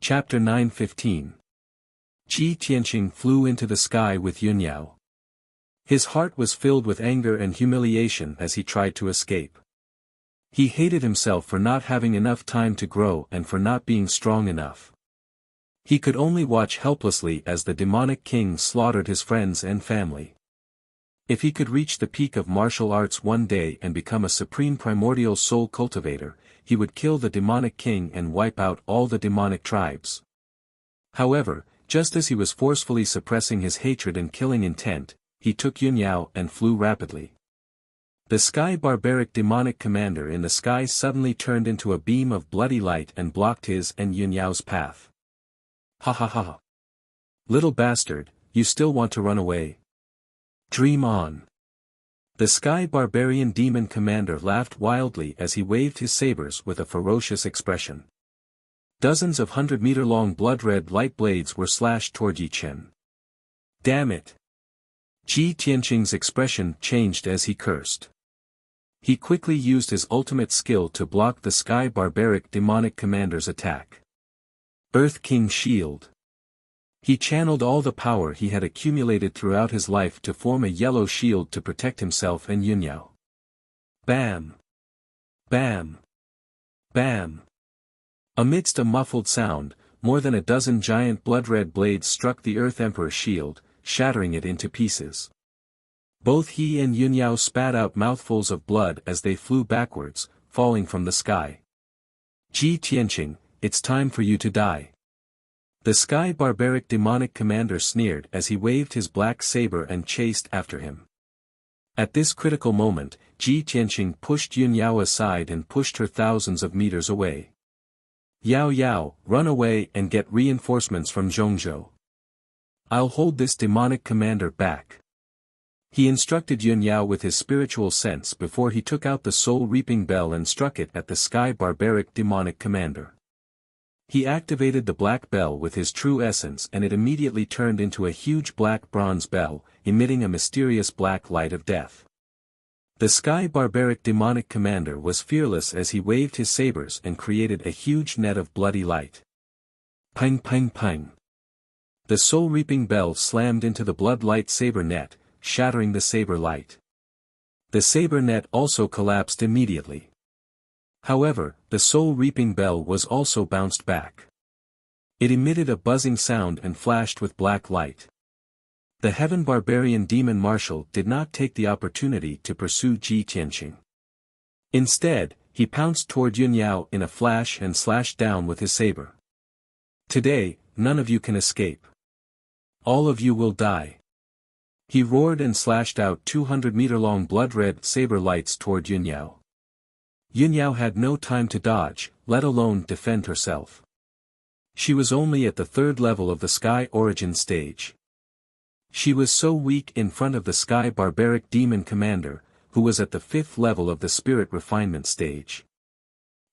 Chapter 9:15. Ji Tianqing flew into the sky with Yunyao. His heart was filled with anger and humiliation as he tried to escape. He hated himself for not having enough time to grow and for not being strong enough. He could only watch helplessly as the demonic king slaughtered his friends and family. If he could reach the peak of martial arts one day and become a supreme primordial soul cultivator, he would kill the demonic king and wipe out all the demonic tribes. However, just as he was forcefully suppressing his hatred and killing intent, he took Yunyao and flew rapidly. The sky barbaric demonic commander in the sky suddenly turned into a beam of bloody light and blocked his and Yunyao's path. Ha ha ha. Little bastard, you still want to run away? Dream on. The sky barbarian demon commander laughed wildly as he waved his sabers with a ferocious expression. Dozens of 100-meter-long blood-red light blades were slashed toward Yi Chen. Damn it! Ji Tianqing's expression changed as he cursed. He quickly used his ultimate skill to block the sky barbaric demonic commander's attack. Earth King Shield. He channeled all the power he had accumulated throughout his life to form a yellow shield to protect himself and Yunyao. Bam! Bam! Bam! Amidst a muffled sound, more than a dozen giant blood-red blades struck the Earth Emperor's shield, shattering it into pieces. Both he and Yunyao spat out mouthfuls of blood as they flew backwards, falling from the sky. Ji Tianqing, it's time for you to die. The sky barbaric demonic commander sneered as he waved his black saber and chased after him. At this critical moment, Ji Tianqing pushed Yunyao aside and pushed her thousands of meters away. Yao Yao, run away and get reinforcements from Zhongzhou. I'll hold this demonic commander back. He instructed Yunyao with his spiritual sense before he took out the soul-reaping bell and struck it at the sky barbaric demonic commander. He activated the black bell with his true essence and it immediately turned into a huge black bronze bell, emitting a mysterious black light of death. The sky barbaric demonic commander was fearless as he waved his sabers and created a huge net of bloody light. Pang pang pang. The soul-reaping bell slammed into the blood light saber net, shattering the saber light. The saber net also collapsed immediately. However, the soul-reaping bell was also bounced back. It emitted a buzzing sound and flashed with black light. The Heaven Barbarian Demon Marshal did not take the opportunity to pursue Ji Tianqing. Instead, he pounced toward Yunyao in a flash and slashed down with his saber. Today, none of you can escape. All of you will die. He roared and slashed out 200-meter-long blood-red saber lights toward Yunyao. Yunyao had no time to dodge, let alone defend herself. She was only at the 3rd level of the Sky Origin stage. She was so weak in front of the Sky Barbaric Demon Commander, who was at the 5th level of the Spirit Refinement stage.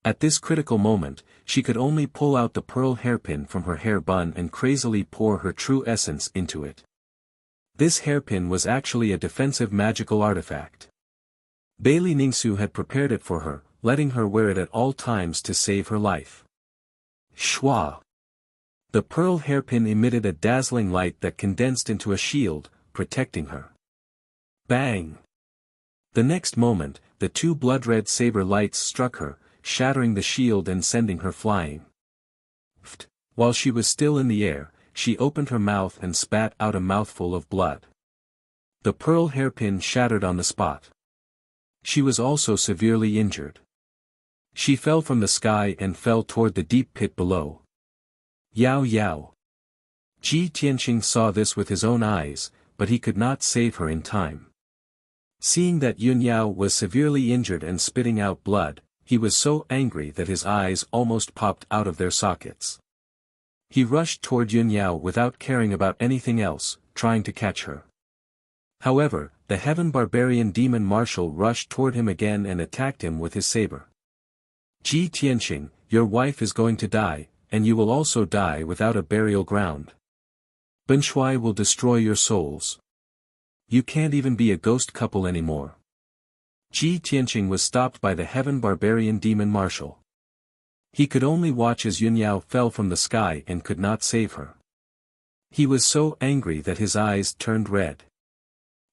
At this critical moment, she could only pull out the pearl hairpin from her hair bun and crazily pour her true essence into it. This hairpin was actually a defensive magical artifact. Bailey Ningsu had prepared it for her, letting her wear it at all times to save her life. Shwa! The pearl hairpin emitted a dazzling light that condensed into a shield, protecting her. Bang! The next moment, the 2 blood-red saber lights struck her, shattering the shield and sending her flying. While she was still in the air, she opened her mouth and spat out a mouthful of blood. The pearl hairpin shattered on the spot. She was also severely injured. She fell from the sky and fell toward the deep pit below. Yao Yao. Ji Tianqing saw this with his own eyes, but he could not save her in time. Seeing that Yunyao was severely injured and spitting out blood, he was so angry that his eyes almost popped out of their sockets. He rushed toward Yunyao without caring about anything else, trying to catch her. However, the Heaven Barbarian Demon Marshal rushed toward him again and attacked him with his saber. Ji Tianqing, your wife is going to die, and you will also die without a burial ground. Benshui will destroy your souls. You can't even be a ghost couple anymore. Ji Tianqing was stopped by the Heaven Barbarian Demon Marshal. He could only watch as Yunyao fell from the sky and could not save her. He was so angry that his eyes turned red.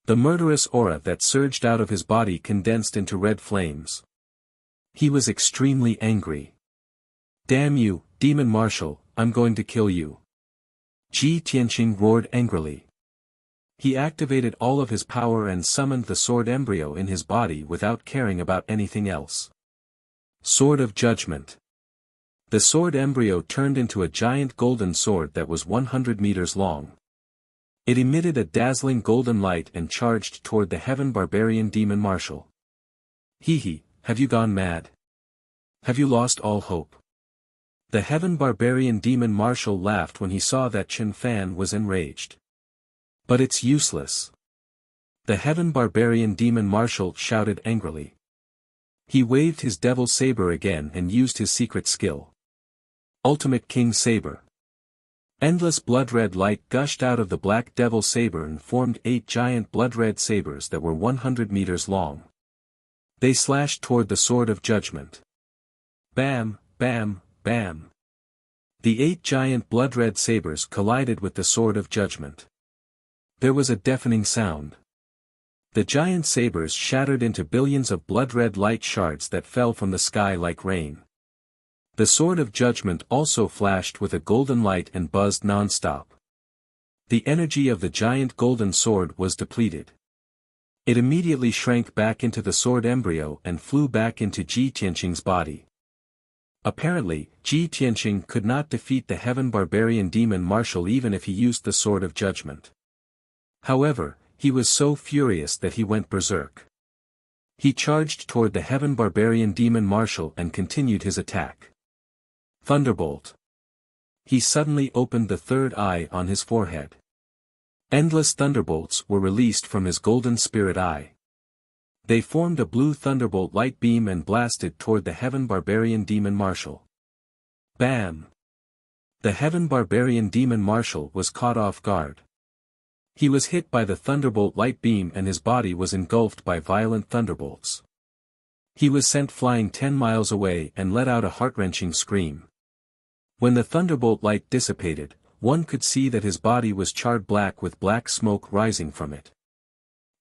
The murderous aura that surged out of his body condensed into red flames. He was extremely angry. "Damn you, demon marshal, I'm going to kill you." Ji Tianqing roared angrily. He activated all of his power and summoned the sword embryo in his body without caring about anything else. Sword of Judgment. The sword embryo turned into a giant golden sword that was 100 meters long. It emitted a dazzling golden light and charged toward the Heaven Barbarian Demon Marshal. "Hee, have you gone mad? Have you lost all hope?" The Heaven Barbarian Demon Marshal laughed when he saw that Chen Fan was enraged. "But it's useless." The Heaven Barbarian Demon Marshal shouted angrily. He waved his devil saber again and used his secret skill. Ultimate King Saber. Endless blood-red light gushed out of the black devil saber and formed 8 giant blood-red sabers that were 100 meters long. They slashed toward the Sword of Judgment. Bam, bam, bam. The 8 giant blood-red sabers collided with the Sword of Judgment. There was a deafening sound. The giant sabers shattered into billions of blood-red light shards that fell from the sky like rain. The Sword of Judgment also flashed with a golden light and buzzed non-stop. The energy of the giant golden sword was depleted. It immediately shrank back into the sword embryo and flew back into Ji Tianqing's body. Apparently, Ji Tianqing could not defeat the Heaven Barbarian Demon Marshal even if he used the Sword of Judgment. However, he was so furious that he went berserk. He charged toward the Heaven Barbarian Demon Marshal and continued his attack. Thunderbolt. He suddenly opened the third eye on his forehead. Endless thunderbolts were released from his golden spirit eye. They formed a blue thunderbolt light beam and blasted toward the Heaven Barbarian Demon Marshal. Bam! The Heaven Barbarian Demon Marshal was caught off guard. He was hit by the thunderbolt light beam and his body was engulfed by violent thunderbolts. He was sent flying 10 miles away and let out a heart-wrenching scream. When the thunderbolt light dissipated, one could see that his body was charred black with black smoke rising from it.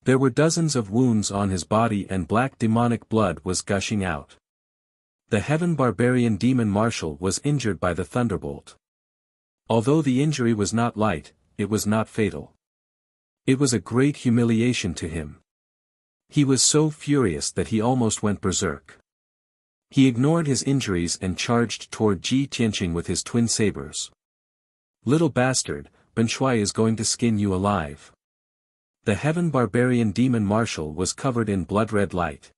There were dozens of wounds on his body and black demonic blood was gushing out. The Heaven Barbarian Demon Marshal was injured by the thunderbolt. Although the injury was not light, it was not fatal. It was a great humiliation to him. He was so furious that he almost went berserk. He ignored his injuries and charged toward Ji Tianqing with his twin sabers. "Little bastard, Ben Shui is going to skin you alive." The Heaven Barbarian Demon Marshal was covered in blood-red light.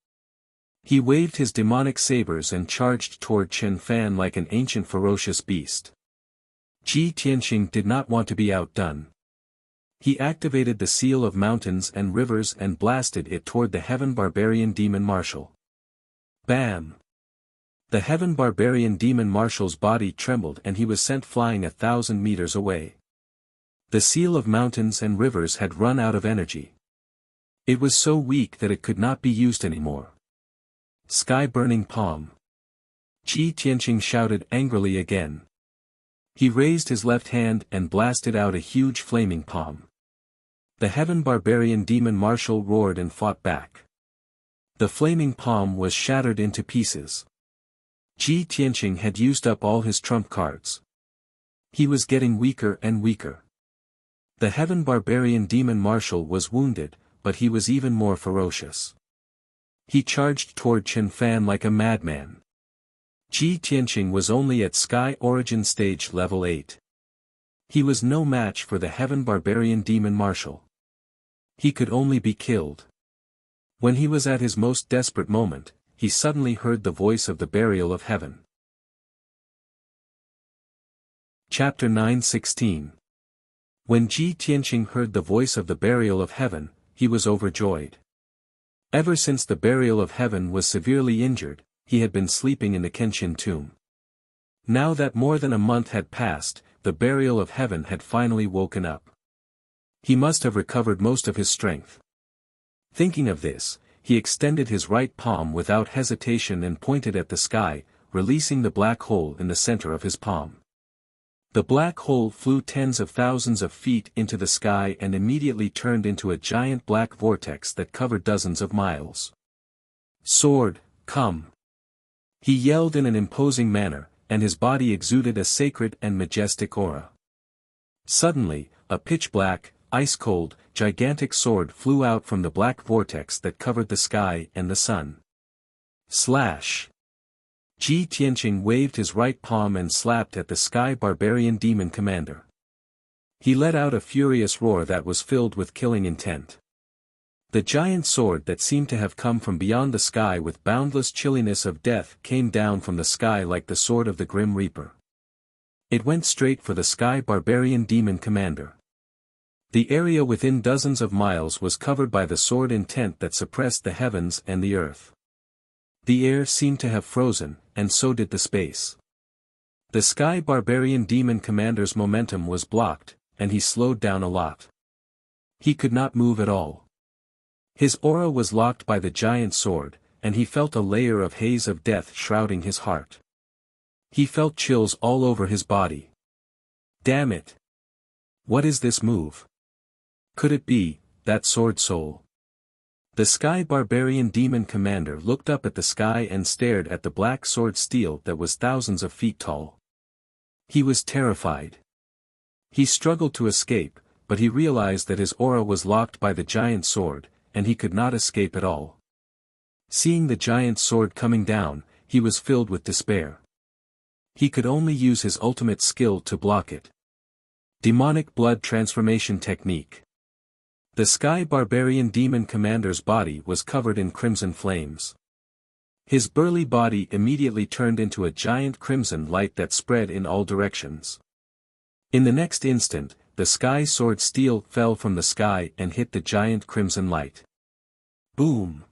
He waved his demonic sabers and charged toward Chen Fan like an ancient ferocious beast. Ji Tianqing did not want to be outdone. He activated the Seal of Mountains and Rivers and blasted it toward the Heaven Barbarian Demon Marshal. Bam! The Heaven Barbarian Demon Marshal's body trembled and he was sent flying 1,000 meters away. The Seal of Mountains and Rivers had run out of energy. It was so weak that it could not be used anymore. Sky-burning palm. Ji Tianqing shouted angrily again. He raised his left hand and blasted out a huge flaming palm. The Heaven Barbarian Demon Marshal roared and fought back. The flaming palm was shattered into pieces. Ji Tianqing had used up all his trump cards. He was getting weaker and weaker. The Heaven Barbarian Demon Marshal was wounded, but he was even more ferocious. He charged toward Chen Fan like a madman. Ji Tianqing was only at Sky Origin Stage Level 8. He was no match for the Heaven Barbarian Demon Marshal. He could only be killed. When he was at his most desperate moment, he suddenly heard the voice of the Burial of Heaven. Chapter 9:16. When Ji Tianqing heard the voice of the Burial of Heaven, he was overjoyed. Ever since the Burial of Heaven was severely injured, he had been sleeping in the Kenshin tomb. Now that more than a month had passed, the Burial of Heaven had finally woken up. He must have recovered most of his strength. Thinking of this, he extended his right palm without hesitation and pointed at the sky, releasing the black hole in the center of his palm. The black hole flew tens of thousands of feet into the sky and immediately turned into a giant black vortex that covered dozens of miles. "Sword, come!" he yelled in an imposing manner, and his body exuded a sacred and majestic aura. Suddenly, a pitch-black, ice-cold, gigantic sword flew out from the black vortex that covered the sky and the sun. Slash! Ji Tianqing waved his right palm and slapped at the Sky Barbarian Demon Commander. He let out a furious roar that was filled with killing intent. The giant sword that seemed to have come from beyond the sky with boundless chilliness of death came down from the sky like the sword of the Grim Reaper. It went straight for the Sky Barbarian Demon Commander. The area within dozens of miles was covered by the sword intent that suppressed the heavens and the earth. The air seemed to have frozen, and so did the space. The Sky Barbarian Demon Commander's momentum was blocked, and he slowed down a lot. He could not move at all. His aura was locked by the giant sword, and he felt a layer of haze of death shrouding his heart. He felt chills all over his body. Damn it! What is this move? Could it be that sword soul? The Sky Barbarian Demon Commander looked up at the sky and stared at the black sword steel that was thousands of feet tall. He was terrified. He struggled to escape, but he realized that his aura was locked by the giant sword, and he could not escape at all. Seeing the giant sword coming down, he was filled with despair. He could only use his ultimate skill to block it. Demonic Blood Transformation Technique. The Sky Barbarian Demon Commander's body was covered in crimson flames. His burly body immediately turned into a giant crimson light that spread in all directions. In the next instant, the Sky Sword steel fell from the sky and hit the giant crimson light. Boom!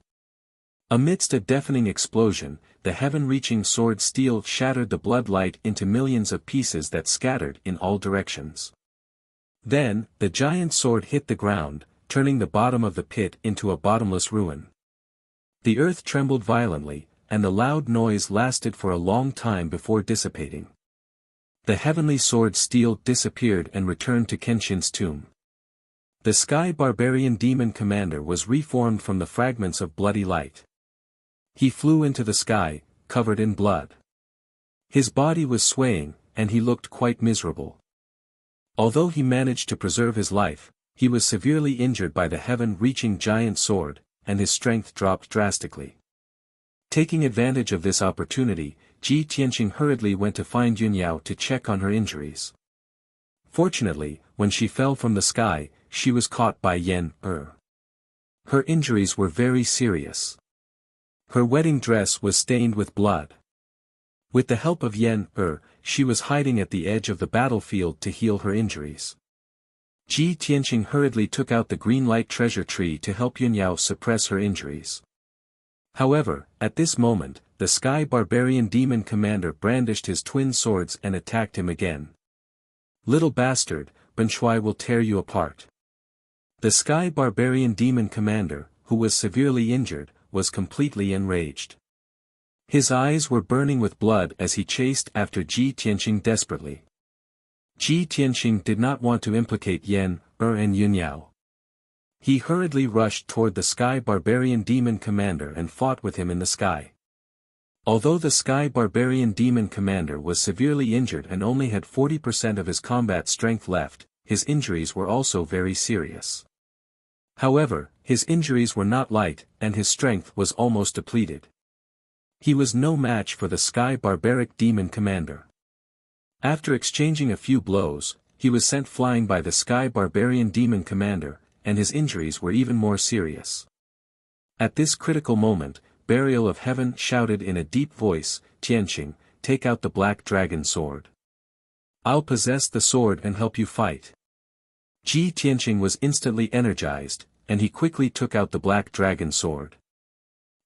Amidst a deafening explosion, the heaven-reaching sword steel shattered the blood light into millions of pieces that scattered in all directions. Then, the giant sword hit the ground, turning the bottom of the pit into a bottomless ruin. The earth trembled violently, and the loud noise lasted for a long time before dissipating. The heavenly sword steel disappeared and returned to Kenshin's tomb. The Sky Barbarian Demon Commander was reformed from the fragments of bloody light. He flew into the sky, covered in blood. His body was swaying, and he looked quite miserable. Although he managed to preserve his life, he was severely injured by the heaven-reaching giant sword, and his strength dropped drastically. Taking advantage of this opportunity, Ji Tianqing hurriedly went to find Yunyao to check on her injuries. Fortunately, when she fell from the sky, she was caught by Yan Er. Her injuries were very serious. Her wedding dress was stained with blood. With the help of Yan Er, she was hiding at the edge of the battlefield to heal her injuries. Ji Tianqing hurriedly took out the green light treasure tree to help Yunyao suppress her injuries. However, at this moment, the Sky Barbarian Demon Commander brandished his twin swords and attacked him again. "Little bastard, Ben Shui will tear you apart." The Sky Barbarian Demon Commander, who was severely injured, was completely enraged. His eyes were burning with blood as he chased after Ji Tianqing desperately. Ji Tianqing did not want to implicate Yan Er and Yunyao. He hurriedly rushed toward the Sky Barbarian Demon Commander and fought with him in the sky. Although the Sky Barbarian Demon Commander was severely injured and only had 40% of his combat strength left, his injuries were also very serious. However, his injuries were not light, and his strength was almost depleted. He was no match for the Sky Barbaric Demon Commander. After exchanging a few blows, he was sent flying by the Sky Barbarian Demon Commander, and his injuries were even more serious. At this critical moment, Burial of Heaven shouted in a deep voice, "Tianqing, take out the Black Dragon Sword. I'll possess the sword and help you fight." Ji Tianqing was instantly energized, and he quickly took out the Black Dragon Sword.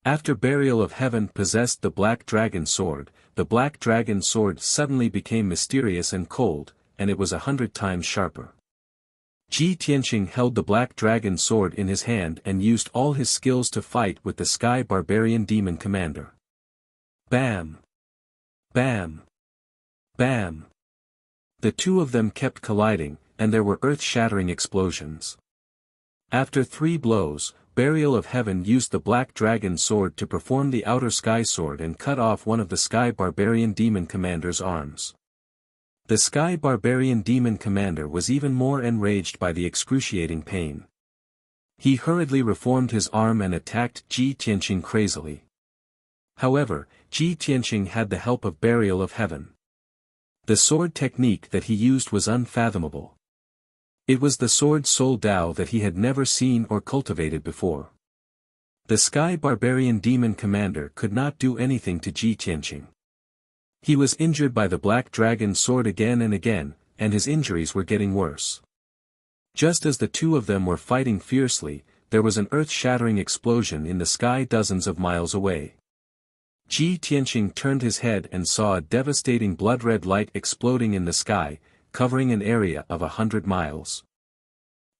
After Burial of Heaven possessed the Black Dragon Sword, the Black Dragon Sword suddenly became mysterious and cold, and it was 100 times sharper. Ji Tianqing held the Black Dragon Sword in his hand and used all his skills to fight with the Sky Barbarian Demon Commander. Bam! Bam! Bam! The two of them kept colliding, and there were earth-shattering explosions. After 3 blows, Burial of Heaven used the Black Dragon Sword to perform the Outer Sky Sword and cut off one of the Sky Barbarian Demon Commander's arms. The Sky Barbarian Demon Commander was even more enraged by the excruciating pain. He hurriedly reformed his arm and attacked Ji Tianqing crazily. However, Ji Tianqing had the help of Burial of Heaven. The sword technique that he used was unfathomable. It was the sword Soul Dao that he had never seen or cultivated before. The Sky Barbarian Demon Commander could not do anything to Ji Tianqing. He was injured by the Black Dragon Sword again and again, and his injuries were getting worse. Just as the two of them were fighting fiercely, there was an earth-shattering explosion in the sky dozens of miles away. Ji Tianqing turned his head and saw a devastating blood-red light exploding in the sky, covering an area of 100 miles.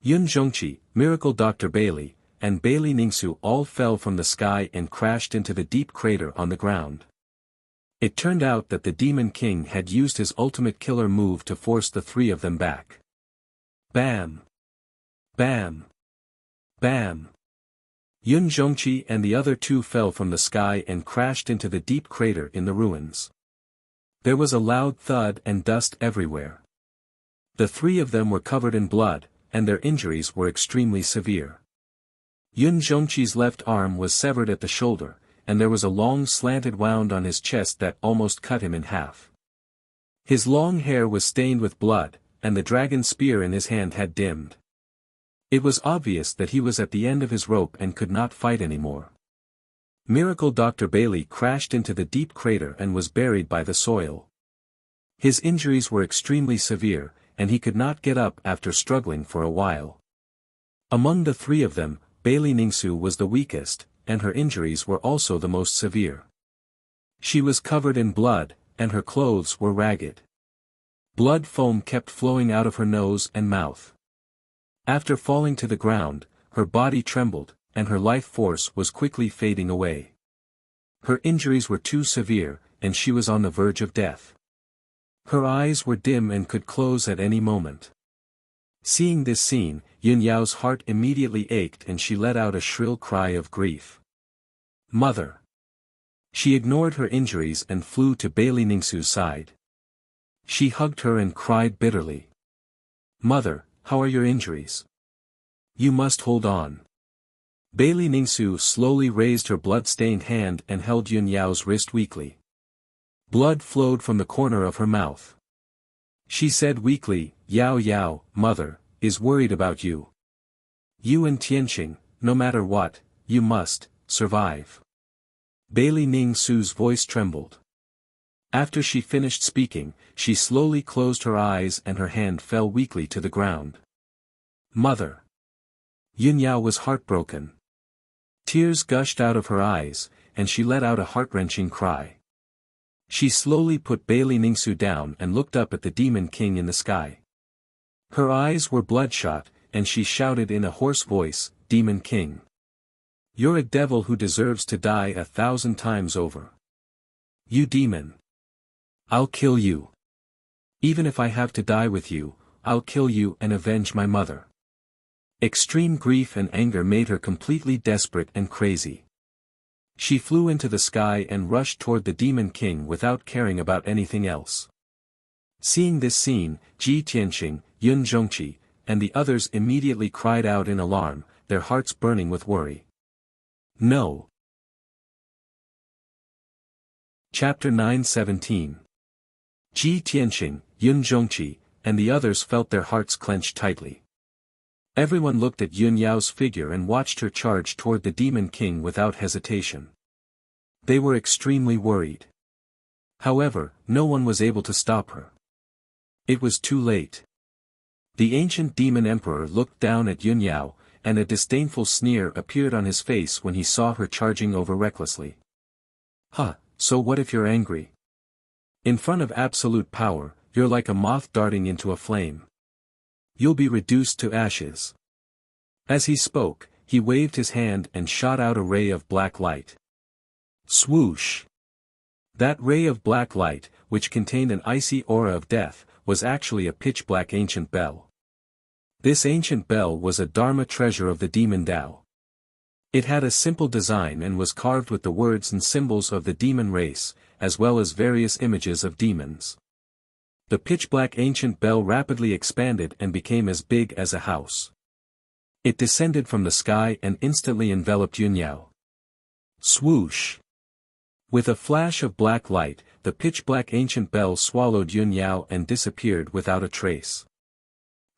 Yun Zhongqi, Miracle Dr. Bailey, and Bailey Ningsu all fell from the sky and crashed into the deep crater on the ground. It turned out that the Demon King had used his ultimate killer move to force the 3 of them back. Bam! Bam! Bam! Yun Zhongqi and the other 2 fell from the sky and crashed into the deep crater in the ruins. There was a loud thud and dust everywhere. The 3 of them were covered in blood, and their injuries were extremely severe. Yun Zhongqi's left arm was severed at the shoulder, and there was a long slanted wound on his chest that almost cut him in half. His long hair was stained with blood, and the dragon spear in his hand had dimmed. It was obvious that he was at the end of his rope and could not fight anymore. Miracle Dr. Bailey crashed into the deep crater and was buried by the soil. His injuries were extremely severe, and he could not get up after struggling for a while. Among the 3 of them, Bailey Ningsu was the weakest, and her injuries were also the most severe. She was covered in blood, and her clothes were ragged. Blood foam kept flowing out of her nose and mouth. After falling to the ground, her body trembled, and her life force was quickly fading away. Her injuries were too severe, and she was on the verge of death. Her eyes were dim and could close at any moment. Seeing this scene, Yun Yao's heart immediately ached and she let out a shrill cry of grief. Mother! She ignored her injuries and flew to Bailey Ningsu's side. She hugged her and cried bitterly. Mother, how are your injuries? You must hold on. Bailey Ningsu slowly raised her blood-stained hand and held Yun Yao's wrist weakly. Blood flowed from the corner of her mouth. She said weakly, Yao Yao, mother, is worried about you. You and Tianqing, no matter what, you must survive. Bailey Ningsu's voice trembled. After she finished speaking, she slowly closed her eyes and her hand fell weakly to the ground. Mother! Yun Yao was heartbroken. Tears gushed out of her eyes, and she let out a heart-wrenching cry. She slowly put Bailey Ningsu down and looked up at the Demon King in the sky. Her eyes were bloodshot, and she shouted in a hoarse voice, Demon King! You're a devil who deserves to die 1,000 times over. You demon! I'll kill you. Even if I have to die with you, I'll kill you and avenge my mother. Extreme grief and anger made her completely desperate and crazy. She flew into the sky and rushed toward the Demon King without caring about anything else. Seeing this scene, Ji Tianqing, Yun Zhongqi, and the others immediately cried out in alarm, their hearts burning with worry. No! Chapter 9:17. Ji Tianqing, Yun Zhongqi, and the others felt their hearts clench tightly. Everyone looked at Yun Yao's figure and watched her charge toward the Demon King without hesitation. They were extremely worried. However, no one was able to stop her. It was too late. The ancient demon emperor looked down at Yun Yao, and a disdainful sneer appeared on his face when he saw her charging over recklessly. So what if you're angry? In front of absolute power, you're like a moth darting into a flame. You'll be reduced to ashes. As he spoke, he waved his hand and shot out a ray of black light. Swoosh! That ray of black light, which contained an icy aura of death, was actually a pitch-black ancient bell. This ancient bell was a Dharma treasure of the demon Tao. It had a simple design and was carved with the words and symbols of the demon race, as well as various images of demons. The pitch-black ancient bell rapidly expanded and became as big as a house. It descended from the sky and instantly enveloped Yunyao. Swoosh! With a flash of black light, the pitch-black ancient bell swallowed Yunyao and disappeared without a trace.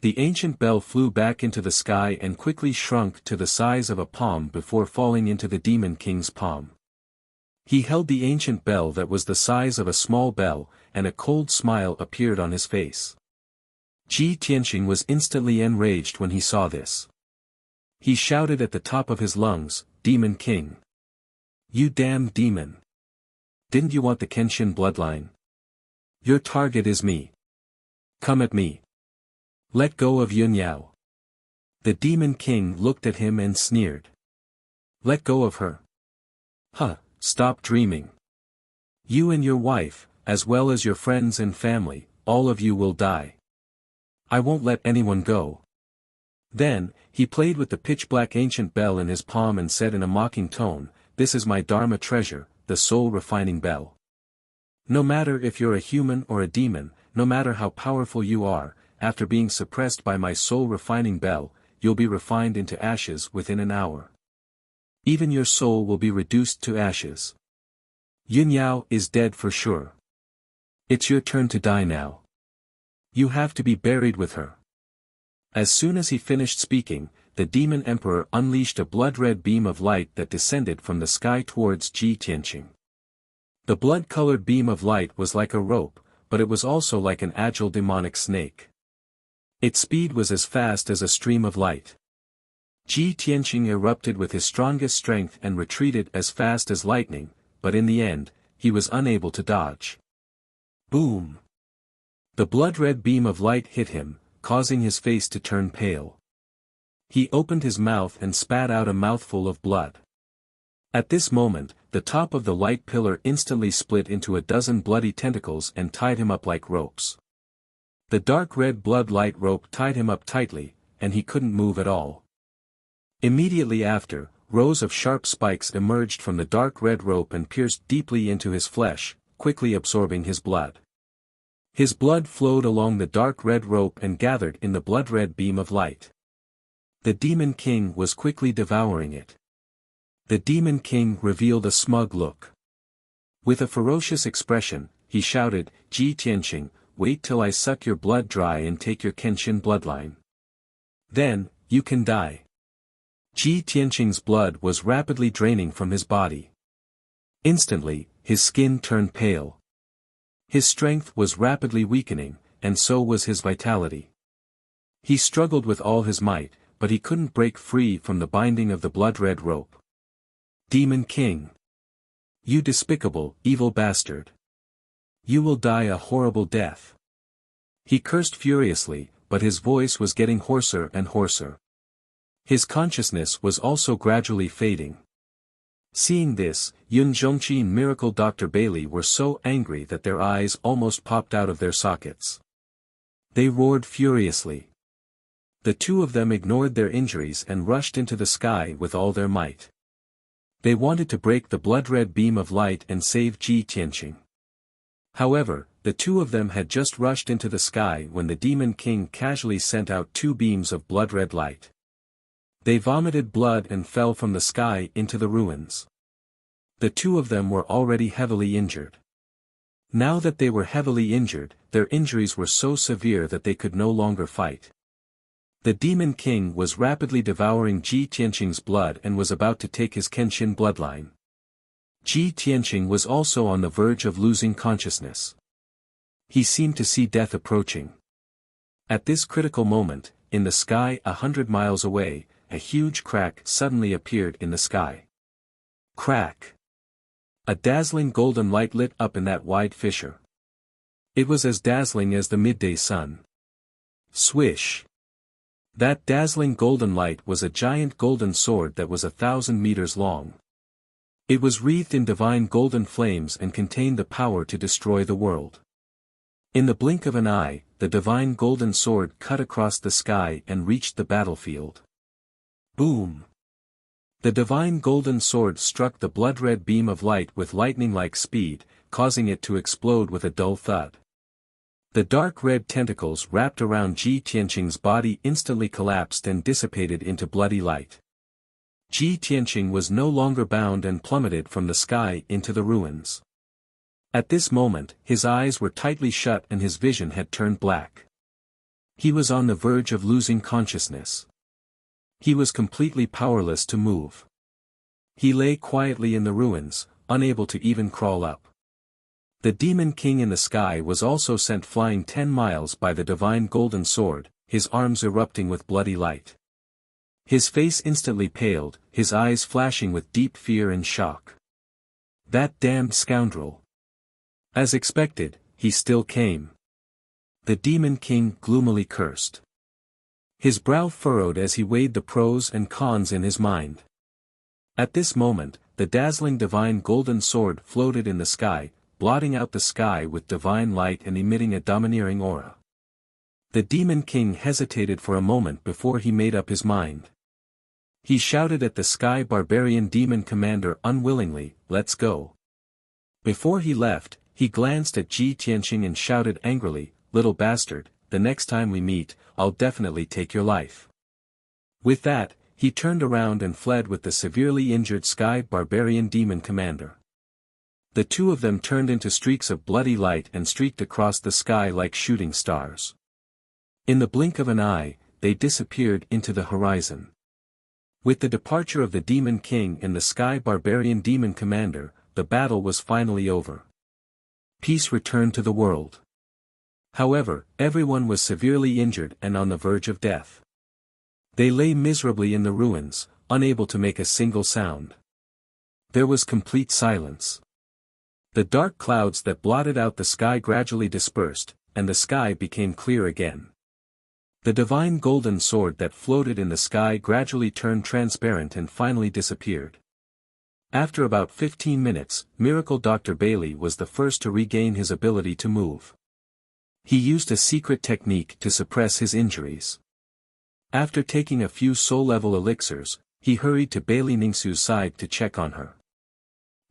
The ancient bell flew back into the sky and quickly shrunk to the size of a palm before falling into the demon king's palm. He held the ancient bell that was the size of a small bell, and a cold smile appeared on his face. Ji Tianqing was instantly enraged when he saw this. He shouted at the top of his lungs, "Demon King! You damn demon! Didn't you want the Kenshin bloodline? Your target is me. Come at me. Let go of Yunyao." The Demon King looked at him and sneered. "Let go of her? Huh, stop dreaming. You and your wife, as well as your friends and family, all of you will die. I won't let anyone go." Then, he played with the pitch-black ancient bell in his palm and said in a mocking tone, "This is my Dharma treasure, the soul-refining bell. No matter if you're a human or a demon, no matter how powerful you are, after being suppressed by my soul-refining bell, you'll be refined into ashes within an hour. Even your soul will be reduced to ashes. Yunyao is dead for sure. It's your turn to die now. You have to be buried with her." As soon as he finished speaking, the demon emperor unleashed a blood-red beam of light that descended from the sky towards Ji Tianqing. The blood-colored beam of light was like a rope, but it was also like an agile demonic snake. Its speed was as fast as a stream of light. Ji Tianqing erupted with his strongest strength and retreated as fast as lightning, but in the end, he was unable to dodge. Boom! The blood-red beam of light hit him, causing his face to turn pale. He opened his mouth and spat out a mouthful of blood. At this moment, the top of the light pillar instantly split into a dozen bloody tentacles and tied him up like ropes. The dark red blood light rope tied him up tightly, and he couldn't move at all. Immediately after, rows of sharp spikes emerged from the dark red rope and pierced deeply into his flesh, quickly absorbing his blood. His blood flowed along the dark red rope and gathered in the blood-red beam of light. The Demon King was quickly devouring it. The Demon King revealed a smug look. With a ferocious expression, he shouted, "Ji Tianqing, wait till I suck your blood dry and take your Kenshin bloodline. Then, you can die." Ji Tianqing's blood was rapidly draining from his body. Instantly, his skin turned pale. His strength was rapidly weakening, and so was his vitality. He struggled with all his might, but he couldn't break free from the binding of the blood-red rope. "Demon King! You despicable, evil bastard! You will die a horrible death." He cursed furiously, but his voice was getting hoarser and hoarser. His consciousness was also gradually fading. Seeing this, Yun Zhongqi and Miracle Dr. Bailey were so angry that their eyes almost popped out of their sockets. They roared furiously. The two of them ignored their injuries and rushed into the sky with all their might. They wanted to break the blood-red beam of light and save Ji Tianqing. However, the two of them had just rushed into the sky when the Demon King casually sent out two beams of blood-red light. They vomited blood and fell from the sky into the ruins. The two of them were already heavily injured. Now that they were heavily injured, their injuries were so severe that they could no longer fight. The Demon King was rapidly devouring Ji Tianqing's blood and was about to take his Kenshin bloodline. Ji Tianqing was also on the verge of losing consciousness. He seemed to see death approaching. At this critical moment, in the sky 100 miles away, a huge crack suddenly appeared in the sky. Crack! A dazzling golden light lit up in that wide fissure. It was as dazzling as the midday sun. Swish! That dazzling golden light was a giant golden sword that was 1,000 meters long. It was wreathed in divine golden flames and contained the power to destroy the world. In the blink of an eye, the divine golden sword cut across the sky and reached the battlefield. Boom! The divine golden sword struck the blood-red beam of light with lightning-like speed, causing it to explode with a dull thud. The dark red tentacles wrapped around Ji Tianqing's body instantly collapsed and dissipated into bloody light. Ji Tianqing was no longer bound and plummeted from the sky into the ruins. At this moment, his eyes were tightly shut and his vision had turned black. He was on the verge of losing consciousness. He was completely powerless to move. He lay quietly in the ruins, unable to even crawl up. The Demon King in the sky was also sent flying 10 miles by the divine golden sword, his arms erupting with bloody light. His face instantly paled, his eyes flashing with deep fear and shock. That damned scoundrel! As expected, he still came. The Demon King gloomily cursed. His brow furrowed as he weighed the pros and cons in his mind. At this moment, the dazzling divine golden sword floated in the sky, blotting out the sky with divine light and emitting a domineering aura. The Demon King hesitated for a moment before he made up his mind. He shouted at the Sky Barbarian Demon Commander unwillingly, "Let's go." Before he left, he glanced at Ji Tianqing and shouted angrily, "Little bastard, the next time we meet, I'll definitely take your life." With that, he turned around and fled with the severely injured Sky Barbarian Demon Commander. The two of them turned into streaks of bloody light and streaked across the sky like shooting stars. In the blink of an eye, they disappeared into the horizon. With the departure of the Demon King and the Sky Barbarian Demon Commander, the battle was finally over. Peace returned to the world. However, everyone was severely injured and on the verge of death. They lay miserably in the ruins, unable to make a single sound. There was complete silence. The dark clouds that blotted out the sky gradually dispersed, and the sky became clear again. The divine golden sword that floated in the sky gradually turned transparent and finally disappeared. After about 15 minutes, Miracle Dr. Bailey was the first to regain his ability to move. He used a secret technique to suppress his injuries. After taking a few soul-level elixirs, he hurried to Bailey Ningsu's side to check on her.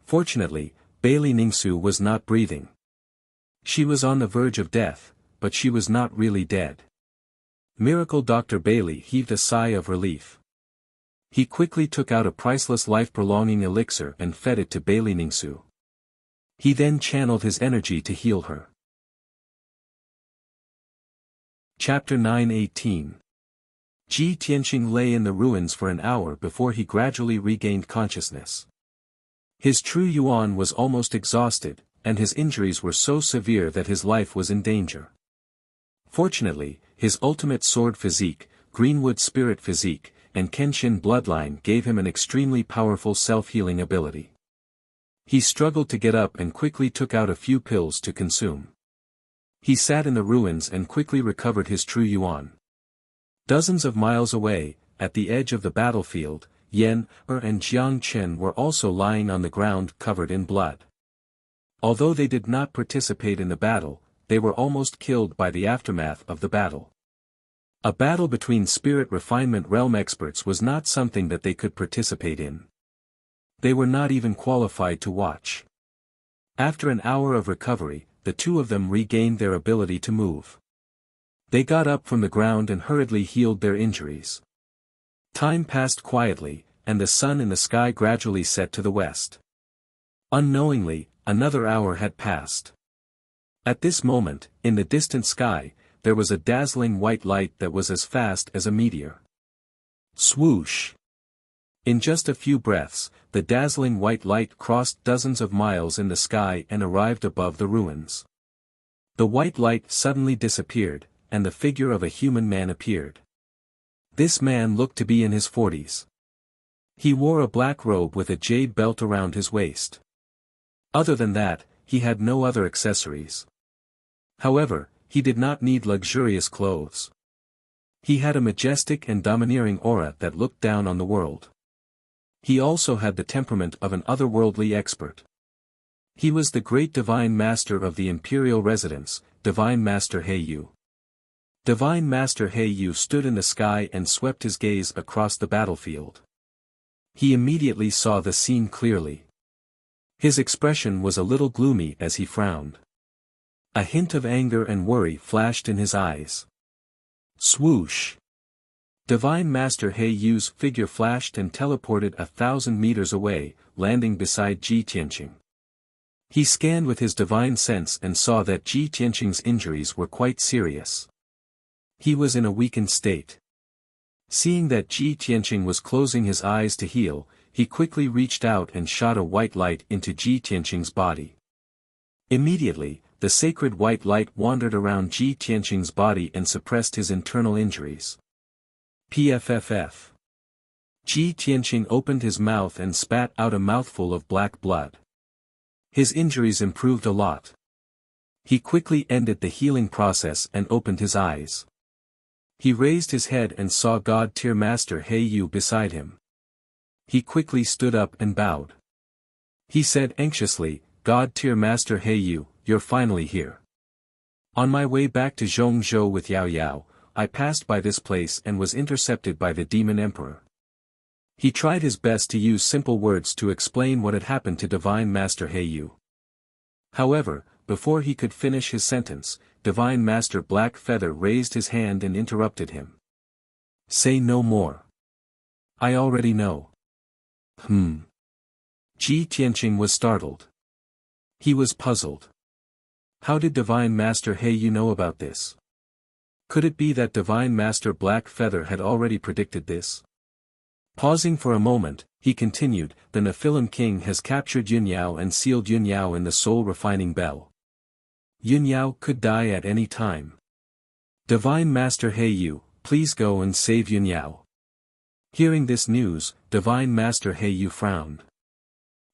Fortunately, Bailey Ningsu was not breathing. She was on the verge of death, but she was not really dead. Miracle Dr. Bailey heaved a sigh of relief. He quickly took out a priceless life-prolonging elixir and fed it to Bailey Ningsu. He then channeled his energy to heal her. Chapter 9:18. Ji Tianqing lay in the ruins for an hour before he gradually regained consciousness. His true yuan was almost exhausted, and his injuries were so severe that his life was in danger. Fortunately, his ultimate sword physique, Greenwood spirit physique, and Kenshin bloodline gave him an extremely powerful self-healing ability. He struggled to get up and quickly took out a few pills to consume. He sat in the ruins and quickly recovered his true yuan. Dozens of miles away, at the edge of the battlefield, Yan Er and Jiang Chen were also lying on the ground covered in blood. Although they did not participate in the battle, they were almost killed by the aftermath of the battle. A battle between spirit refinement realm experts was not something that they could participate in. They were not even qualified to watch. After an hour of recovery, the two of them regained their ability to move. They got up from the ground and hurriedly healed their injuries. Time passed quietly, and the sun in the sky gradually set to the west. Unknowingly, another hour had passed. At this moment, in the distant sky, there was a dazzling white light that was as fast as a meteor. Swoosh! In just a few breaths, the dazzling white light crossed dozens of miles in the sky and arrived above the ruins. The white light suddenly disappeared, and the figure of a human man appeared. This man looked to be in his 40s. He wore a black robe with a jade belt around his waist. Other than that, he had no other accessories. However, he did not need luxurious clothes. He had a majestic and domineering aura that looked down on the world. He also had the temperament of an otherworldly expert. He was the great Divine Master of the Imperial Residence, Divine Master Heiyu. Divine Master Heiyu stood in the sky and swept his gaze across the battlefield. He immediately saw the scene clearly. His expression was a little gloomy as he frowned. A hint of anger and worry flashed in his eyes. Swoosh! Divine Master Heiyu's figure flashed and teleported 1,000 meters away, landing beside Ji Tianqing. He scanned with his divine sense and saw that Ji Tianqing's injuries were quite serious. He was in a weakened state. Seeing that Ji Tianqing was closing his eyes to heal, he quickly reached out and shot a white light into Ji Tianqing's body. Immediately, the sacred white light wandered around Ji Tianqing's body and suppressed his internal injuries. PFFF. Ji Tianqing opened his mouth and spat out a mouthful of black blood. His injuries improved a lot. He quickly ended the healing process and opened his eyes. He raised his head and saw God-tier Master Heiyu beside him. He quickly stood up and bowed. He said anxiously, God-tier Master Heiyu, you're finally here. On my way back to Zhongzhou with Yao Yao, I passed by this place and was intercepted by the Demon Emperor. He tried his best to use simple words to explain what had happened to Divine Master Heiyu. However, before he could finish his sentence, Divine Master Black Feather raised his hand and interrupted him. Say no more. I already know. Ji Tianqing was startled. He was puzzled. How did Divine Master Heiyu know about this? Could it be that Divine Master Black Feather had already predicted this? Pausing for a moment, he continued, the Nephilim King has captured Yunyao and sealed Yunyao in the soul refining bell. Yunyao could die at any time. Divine Master Heiyu, please go and save Yunyao. Hearing this news, Divine Master Heiyu frowned.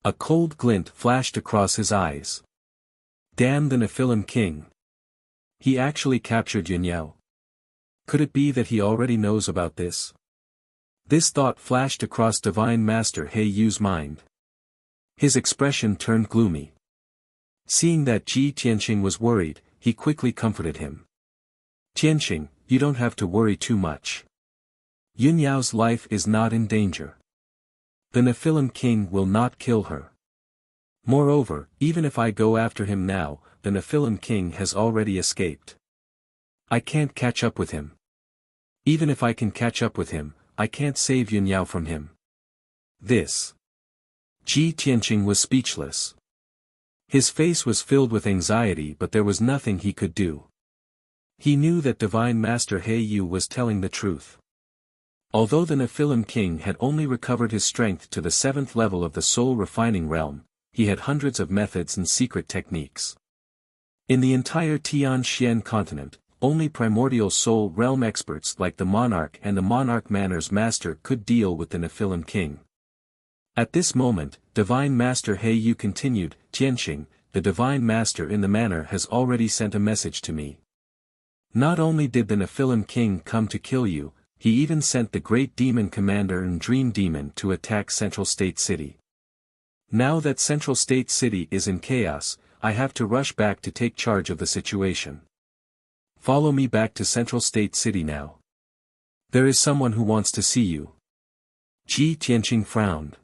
A cold glint flashed across his eyes. Damn the Nephilim King. He actually captured Yunyao. Could it be that he already knows about this? This thought flashed across Divine Master Heiyu's mind. His expression turned gloomy. Seeing that Ji Tianqing was worried, he quickly comforted him. Tianqing, you don't have to worry too much. Yunyao's life is not in danger. The Nephilim King will not kill her. Moreover, even if I go after him now, the Nephilim King has already escaped. I can't catch up with him. Even if I can catch up with him, I can't save Yunyao from him. This. Ji Tianqing was speechless. His face was filled with anxiety, but there was nothing he could do. He knew that Divine Master Heiyu was telling the truth. Although the Nephilim King had only recovered his strength to the 7th level of the soul refining realm, he had hundreds of methods and secret techniques. In the entire Tianxian continent, only primordial soul realm experts like the Monarch and the Monarch Manor's Master could deal with the Nephilim King. At this moment, Divine Master Heiyu continued, Tianqing, the Divine Master in the Manor has already sent a message to me. Not only did the Nephilim King come to kill you, he even sent the Great Demon Commander and Dream Demon to attack Central State City. Now that Central State City is in chaos, I have to rush back to take charge of the situation. Follow me back to Central State City now. There is someone who wants to see you. Ji Tianqing frowned.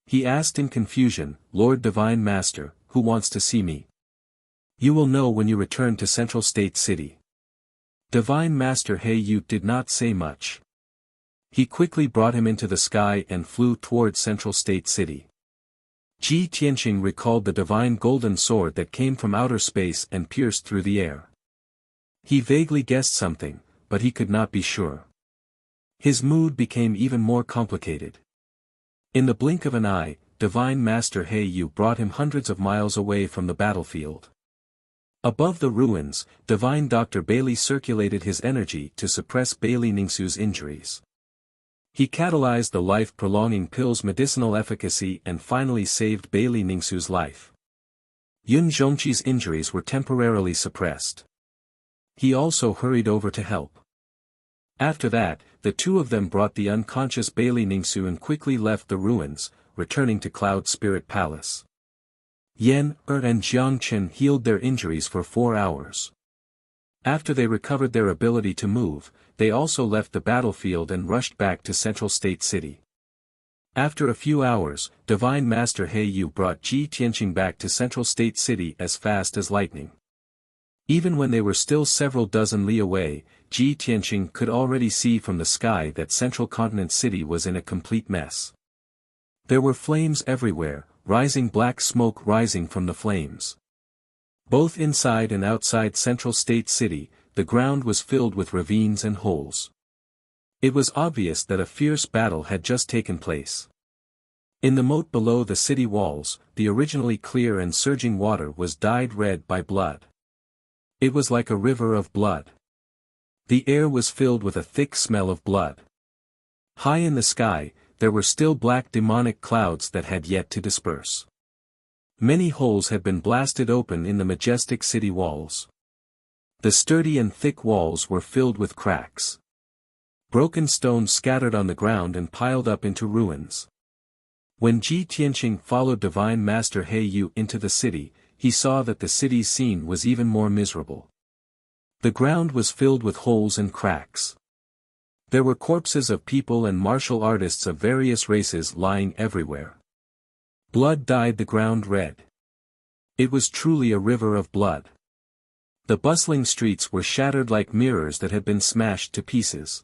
He asked in confusion, Lord Divine Master, who wants to see me? You will know when you return to Central State City. Divine Master Heiyu did not say much. He quickly brought him into the sky and flew toward Central State City. Ji Tianqing recalled the divine golden sword that came from outer space and pierced through the air. He vaguely guessed something, but he could not be sure. His mood became even more complicated. In the blink of an eye, Divine Master Heiyu brought him hundreds of miles away from the battlefield. Above the ruins, Divine Dr. Bailey circulated his energy to suppress Bailey Ningxu's injuries. He catalyzed the life-prolonging pill's medicinal efficacy and finally saved Bailey Ningxu's life. Yun Zhongqi's injuries were temporarily suppressed. He also hurried over to help. After that, the two of them brought the unconscious Bailey Ningsu and quickly left the ruins, returning to Cloud Spirit Palace. Yan, and Jiangchen healed their injuries for 4 hours. After they recovered their ability to move, they also left the battlefield and rushed back to Central State City. After a few hours, Divine Master He Yu brought Ji Tianqing back to Central State City as fast as lightning. Even when they were still several dozen li away, Ji Tianqing could already see from the sky that Central Continent City was in a complete mess. There were flames everywhere, rising black smoke rising from the flames. Both inside and outside Central State City, the ground was filled with ravines and holes. It was obvious that a fierce battle had just taken place. In the moat below the city walls, the originally clear and surging water was dyed red by blood. It was like a river of blood. The air was filled with a thick smell of blood. High in the sky, there were still black demonic clouds that had yet to disperse. Many holes had been blasted open in the majestic city walls. The sturdy and thick walls were filled with cracks. Broken stones scattered on the ground and piled up into ruins. When Ji Tianqing followed Divine Master He Yu into the city, he saw that the city's scene was even more miserable. The ground was filled with holes and cracks. There were corpses of people and martial artists of various races lying everywhere. Blood dyed the ground red. It was truly a river of blood. The bustling streets were shattered like mirrors that had been smashed to pieces.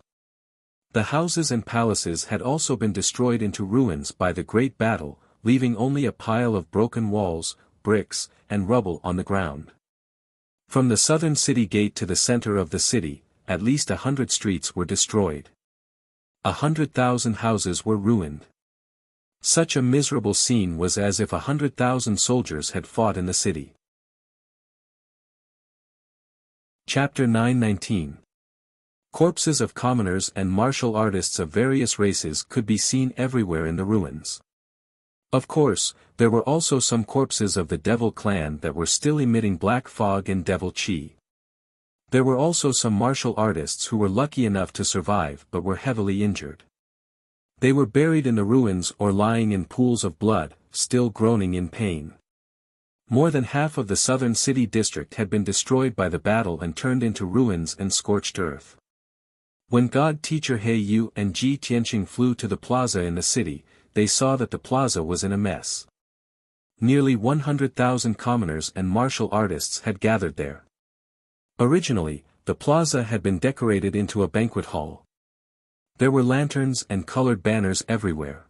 The houses and palaces had also been destroyed into ruins by the great battle, leaving only a pile of broken walls, bricks, and rubble on the ground. From the southern city gate to the center of the city, at least 100 streets were destroyed. 100,000 houses were ruined. Such a miserable scene was as if 100,000 soldiers had fought in the city. Chapter 919. Corpses of commoners and martial artists of various races could be seen everywhere in the ruins. Of course, there were also some corpses of the devil clan that were still emitting black fog and devil chi. There were also some martial artists who were lucky enough to survive but were heavily injured. They were buried in the ruins or lying in pools of blood, still groaning in pain. More than half of the southern city district had been destroyed by the battle and turned into ruins and scorched earth. When God Teacher He Yu and Ji Tianqing flew to the plaza in the city, they saw that the plaza was in a mess. Nearly 100,000 commoners and martial artists had gathered there. Originally, the plaza had been decorated into a banquet hall. There were lanterns and colored banners everywhere.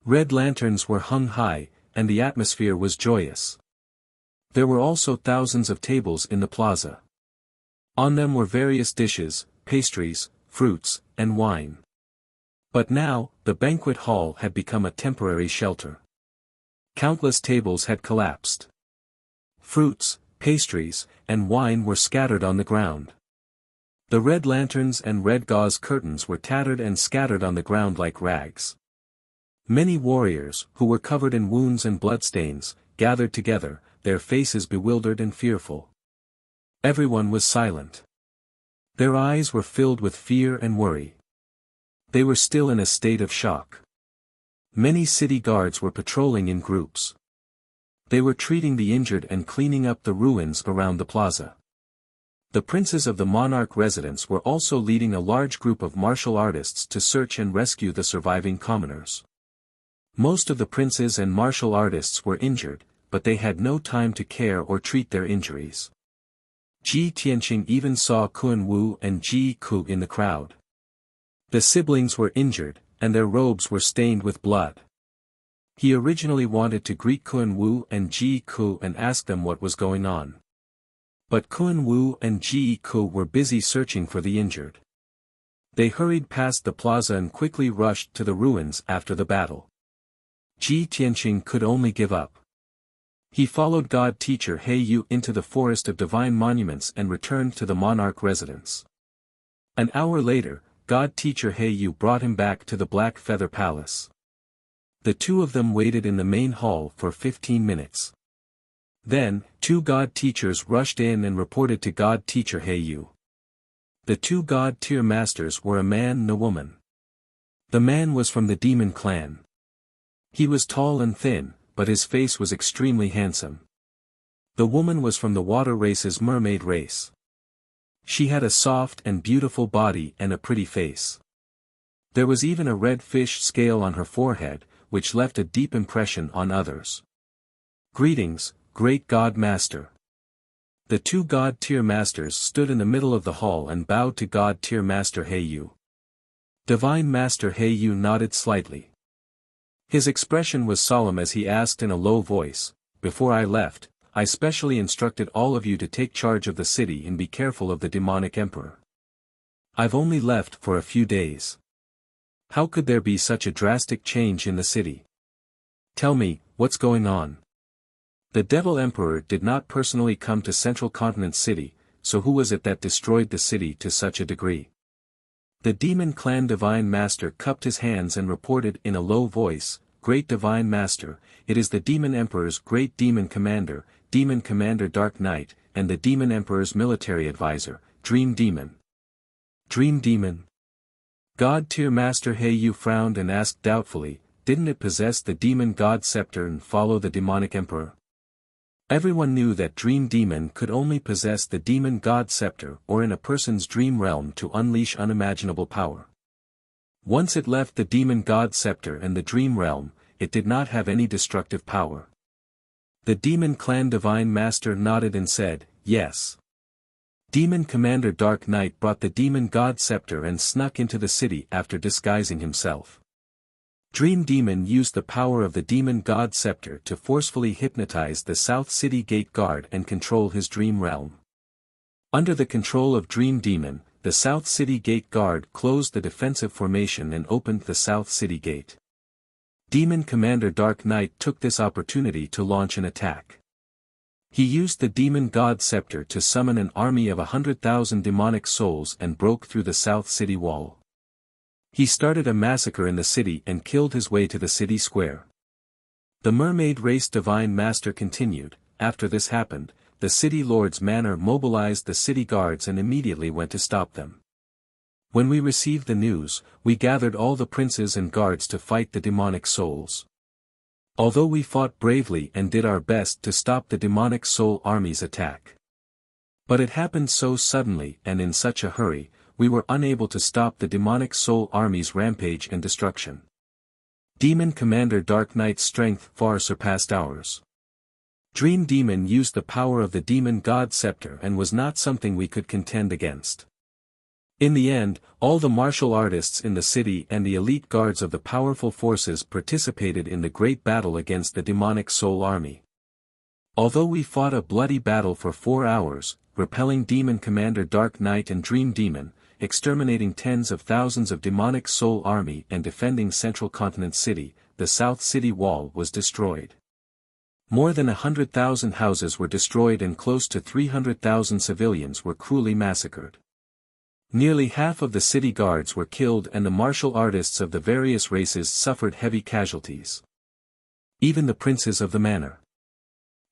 Red lanterns were hung high, and the atmosphere was joyous. There were also thousands of tables in the plaza. On them were various dishes, pastries, fruits, and wine. But now, the banquet hall had become a temporary shelter. Countless tables had collapsed. Fruits, pastries, and wine were scattered on the ground. The red lanterns and red gauze curtains were tattered and scattered on the ground like rags. Many warriors, who were covered in wounds and bloodstains, gathered together, their faces bewildered and fearful. Everyone was silent. Their eyes were filled with fear and worry. They were still in a state of shock. Many city guards were patrolling in groups. They were treating the injured and cleaning up the ruins around the plaza. The princes of the monarch residence were also leading a large group of martial artists to search and rescue the surviving commoners. Most of the princes and martial artists were injured, but they had no time to care or treat their injuries. Ji Tianqing even saw Kun Wu and Ji Ku in the crowd. The siblings were injured, and their robes were stained with blood. He originally wanted to greet Kun Wu and Ji Ku and ask them what was going on. But Kun Wu and Ji Ku were busy searching for the injured. They hurried past the plaza and quickly rushed to the ruins after the battle. Ji Tianqing could only give up. He followed God Teacher He Yu into the forest of divine monuments and returned to the monarch residence. An hour later, God Teacher He Yu brought him back to the Black Feather Palace. The two of them waited in the main hall for 15 minutes. Then, two God teachers rushed in and reported to God Teacher He Yu. The two god-tier masters were a man and a woman. The man was from the demon clan. He was tall and thin, but his face was extremely handsome. The woman was from the water race's mermaid race. She had a soft and beautiful body and a pretty face. There was even a red fish scale on her forehead, which left a deep impression on others. Greetings, great God Master. The two god-tier masters stood in the middle of the hall and bowed to god-tier Master Heiyu. Divine Master Heiyu nodded slightly. His expression was solemn as he asked in a low voice, "Before I left, I specially instructed all of you to take charge of the city and be careful of the demonic emperor. I've only left for a few days. How could there be such a drastic change in the city? Tell me, what's going on?" The Devil Emperor did not personally come to Central Continent City, so who was it that destroyed the city to such a degree? The Demon Clan Divine Master cupped his hands and reported in a low voice, "Great Divine Master, it is the Demon Emperor's Great Demon Commander Dark Knight, and the Demon Emperor's military advisor, Dream Demon." Dream Demon? God-tier Master Heiyu frowned and asked doubtfully, "Didn't it possess the Demon God Scepter and follow the demonic emperor?" Everyone knew that Dream Demon could only possess the Demon God Scepter or in a person's dream realm to unleash unimaginable power. Once it left the Demon God Scepter and the dream realm, it did not have any destructive power. The Demon Clan Divine Master nodded and said, "Yes." Demon Commander Dark Knight brought the Demon God Scepter and snuck into the city after disguising himself. Dream Demon used the power of the Demon God Scepter to forcefully hypnotize the South City Gate Guard and control his dream realm. Under the control of Dream Demon, the South City Gate Guard closed the defensive formation and opened the South City Gate. Demon Commander Dark Knight took this opportunity to launch an attack. He used the Demon God Scepter to summon an army of 100,000 demonic souls and broke through the South City Wall. He started a massacre in the city and killed his way to the city square. The Mermaid Race Divine Master continued, "After this happened, the city lord's manor mobilized the city guards and immediately went to stop them. When we received the news, we gathered all the princes and guards to fight the demonic souls. Although we fought bravely and did our best to stop the demonic soul army's attack. But it happened so suddenly and in such a hurry, we were unable to stop the demonic soul army's rampage and destruction. Demon Commander Dark Knight's strength far surpassed ours. Dream Demon used the power of the Demon God Scepter and was not something we could contend against. In the end, all the martial artists in the city and the elite guards of the powerful forces participated in the great battle against the demonic soul army. Although we fought a bloody battle for 4 hours, repelling Demon Commander Dark Knight and Dream Demon, exterminating tens of thousands of demonic soul army and defending Central Continent City, the South City Wall was destroyed. More than 100,000 houses were destroyed and close to 300,000 civilians were cruelly massacred. Nearly half of the city guards were killed and the martial artists of the various races suffered heavy casualties. Even the princes of the manor.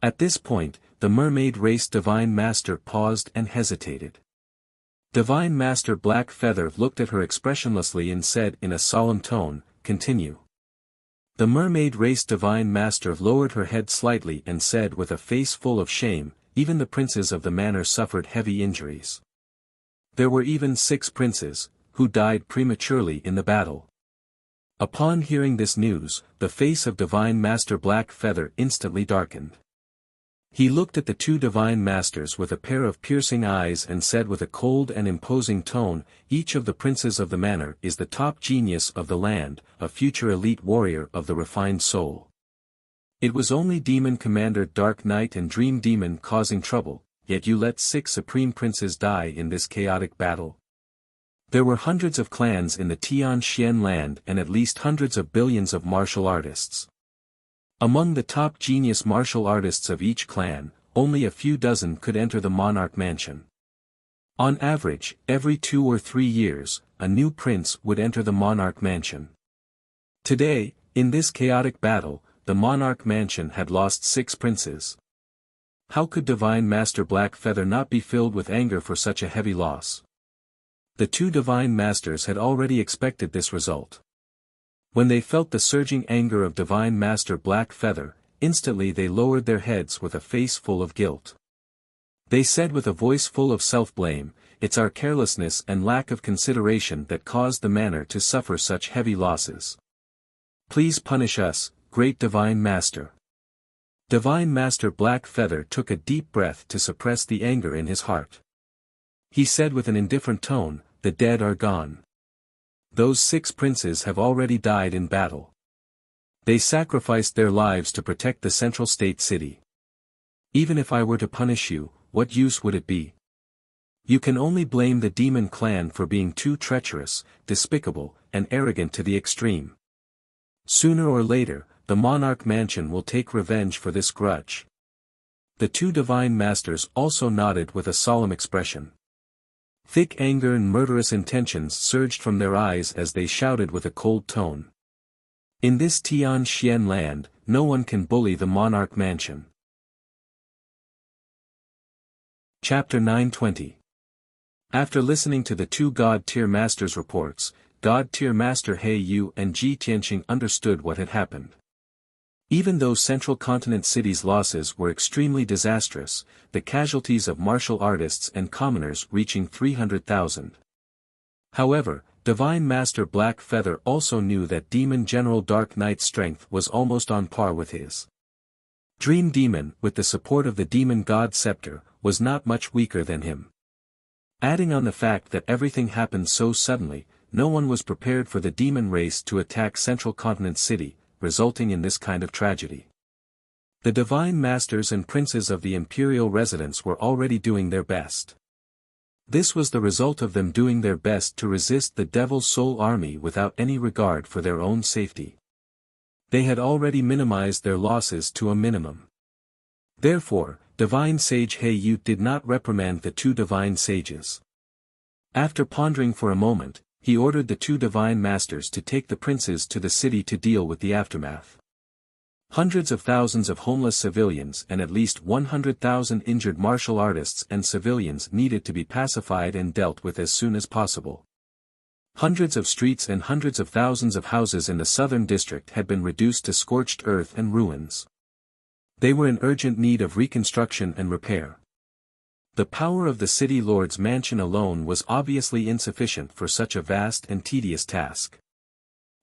At this point, the Mermaid Race Divine Master paused and hesitated. Divine Master Black Feather looked at her expressionlessly and said in a solemn tone, "Continue." The Mermaid Race Divine Master lowered her head slightly and said with a face full of shame, "Even the princes of the manor suffered heavy injuries. There were even 6 princes, who died prematurely in the battle." Upon hearing this news, the face of Divine Master Black Feather instantly darkened. He looked at the 2 Divine Masters with a pair of piercing eyes and said with a cold and imposing tone, "Each of the princes of the manor is the top genius of the land, a future elite warrior of the refined soul. It was only Demon Commander Dark Knight and Dream Demon causing trouble, yet you let 6 supreme princes die in this chaotic battle. There were hundreds of clans in the Tian Xian land and at least hundreds of billions of martial artists. Among the top genius martial artists of each clan, only a few dozen could enter the monarch mansion. On average, every 2 or 3 years, a new prince would enter the monarch mansion. Today, in this chaotic battle, the monarch mansion had lost 6 princes. How could Divine Master Black Feather not be filled with anger for such a heavy loss? The two divine masters had already expected this result. When they felt the surging anger of Divine Master Black Feather, instantly they lowered their heads with a face full of guilt. They said with a voice full of self-blame, "It's our carelessness and lack of consideration that caused the manor to suffer such heavy losses. Please punish us, great Divine Master." Divine Master Black Feather took a deep breath to suppress the anger in his heart. He said with an indifferent tone, "The dead are gone. Those 6 princes have already died in battle. They sacrificed their lives to protect the central state city. Even if I were to punish you, what use would it be? You can only blame the demon clan for being too treacherous, despicable, and arrogant to the extreme. Sooner or later, the monarch mansion will take revenge for this grudge." The two divine masters also nodded with a solemn expression. Thick anger and murderous intentions surged from their eyes as they shouted with a cold tone. "In this Tian Xian land, no one can bully the monarch mansion." Chapter 920. After listening to the two God-tier masters' reports, God-tier Master He Yu and Ji Tianqing understood what had happened. Even though Central Continent City's losses were extremely disastrous, the casualties of martial artists and commoners reaching 300,000. However, Divine Master Black Feather also knew that Demon General Dark Knight's strength was almost on par with his. Dream Demon, with the support of the Demon God Scepter, was not much weaker than him. Adding on the fact that everything happened so suddenly, no one was prepared for the demon race to attack Central Continent City, resulting in this kind of tragedy. The divine masters and princes of the imperial residence were already doing their best. This was the result of them doing their best to resist the Devil's Soul army without any regard for their own safety. They had already minimized their losses to a minimum. Therefore, Divine Sage He Yu did not reprimand the two divine sages. After pondering for a moment, he ordered the two divine masters to take the princes to the city to deal with the aftermath. Hundreds of thousands of homeless civilians and at least 100,000 injured martial artists and civilians needed to be pacified and dealt with as soon as possible. Hundreds of streets and hundreds of thousands of houses in the southern district had been reduced to scorched earth and ruins. They were in urgent need of reconstruction and repair. The power of the city lord's mansion alone was obviously insufficient for such a vast and tedious task.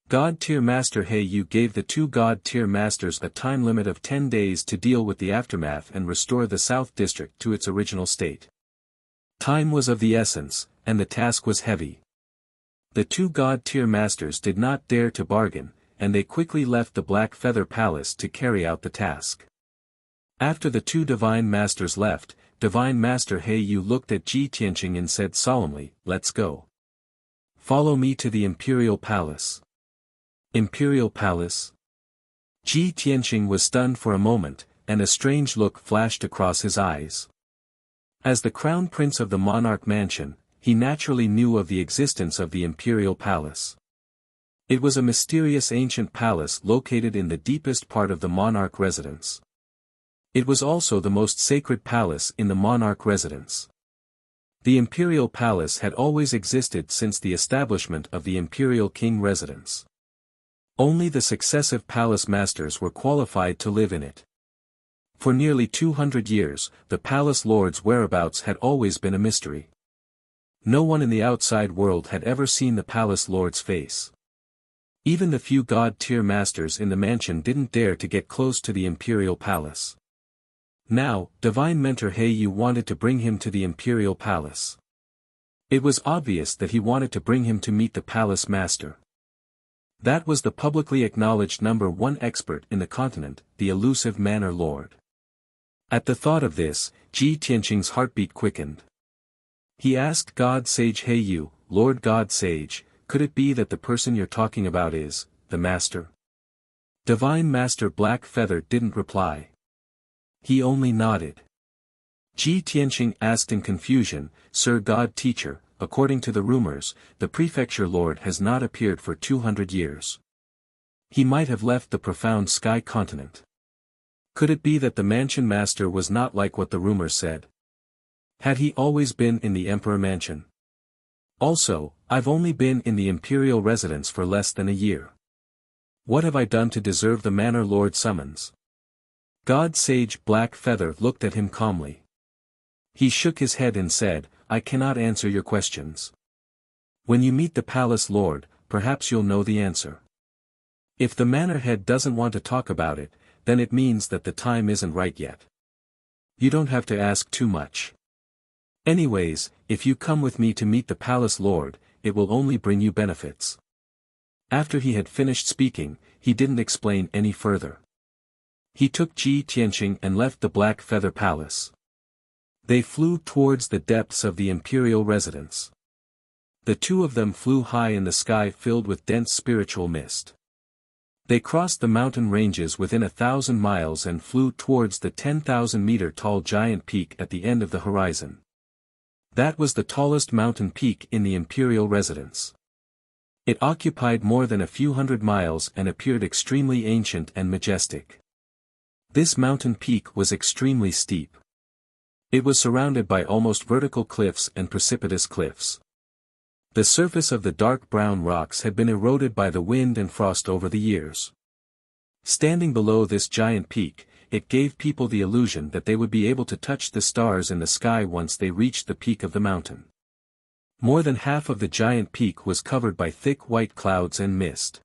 God-tier Master He Yu gave the two God-tier masters a time limit of 10 days to deal with the aftermath and restore the South District to its original state. Time was of the essence, and the task was heavy. The two God-tier masters did not dare to bargain, and they quickly left the Black Feather Palace to carry out the task. After the two divine masters left, Divine Master He Yu looked at Ji Tianqing and said solemnly, "Let's go. Follow me to the Imperial Palace." Imperial Palace? Ji Tianqing was stunned for a moment, and a strange look flashed across his eyes. As the crown prince of the monarch mansion, he naturally knew of the existence of the Imperial Palace. It was a mysterious ancient palace located in the deepest part of the monarch residence. It was also the most sacred palace in the monarch residence. The Imperial Palace had always existed since the establishment of the Imperial King residence. Only the successive palace masters were qualified to live in it. For nearly 200 years, the palace lord's whereabouts had always been a mystery. No one in the outside world had ever seen the palace lord's face. Even the few god-tier masters in the mansion didn't dare to get close to the Imperial Palace. Now, Divine Mentor He Yu wanted to bring him to the Imperial Palace. It was obvious that he wanted to bring him to meet the Palace Master. That was the publicly acknowledged #1 expert in the continent, the elusive Manor Lord. At the thought of this, Ji Tianqing's heartbeat quickened. He asked God Sage He Yu, "Lord God Sage, could it be that the person you're talking about is the Master?" Divine Master Black Feather didn't reply. He only nodded. Ji Tianqing asked in confusion, "Sir God Teacher, according to the rumors, the Prefecture Lord has not appeared for 200 years. He might have left the profound Sky Continent. Could it be that the Mansion Master was not like what the rumors said? Had he always been in the Emperor Mansion? Also, I've only been in the imperial residence for less than a year. What have I done to deserve the Manor Lord summons? God Sage Black Feather looked at him calmly. He shook his head and said, I cannot answer your questions. When you meet the Palace Lord, perhaps you'll know the answer. If the manor head doesn't want to talk about it, then it means that the time isn't right yet. You don't have to ask too much. Anyways, if you come with me to meet the Palace Lord, it will only bring you benefits. After he had finished speaking, he didn't explain any further. He took Ji Tianqing and left the Black Feather Palace. They flew towards the depths of the imperial residence. The two of them flew high in the sky filled with dense spiritual mist. They crossed the mountain ranges within 1,000 miles and flew towards the 10,000-meter tall giant peak at the end of the horizon. That was the tallest mountain peak in the imperial residence. It occupied more than a few hundred miles and appeared extremely ancient and majestic. This mountain peak was extremely steep. It was surrounded by almost vertical cliffs and precipitous cliffs. The surface of the dark brown rocks had been eroded by the wind and frost over the years. Standing below this giant peak, it gave people the illusion that they would be able to touch the stars in the sky once they reached the peak of the mountain. More than half of the giant peak was covered by thick white clouds and mist.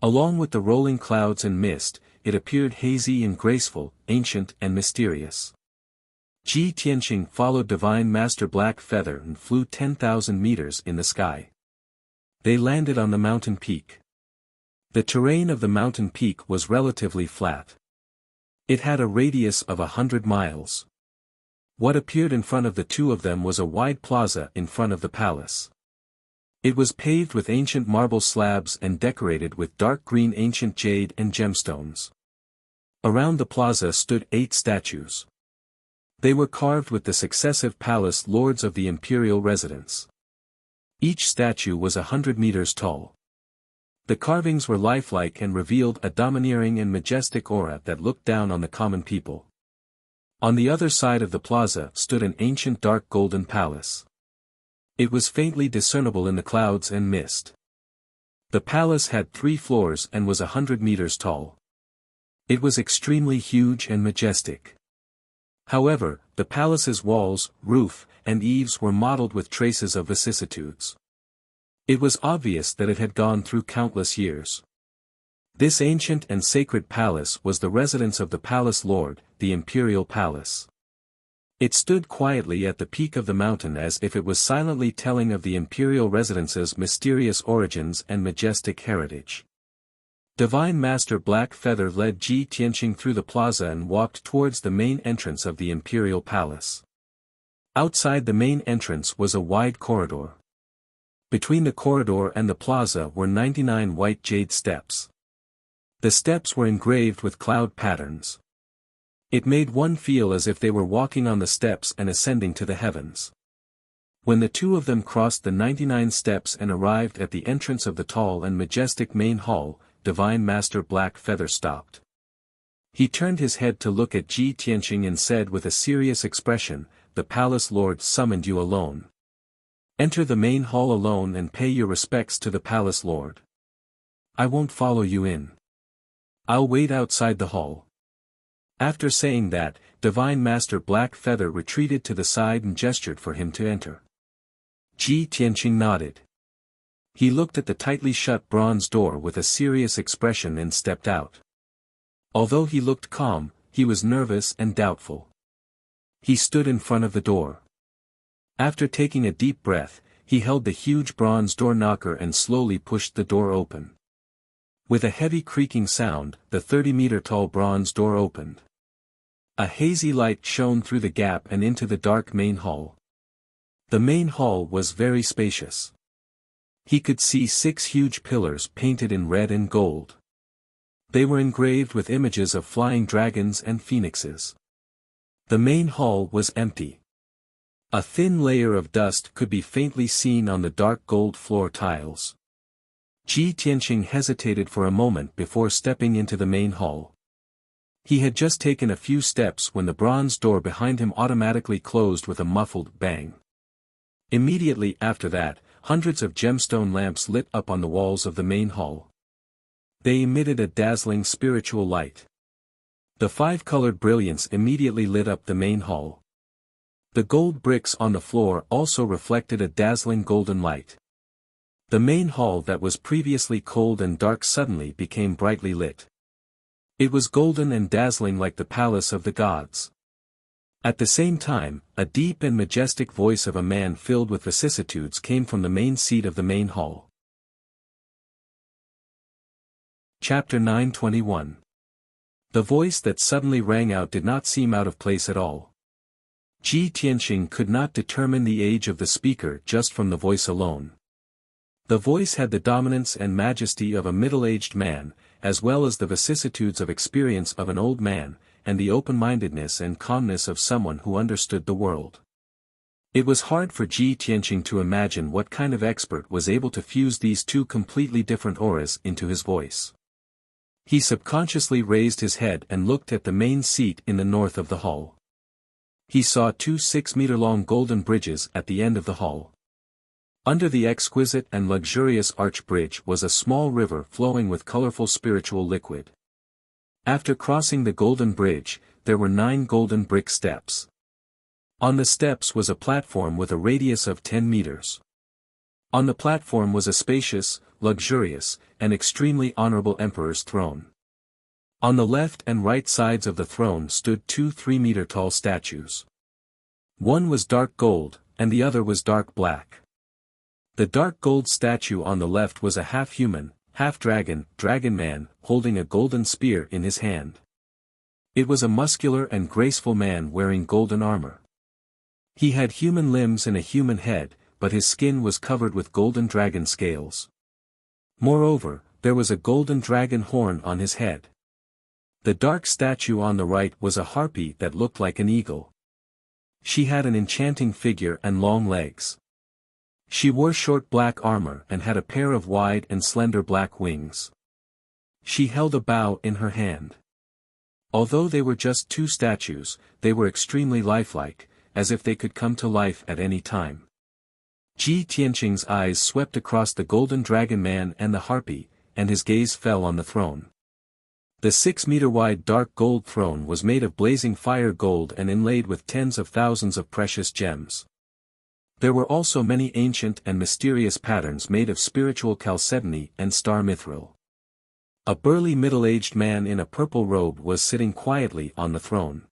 Along with the rolling clouds and mist, it appeared hazy and graceful, ancient and mysterious. Ji Tianqing followed Divine Master Black Feather and flew 10,000 meters in the sky. They landed on the mountain peak. The terrain of the mountain peak was relatively flat. It had a radius of 100 miles. What appeared in front of the two of them was a wide plaza in front of the palace. It was paved with ancient marble slabs and decorated with dark green ancient jade and gemstones. Around the plaza stood 8 statues. They were carved with the successive palace lords of the imperial residence. Each statue was 100 meters tall. The carvings were lifelike and revealed a domineering and majestic aura that looked down on the common people. On the other side of the plaza stood an ancient dark golden palace. It was faintly discernible in the clouds and mist. The palace had 3 floors and was 100 meters tall. It was extremely huge and majestic. However, the palace's walls, roof, and eaves were mottled with traces of vicissitudes. It was obvious that it had gone through countless years. This ancient and sacred palace was the residence of the Palace Lord, the Imperial Palace. It stood quietly at the peak of the mountain as if it was silently telling of the imperial residence's mysterious origins and majestic heritage. Divine Master Black Feather led Ji Tianqing through the plaza and walked towards the main entrance of the imperial palace. Outside the main entrance was a wide corridor. Between the corridor and the plaza were 99 white jade steps. The steps were engraved with cloud patterns. It made one feel as if they were walking on the steps and ascending to the heavens. When the two of them crossed the 99 steps and arrived at the entrance of the tall and majestic main hall, Divine Master Black Feather stopped. He turned his head to look at Ji Tianqing and said with a serious expression, "The Palace Lord summoned you alone. Enter the main hall alone and pay your respects to the Palace Lord. I won't follow you in. I'll wait outside the hall." After saying that, Divine Master Black Feather retreated to the side and gestured for him to enter. Ji Tianqing nodded. He looked at the tightly shut bronze door with a serious expression and stepped out. Although he looked calm, he was nervous and doubtful. He stood in front of the door. After taking a deep breath, he held the huge bronze door knocker and slowly pushed the door open. With a heavy creaking sound, the 30-meter-tall bronze door opened. A hazy light shone through the gap and into the dark main hall. The main hall was very spacious. He could see 6 huge pillars painted in red and gold. They were engraved with images of flying dragons and phoenixes. The main hall was empty. A thin layer of dust could be faintly seen on the dark gold floor tiles. Ji Tianqing hesitated for a moment before stepping into the main hall. He had just taken a few steps when the bronze door behind him automatically closed with a muffled bang. Immediately after that, hundreds of gemstone lamps lit up on the walls of the main hall. They emitted a dazzling spiritual light. The five-colored brilliance immediately lit up the main hall. The gold bricks on the floor also reflected a dazzling golden light. The main hall that was previously cold and dark suddenly became brightly lit. It was golden and dazzling like the palace of the gods. At the same time, a deep and majestic voice of a man filled with vicissitudes came from the main seat of the main hall. Chapter 9:21. The voice that suddenly rang out did not seem out of place at all. Ji Tianqing could not determine the age of the speaker just from the voice alone. The voice had the dominance and majesty of a middle-aged man, as well as the vicissitudes of experience of an old man, and the open-mindedness and calmness of someone who understood the world. It was hard for Ji Tianqing to imagine what kind of expert was able to fuse these two completely different auras into his voice. He subconsciously raised his head and looked at the main seat in the north of the hall. He saw two 6-meter-long golden bridges at the end of the hall. Under the exquisite and luxurious arch bridge was a small river flowing with colorful spiritual liquid. After crossing the golden bridge, there were 9 golden brick steps. On the steps was a platform with a radius of 10 meters. On the platform was a spacious, luxurious, and extremely honorable emperor's throne. On the left and right sides of the throne stood 2 3-meter-tall statues. One was dark gold, and the other was dark black. The dark gold statue on the left was a half-human, half-dragon, dragon man, holding a golden spear in his hand. It was a muscular and graceful man wearing golden armor. He had human limbs and a human head, but his skin was covered with golden dragon scales. Moreover, there was a golden dragon horn on his head. The dark statue on the right was a harpy that looked like an eagle. She had an enchanting figure and long legs. She wore short black armor and had a pair of wide and slender black wings. She held a bow in her hand. Although they were just 2 statues, they were extremely lifelike, as if they could come to life at any time. Ji Tianqing's eyes swept across the golden dragon man and the harpy, and his gaze fell on the throne. The 6-meter-wide dark gold throne was made of blazing fire gold and inlaid with tens of thousands of precious gems. There were also many ancient and mysterious patterns made of spiritual chalcedony and star mithril. A burly middle-aged man in a purple robe was sitting quietly on the throne.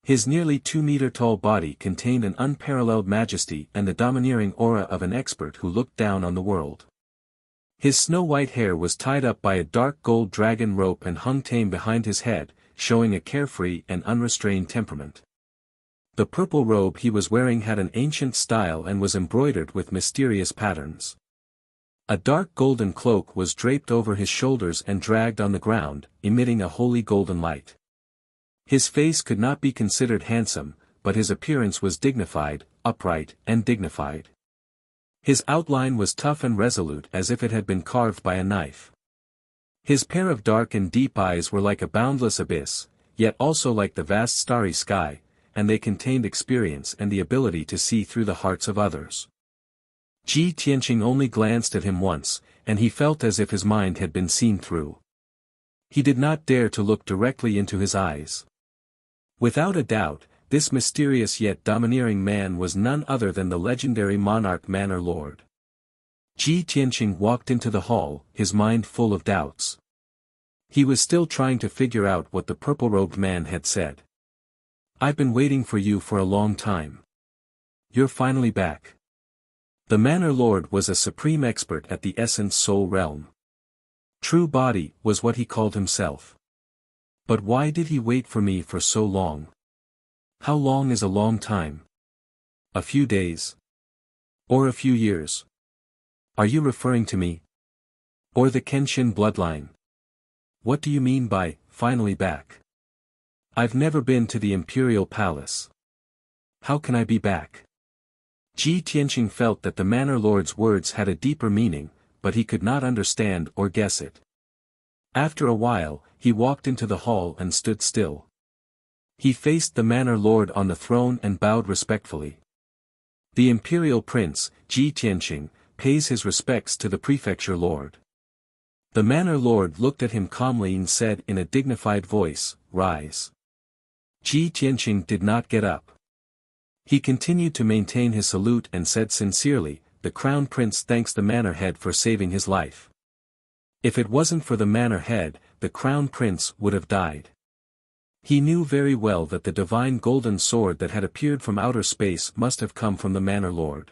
His nearly 2-meter-tall body contained an unparalleled majesty and the domineering aura of an expert who looked down on the world. His snow-white hair was tied up by a dark gold dragon rope and hung tame behind his head, showing a carefree and unrestrained temperament. The purple robe he was wearing had an ancient style and was embroidered with mysterious patterns. A dark golden cloak was draped over his shoulders and dragged on the ground, emitting a holy golden light. His face could not be considered handsome, but his appearance was dignified, upright, and dignified. His outline was tough and resolute as if it had been carved by a knife. His pair of dark and deep eyes were like a boundless abyss, yet also like the vast starry sky, and they contained experience and the ability to see through the hearts of others. Ji Tianqing only glanced at him once, and he felt as if his mind had been seen through. He did not dare to look directly into his eyes. Without a doubt, this mysterious yet domineering man was none other than the legendary monarch Manor Lord. Ji Tianqing walked into the hall, his mind full of doubts. He was still trying to figure out what the purple-robed man had said. "I've been waiting for you for a long time. You're finally back." The Manor Lord was a supreme expert at the Essence Soul realm. True Body was what he called himself. But why did he wait for me for so long? How long is a long time? A few days? Or a few years? Are you referring to me? Or the Kenshin bloodline? What do you mean by, finally back? I've never been to the Imperial Palace. How can I be back? Ji Tianqing felt that the Manor Lord's words had a deeper meaning, but he could not understand or guess it. After a while, he walked into the hall and stood still. He faced the Manor Lord on the throne and bowed respectfully. The imperial prince, Ji Tianqing, pays his respects to the prefecture lord. The manor lord looked at him calmly and said in a dignified voice, "Rise." Ji Tianqing did not get up. He continued to maintain his salute and said sincerely, "The crown prince thanks the manor head for saving his life. If it wasn't for the manor head, the crown prince would have died." He knew very well that the divine golden sword that had appeared from outer space must have come from the manor lord.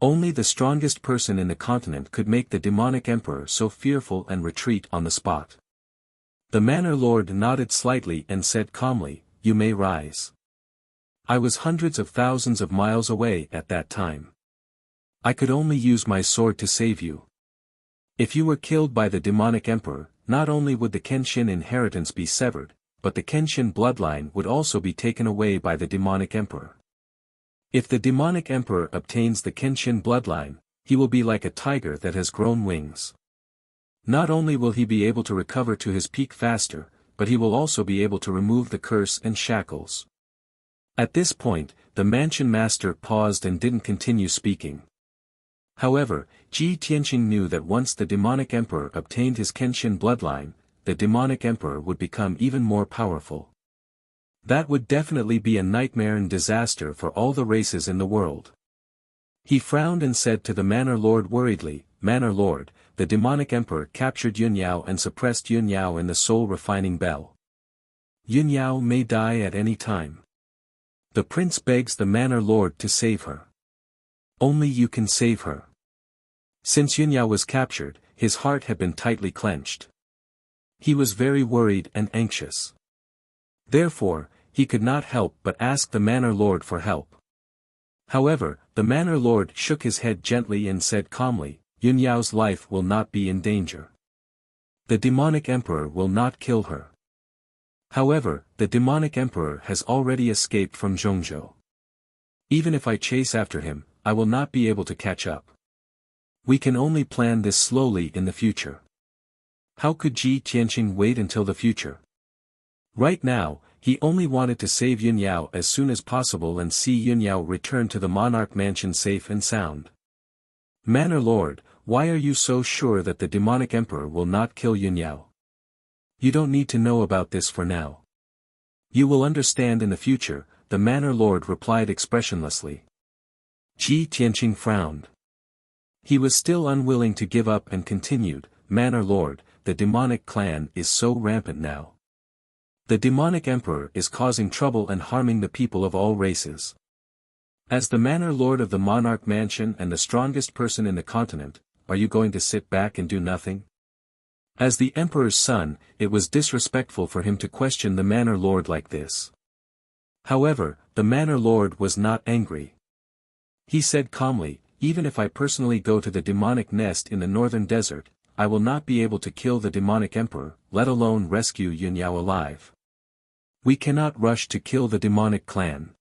Only the strongest person in the continent could make the demonic emperor so fearful and retreat on the spot. The manor lord nodded slightly and said calmly, "You may rise. I was hundreds of thousands of miles away at that time. I could only use my sword to save you. If you were killed by the demonic emperor, not only would the Kenshin inheritance be severed, but the Kenshin bloodline would also be taken away by the demonic emperor. If the demonic emperor obtains the Kenshin bloodline, he will be like a tiger that has grown wings. Not only will he be able to recover to his peak faster, but he will also be able to remove the curse and shackles." At this point, the mansion master paused and didn't continue speaking. However, Ji Tianqing knew that once the demonic emperor obtained his Kenshin bloodline, the demonic emperor would become even more powerful. That would definitely be a nightmare and disaster for all the races in the world. He frowned and said to the manor lord worriedly, "Manor lord, the demonic emperor captured Yunyao and suppressed Yunyao in the soul refining bell. Yunyao may die at any time. The prince begs the manor lord to save her. Only you can save her." Since Yunyao was captured, his heart had been tightly clenched. He was very worried and anxious. Therefore, he could not help but ask the manor lord for help. However, the manor lord shook his head gently and said calmly, "Yunyao's life will not be in danger. The demonic emperor will not kill her. However, the demonic emperor has already escaped from Zhongzhou. Even if I chase after him, I will not be able to catch up. We can only plan this slowly in the future." How could Ji Tianqing wait until the future? Right now, he only wanted to save Yunyao as soon as possible and see Yunyao return to the monarch mansion safe and sound. "Manor lord, why are you so sure that the demonic emperor will not kill Yunyao? You don't need to know about this for now. You will understand in the future," the manor lord replied expressionlessly. Ji Tianqing frowned. He was still unwilling to give up and continued, "Manor lord, the demonic clan is so rampant now. The demonic emperor is causing trouble and harming the people of all races. As the manor lord of the monarch mansion and the strongest person in the continent, are you going to sit back and do nothing?" As the emperor's son, it was disrespectful for him to question the manor lord like this. However, the manor lord was not angry. He said calmly, "Even if I personally go to the demonic nest in the northern desert, I will not be able to kill the demonic emperor, let alone rescue Yunyao alive. We cannot rush to kill the demonic clan.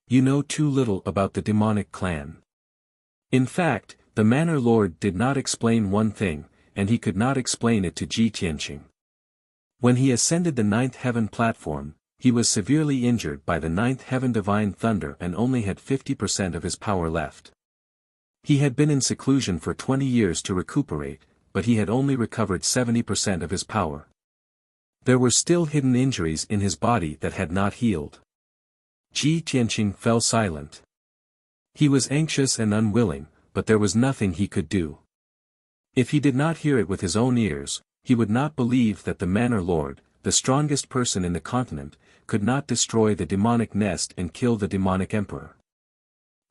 You know too little about the demonic clan." In fact, the manor lord did not explain one thing, and he could not explain it to Ji Tianqing. When he ascended the ninth heaven platform, he was severely injured by the ninth heaven divine thunder and only had 50% of his power left. He had been in seclusion for 20 years to recuperate, but he had only recovered 70% of his power. There were still hidden injuries in his body that had not healed. Ji Tianqing fell silent. He was anxious and unwilling, but there was nothing he could do. If he did not hear it with his own ears, he would not believe that the manor lord, the strongest person in the continent, could not destroy the demonic nest and kill the demonic emperor.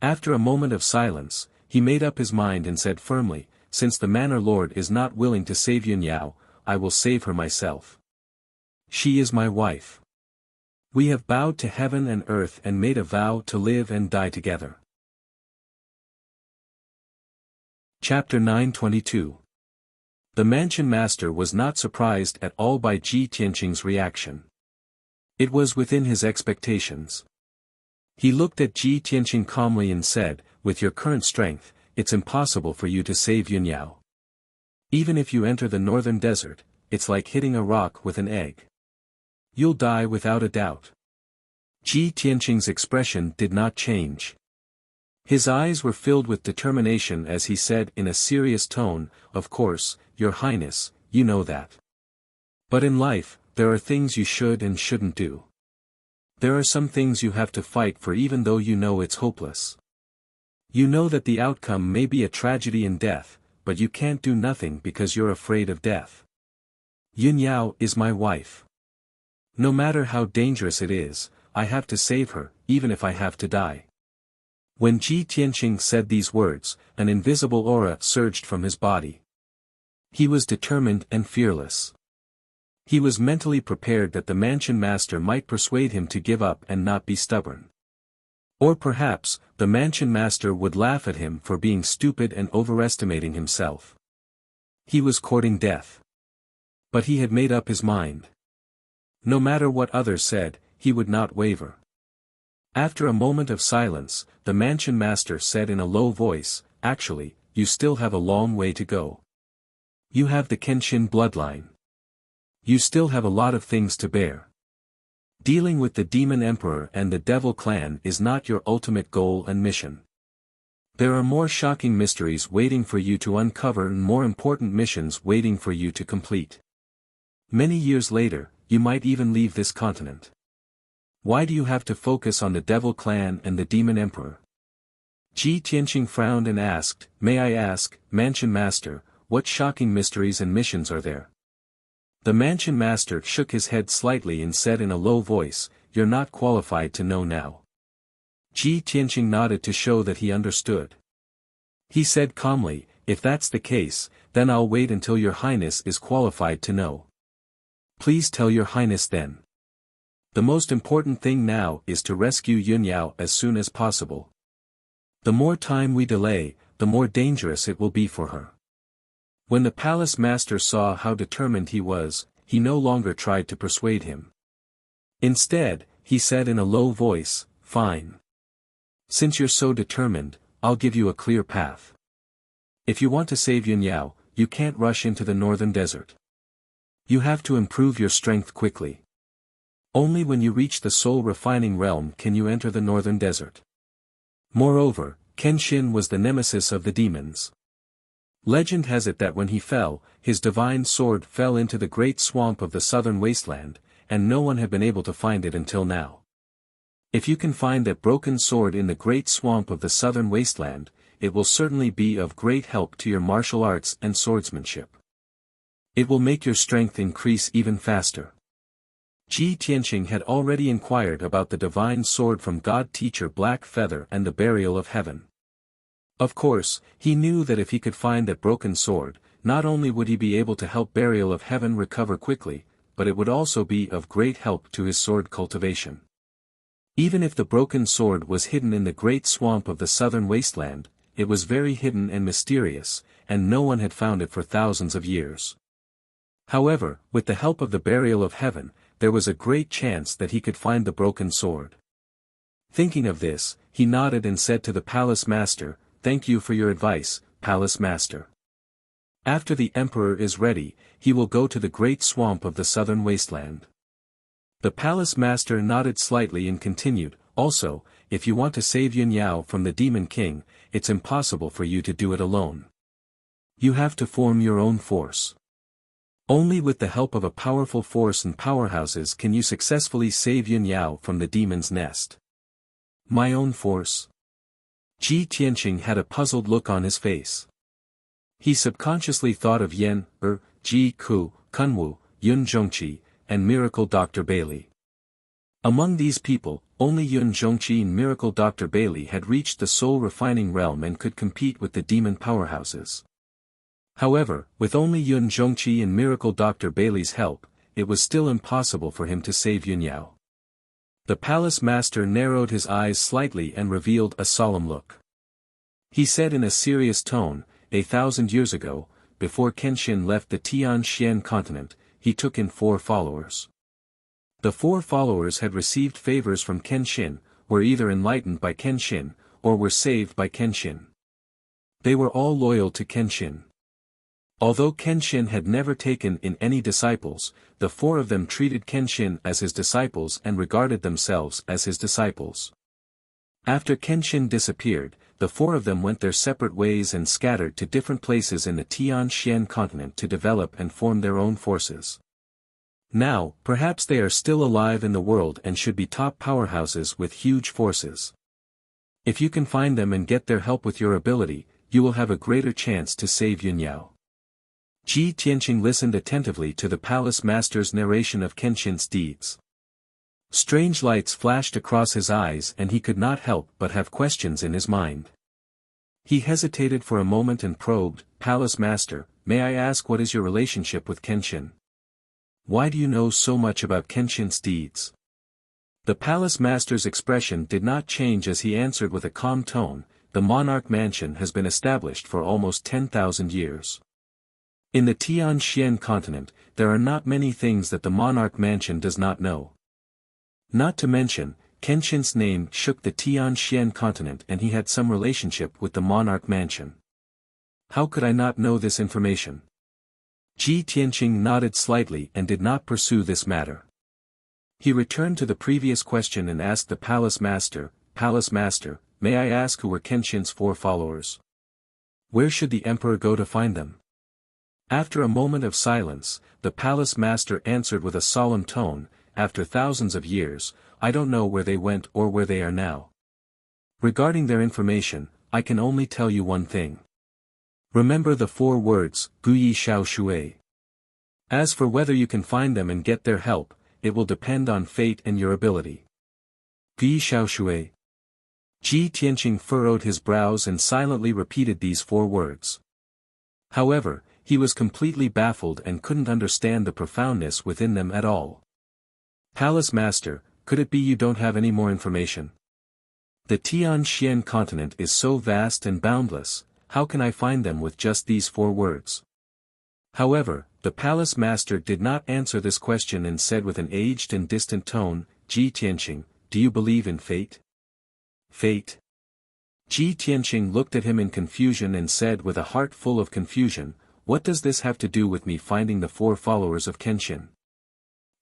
After a moment of silence, he made up his mind and said firmly, "Since the manor lord is not willing to save Yunyao, I will save her myself. She is my wife. We have bowed to heaven and earth and made a vow to live and die together." Chapter 922. The mansion master was not surprised at all by Ji Tianqing's reaction. It was within his expectations. He looked at Ji Tianqing calmly and said, "With your current strength, it's impossible for you to save Yunyao. Even if you enter the northern desert, it's like hitting a rock with an egg. You'll die without a doubt." Ji Tianqing's expression did not change. His eyes were filled with determination as he said in a serious tone, "Of course, Your Highness, you know that. But in life, there are things you should and shouldn't do. There are some things you have to fight for even though you know it's hopeless. You know that the outcome may be a tragedy and death, but you can't do nothing because you're afraid of death. Yunyao is my wife. No matter how dangerous it is, I have to save her, even if I have to die." When Ji Tianqing said these words, an invisible aura surged from his body. He was determined and fearless. He was mentally prepared that the mansion master might persuade him to give up and not be stubborn. Or perhaps, the mansion master would laugh at him for being stupid and overestimating himself. He was courting death. But he had made up his mind. No matter what others said, he would not waver. After a moment of silence, the mansion master said in a low voice, "Actually, you still have a long way to go. You have the Kenshin bloodline. You still have a lot of things to bear. Dealing with the Demon Emperor and the Devil Clan is not your ultimate goal and mission. There are more shocking mysteries waiting for you to uncover and more important missions waiting for you to complete. Many years later, you might even leave this continent. Why do you have to focus on the Devil Clan and the Demon Emperor?" Ji Tianqing frowned and asked, "May I ask, Mansion Master, what shocking mysteries and missions are there?" The Mansion Master shook his head slightly and said in a low voice, "You're not qualified to know now." Ji Tianqing nodded to show that he understood. He said calmly, "If that's the case, then I'll wait until Your Highness is qualified to know." "Please tell Your Highness then. The most important thing now is to rescue Yunyao as soon as possible. The more time we delay, the more dangerous it will be for her." When the palace master saw how determined he was, he no longer tried to persuade him. Instead, he said in a low voice, "Fine. Since you're so determined, I'll give you a clear path. If you want to save Yunyao, you can't rush into the northern desert. You have to improve your strength quickly. Only when you reach the soul refining realm can you enter the northern desert. Moreover, Kenshin was the nemesis of the demons. Legend has it that when he fell, his divine sword fell into the great swamp of the southern wasteland, and no one had been able to find it until now. If you can find that broken sword in the great swamp of the southern wasteland, it will certainly be of great help to your martial arts and swordsmanship. It will make your strength increase even faster." Ji Tianqing had already inquired about the divine sword from God-teacher Black Feather and the burial of heaven. Of course, he knew that if he could find that broken sword, not only would he be able to help Burial of Heaven recover quickly, but it would also be of great help to his sword cultivation. Even if the broken sword was hidden in the great swamp of the southern wasteland, it was very hidden and mysterious, and no one had found it for thousands of years. However, with the help of the Burial of Heaven, there was a great chance that he could find the broken sword. Thinking of this, he nodded and said to the palace master, "Thank you for your advice, Palace Master. After the Emperor is ready, he will go to the great swamp of the southern wasteland." The Palace Master nodded slightly and continued, "Also, if you want to save Yunyao from the Demon King, it's impossible for you to do it alone. You have to form your own force. Only with the help of a powerful force and powerhouses can you successfully save Yunyao from the demon's nest." "My own force?" Ji Tianqing had a puzzled look on his face. He subconsciously thought of Yan, Ji Ku, Kunwu, Yun Zhongqi, and Miracle Dr. Bailey. Among these people, only Yun Zhongqi and Miracle Dr. Bailey had reached the soul refining realm and could compete with the demon powerhouses. However, with only Yun Zhongqi and Miracle Dr. Bailey's help, it was still impossible for him to save Yunyao. The palace master narrowed his eyes slightly and revealed a solemn look. He said in a serious tone, 1,000 years ago, before Kenshin left the Tianxian continent, he took in 4 followers. The 4 followers had received favors from Kenshin, were either enlightened by Kenshin, or were saved by Kenshin. They were all loyal to Kenshin. Although Kenshin had never taken in any disciples, the 4 of them treated Kenshin as his disciples and regarded themselves as his disciples. After Kenshin disappeared, the four of them went their separate ways and scattered to different places in the Tian-Xian continent to develop and form their own forces. Now, perhaps they are still alive in the world and should be top powerhouses with huge forces. If you can find them and get their help with your ability, you will have a greater chance to save Yunyao. Ji Tianqing listened attentively to the palace master's narration of Kenshin's deeds. Strange lights flashed across his eyes and he could not help but have questions in his mind. He hesitated for a moment and probed, "Palace master, may I ask what is your relationship with Kenshin? Why do you know so much about Kenshin's deeds?" The palace master's expression did not change as he answered with a calm tone, "The monarch mansion has been established for almost 10,000 years. In the Tian-Xian continent, there are not many things that the monarch mansion does not know. Not to mention, Kenshin's name shook the Tian-Xian continent and he had some relationship with the monarch mansion. How could I not know this information?" Ji Tianqing nodded slightly and did not pursue this matter. He returned to the previous question and asked the palace master, "Palace master, may I ask who were Kenshin's four followers? Where should the emperor go to find them?" After a moment of silence, the palace master answered with a solemn tone, "After thousands of years, I don't know where they went or where they are now. Regarding their information, I can only tell you one thing. Remember the four words, Guyi Xiao Shui. As for whether you can find them and get their help, it will depend on fate and your ability." Guyi Xiao Shui. Ji Tianqing furrowed his brows and silently repeated these four words. However, he was completely baffled and couldn't understand the profoundness within them at all. "Palace master, could it be you don't have any more information? The Tian-Xian continent is so vast and boundless, how can I find them with just these four words?" However, the palace master did not answer this question and said with an aged and distant tone, "Ji Tianqing, do you believe in fate?" "Fate?" Ji Tianqing looked at him in confusion and said with a heart full of confusion, "What does this have to do with me finding the four followers of Kenshin?"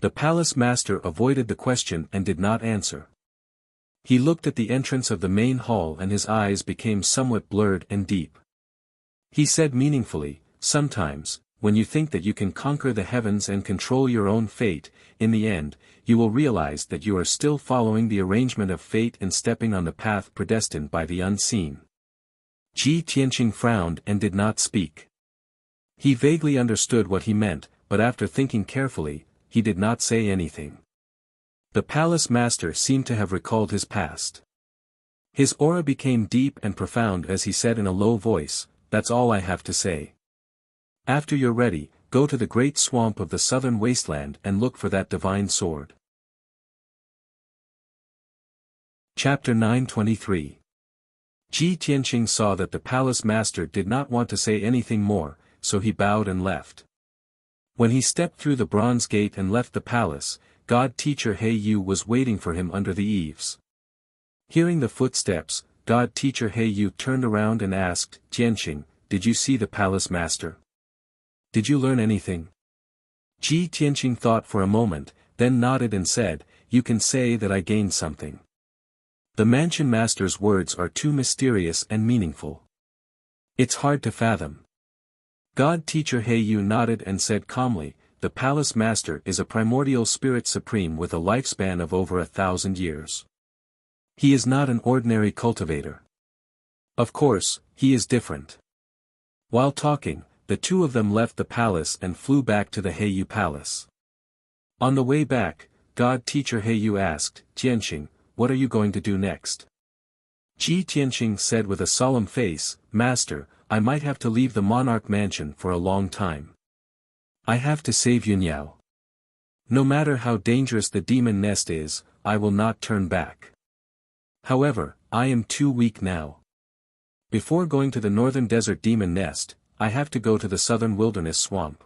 The palace master avoided the question and did not answer. He looked at the entrance of the main hall and his eyes became somewhat blurred and deep. He said meaningfully, "Sometimes, when you think that you can conquer the heavens and control your own fate, in the end, you will realize that you are still following the arrangement of fate and stepping on the path predestined by the unseen." Ji Tianqing frowned and did not speak. He vaguely understood what he meant, but after thinking carefully, he did not say anything. The palace master seemed to have recalled his past. His aura became deep and profound as he said in a low voice, "That's all I have to say. After you're ready, go to the great swamp of the southern wasteland and look for that divine sword." Chapter 923. Ji Tianqing saw that the palace master did not want to say anything more, so he bowed and left. When he stepped through the bronze gate and left the palace, God teacher He Yu was waiting for him under the eaves. Hearing the footsteps, God teacher He Yu turned around and asked, "Tianqing, did you see the palace master? Did you learn anything?" Ji Tianqing thought for a moment, then nodded and said, "You can say that I gained something. The mansion master's words are too mysterious and meaningful. It's hard to fathom." God teacher He Yu nodded and said calmly, "The palace master is a primordial spirit supreme with a lifespan of over 1,000 years. He is not an ordinary cultivator. Of course, he is different." While talking, the two of them left the palace and flew back to the Heiyu palace. On the way back, God teacher Heiyu asked, "Tianqing, what are you going to do next?" Ji Tianqing said with a solemn face, "Master, I might have to leave the monarch mansion for a long time. I have to save Yunyao. No matter how dangerous the demon nest is, I will not turn back. However, I am too weak now. Before going to the northern desert demon nest, I have to go to the southern wilderness swamp.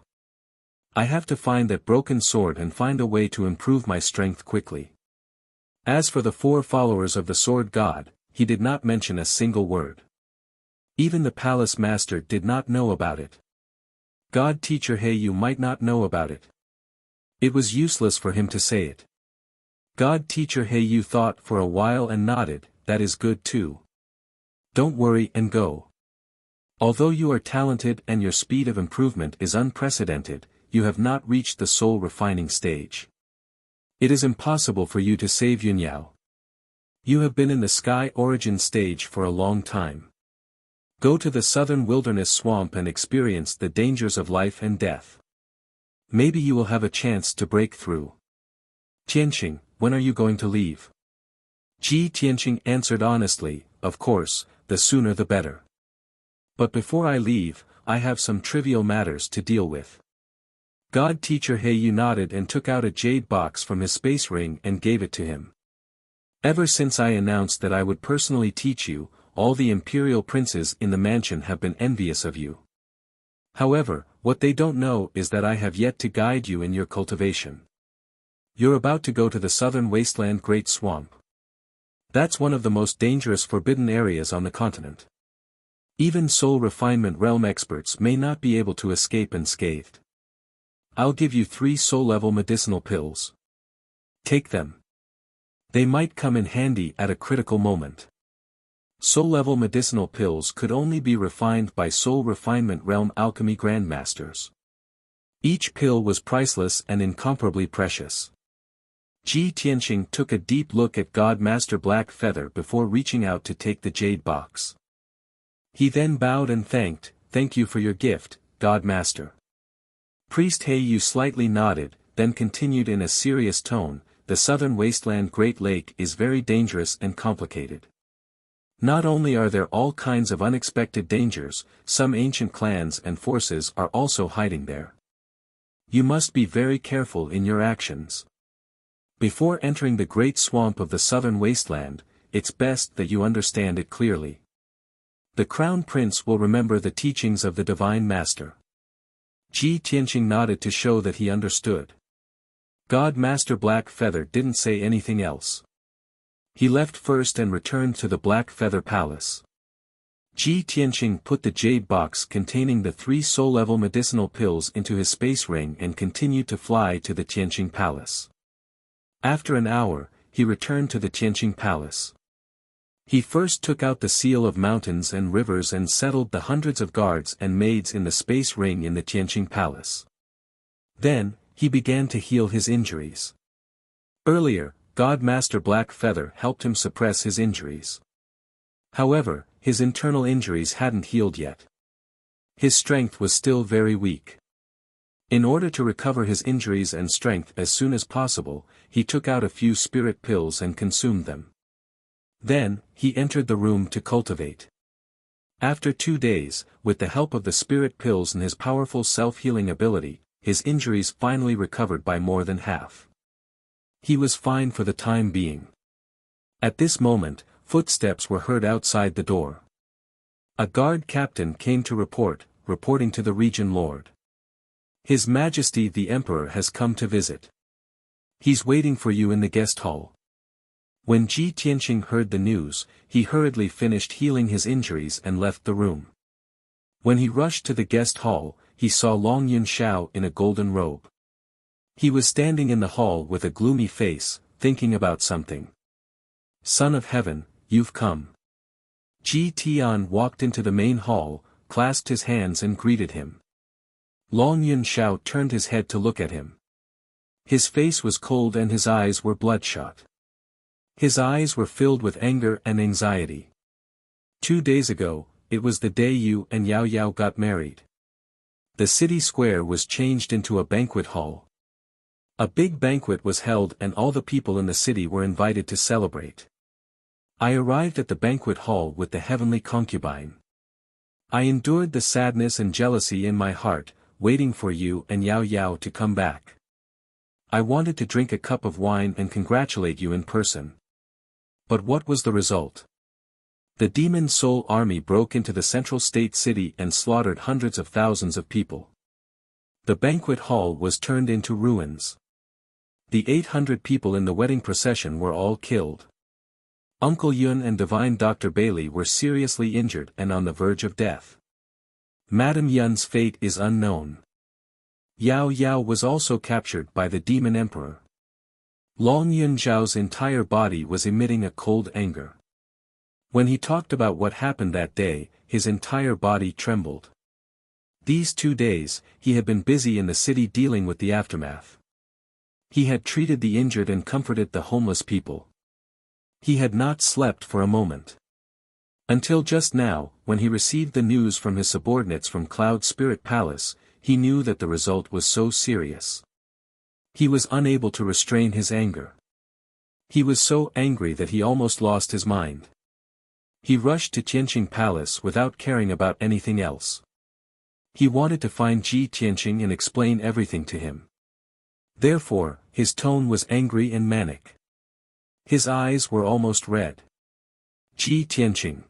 I have to find that broken sword and find a way to improve my strength quickly." As for the four followers of the sword god, he did not mention a single word. Even the palace master did not know about it. God teacher Heiyu might not know about it. It was useless for him to say it. God teacher Heiyu thought for a while and nodded, "That is good too. Don't worry and go. Although you are talented and your speed of improvement is unprecedented, you have not reached the soul refining stage. It is impossible for you to save Yunyao. You have been in the sky origin stage for a long time. Go to the southern wilderness swamp and experience the dangers of life and death. Maybe you will have a chance to break through. Tianqing, when are you going to leave? Ji Tianqing answered honestly, of course, the sooner the better. But before I leave, I have some trivial matters to deal with. God teacher Heiyu nodded and took out a jade box from his space ring and gave it to him. Ever since I announced that I would personally teach you, all the imperial princes in the mansion have been envious of you. However, what they don't know is that I have yet to guide you in your cultivation. You're about to go to the southern wasteland Great Swamp. That's one of the most dangerous forbidden areas on the continent. Even soul refinement realm experts may not be able to escape unscathed. I'll give you 3 soul-level medicinal pills. Take them. They might come in handy at a critical moment. Soul-level medicinal pills could only be refined by soul refinement realm alchemy grandmasters. Each pill was priceless and incomparably precious. Ji Tianqing took a deep look at God Master Black Feather before reaching out to take the jade box. He then bowed and thank you for your gift, God Master. Priest Heiyu slightly nodded, then continued in a serious tone, the southern wasteland Great Lake is very dangerous and complicated. Not only are there all kinds of unexpected dangers, some ancient clans and forces are also hiding there. You must be very careful in your actions. Before entering the great swamp of the southern wasteland, it's best that you understand it clearly. The Crown Prince will remember the teachings of the Divine Master. Ji Tianqing nodded to show that he understood. God Master Black Feather didn't say anything else. He left first and returned to the Black Feather Palace. Ji Tianqing put the jade box containing the 3 soul-level medicinal pills into his space ring and continued to fly to the Tianqing Palace. After an hour, he returned to the Tianqing Palace. He first took out the seal of mountains and rivers and settled the hundreds of guards and maids in the space ring in the Tianqing Palace. Then, he began to heal his injuries. Earlier, God Master Black Feather helped him suppress his injuries. However, his internal injuries hadn't healed yet. His strength was still very weak. In order to recover his injuries and strength as soon as possible, he took out a few spirit pills and consumed them. Then, he entered the room to cultivate. After 2 days, with the help of the spirit pills and his powerful self-healing ability, his injuries finally recovered by more than half. He was fine for the time being. At this moment, footsteps were heard outside the door. A guard captain came to reporting to the region lord. His Majesty the Emperor has come to visit. He's waiting for you in the guest hall. When Ji Tianqing heard the news, he hurriedly finished healing his injuries and left the room. When he rushed to the guest hall, he saw Long Yunxiao in a golden robe. He was standing in the hall with a gloomy face, thinking about something. Son of Heaven, you've come. Ji Tian walked into the main hall, clasped his hands and greeted him. Long Yunxiao turned his head to look at him. His face was cold and his eyes were bloodshot. His eyes were filled with anger and anxiety. 2 days ago, it was the day you and Yao Yao got married. The city square was changed into a banquet hall. A big banquet was held and all the people in the city were invited to celebrate. I arrived at the banquet hall with the heavenly concubine. I endured the sadness and jealousy in my heart, waiting for you and Yao Yao to come back. I wanted to drink a cup of wine and congratulate you in person. But what was the result? The demon soul army broke into the central state city and slaughtered hundreds of thousands of people. The banquet hall was turned into ruins. The 800 people in the wedding procession were all killed. Uncle Yun and Divine Dr. Bailey were seriously injured and on the verge of death. Madame Yun's fate is unknown. Yao Yao was also captured by the demon emperor. Long Yunxiao's entire body was emitting a cold anger. When he talked about what happened that day, his entire body trembled. These 2 days, he had been busy in the city dealing with the aftermath. He had treated the injured and comforted the homeless people. He had not slept for a moment. Until just now, when he received the news from his subordinates from Cloud Spirit Palace, he knew that the result was so serious. He was unable to restrain his anger. He was so angry that he almost lost his mind. He rushed to Tianqing Palace without caring about anything else. He wanted to find Ji Tianqing and explain everything to him. Therefore, his tone was angry and manic. His eyes were almost red. Ji Tianqing.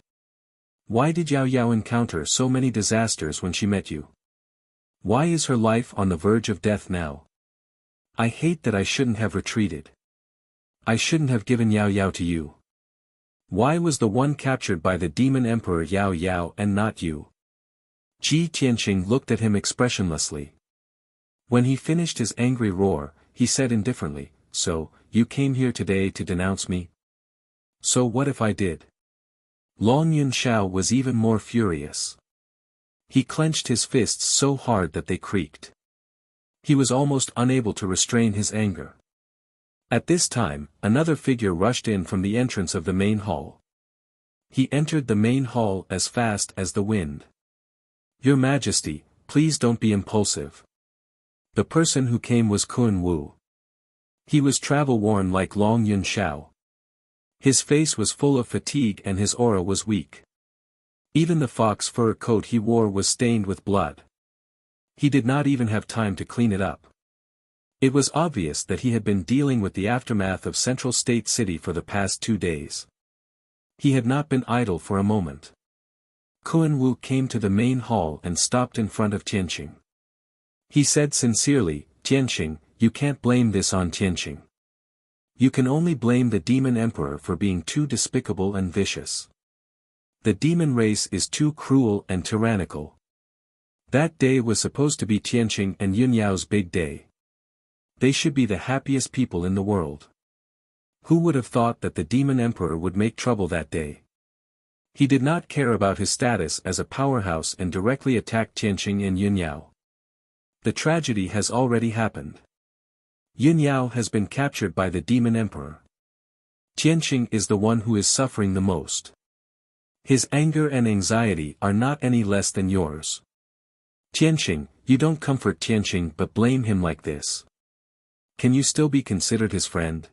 Why did Yao Yao encounter so many disasters when she met you? Why is her life on the verge of death now? I hate that I shouldn't have retreated. I shouldn't have given Yao Yao to you. Why was the one captured by the demon emperor Yao Yao and not you? Ji Tianqing looked at him expressionlessly. When he finished his angry roar, he said indifferently, "So, you came here today to denounce me? So what if I did?" Long Yunxiao was even more furious. He clenched his fists so hard that they creaked. He was almost unable to restrain his anger. At this time, another figure rushed in from the entrance of the main hall. He entered the main hall as fast as the wind. "Your Majesty, please don't be impulsive." The person who came was Kun Wu. He was travel-worn like Long Yunxiao. His face was full of fatigue and his aura was weak. Even the fox fur coat he wore was stained with blood. He did not even have time to clean it up. It was obvious that he had been dealing with the aftermath of Central State City for the past 2 days. He had not been idle for a moment. Kun Wu came to the main hall and stopped in front of Tianqing. He said sincerely, "Tianqing, you can't blame this on Tianqing. You can only blame the demon emperor for being too despicable and vicious. The demon race is too cruel and tyrannical. That day was supposed to be Tianqing and Yunyao's big day. They should be the happiest people in the world. Who would have thought that the demon emperor would make trouble that day? He did not care about his status as a powerhouse and directly attacked Tianqing and Yunyao. The tragedy has already happened. Yunyao has been captured by the demon emperor. Tianqing is the one who is suffering the most. His anger and anxiety are not any less than yours. Tianqing, you don't comfort Tianqing but blame him like this. Can you still be considered his friend?"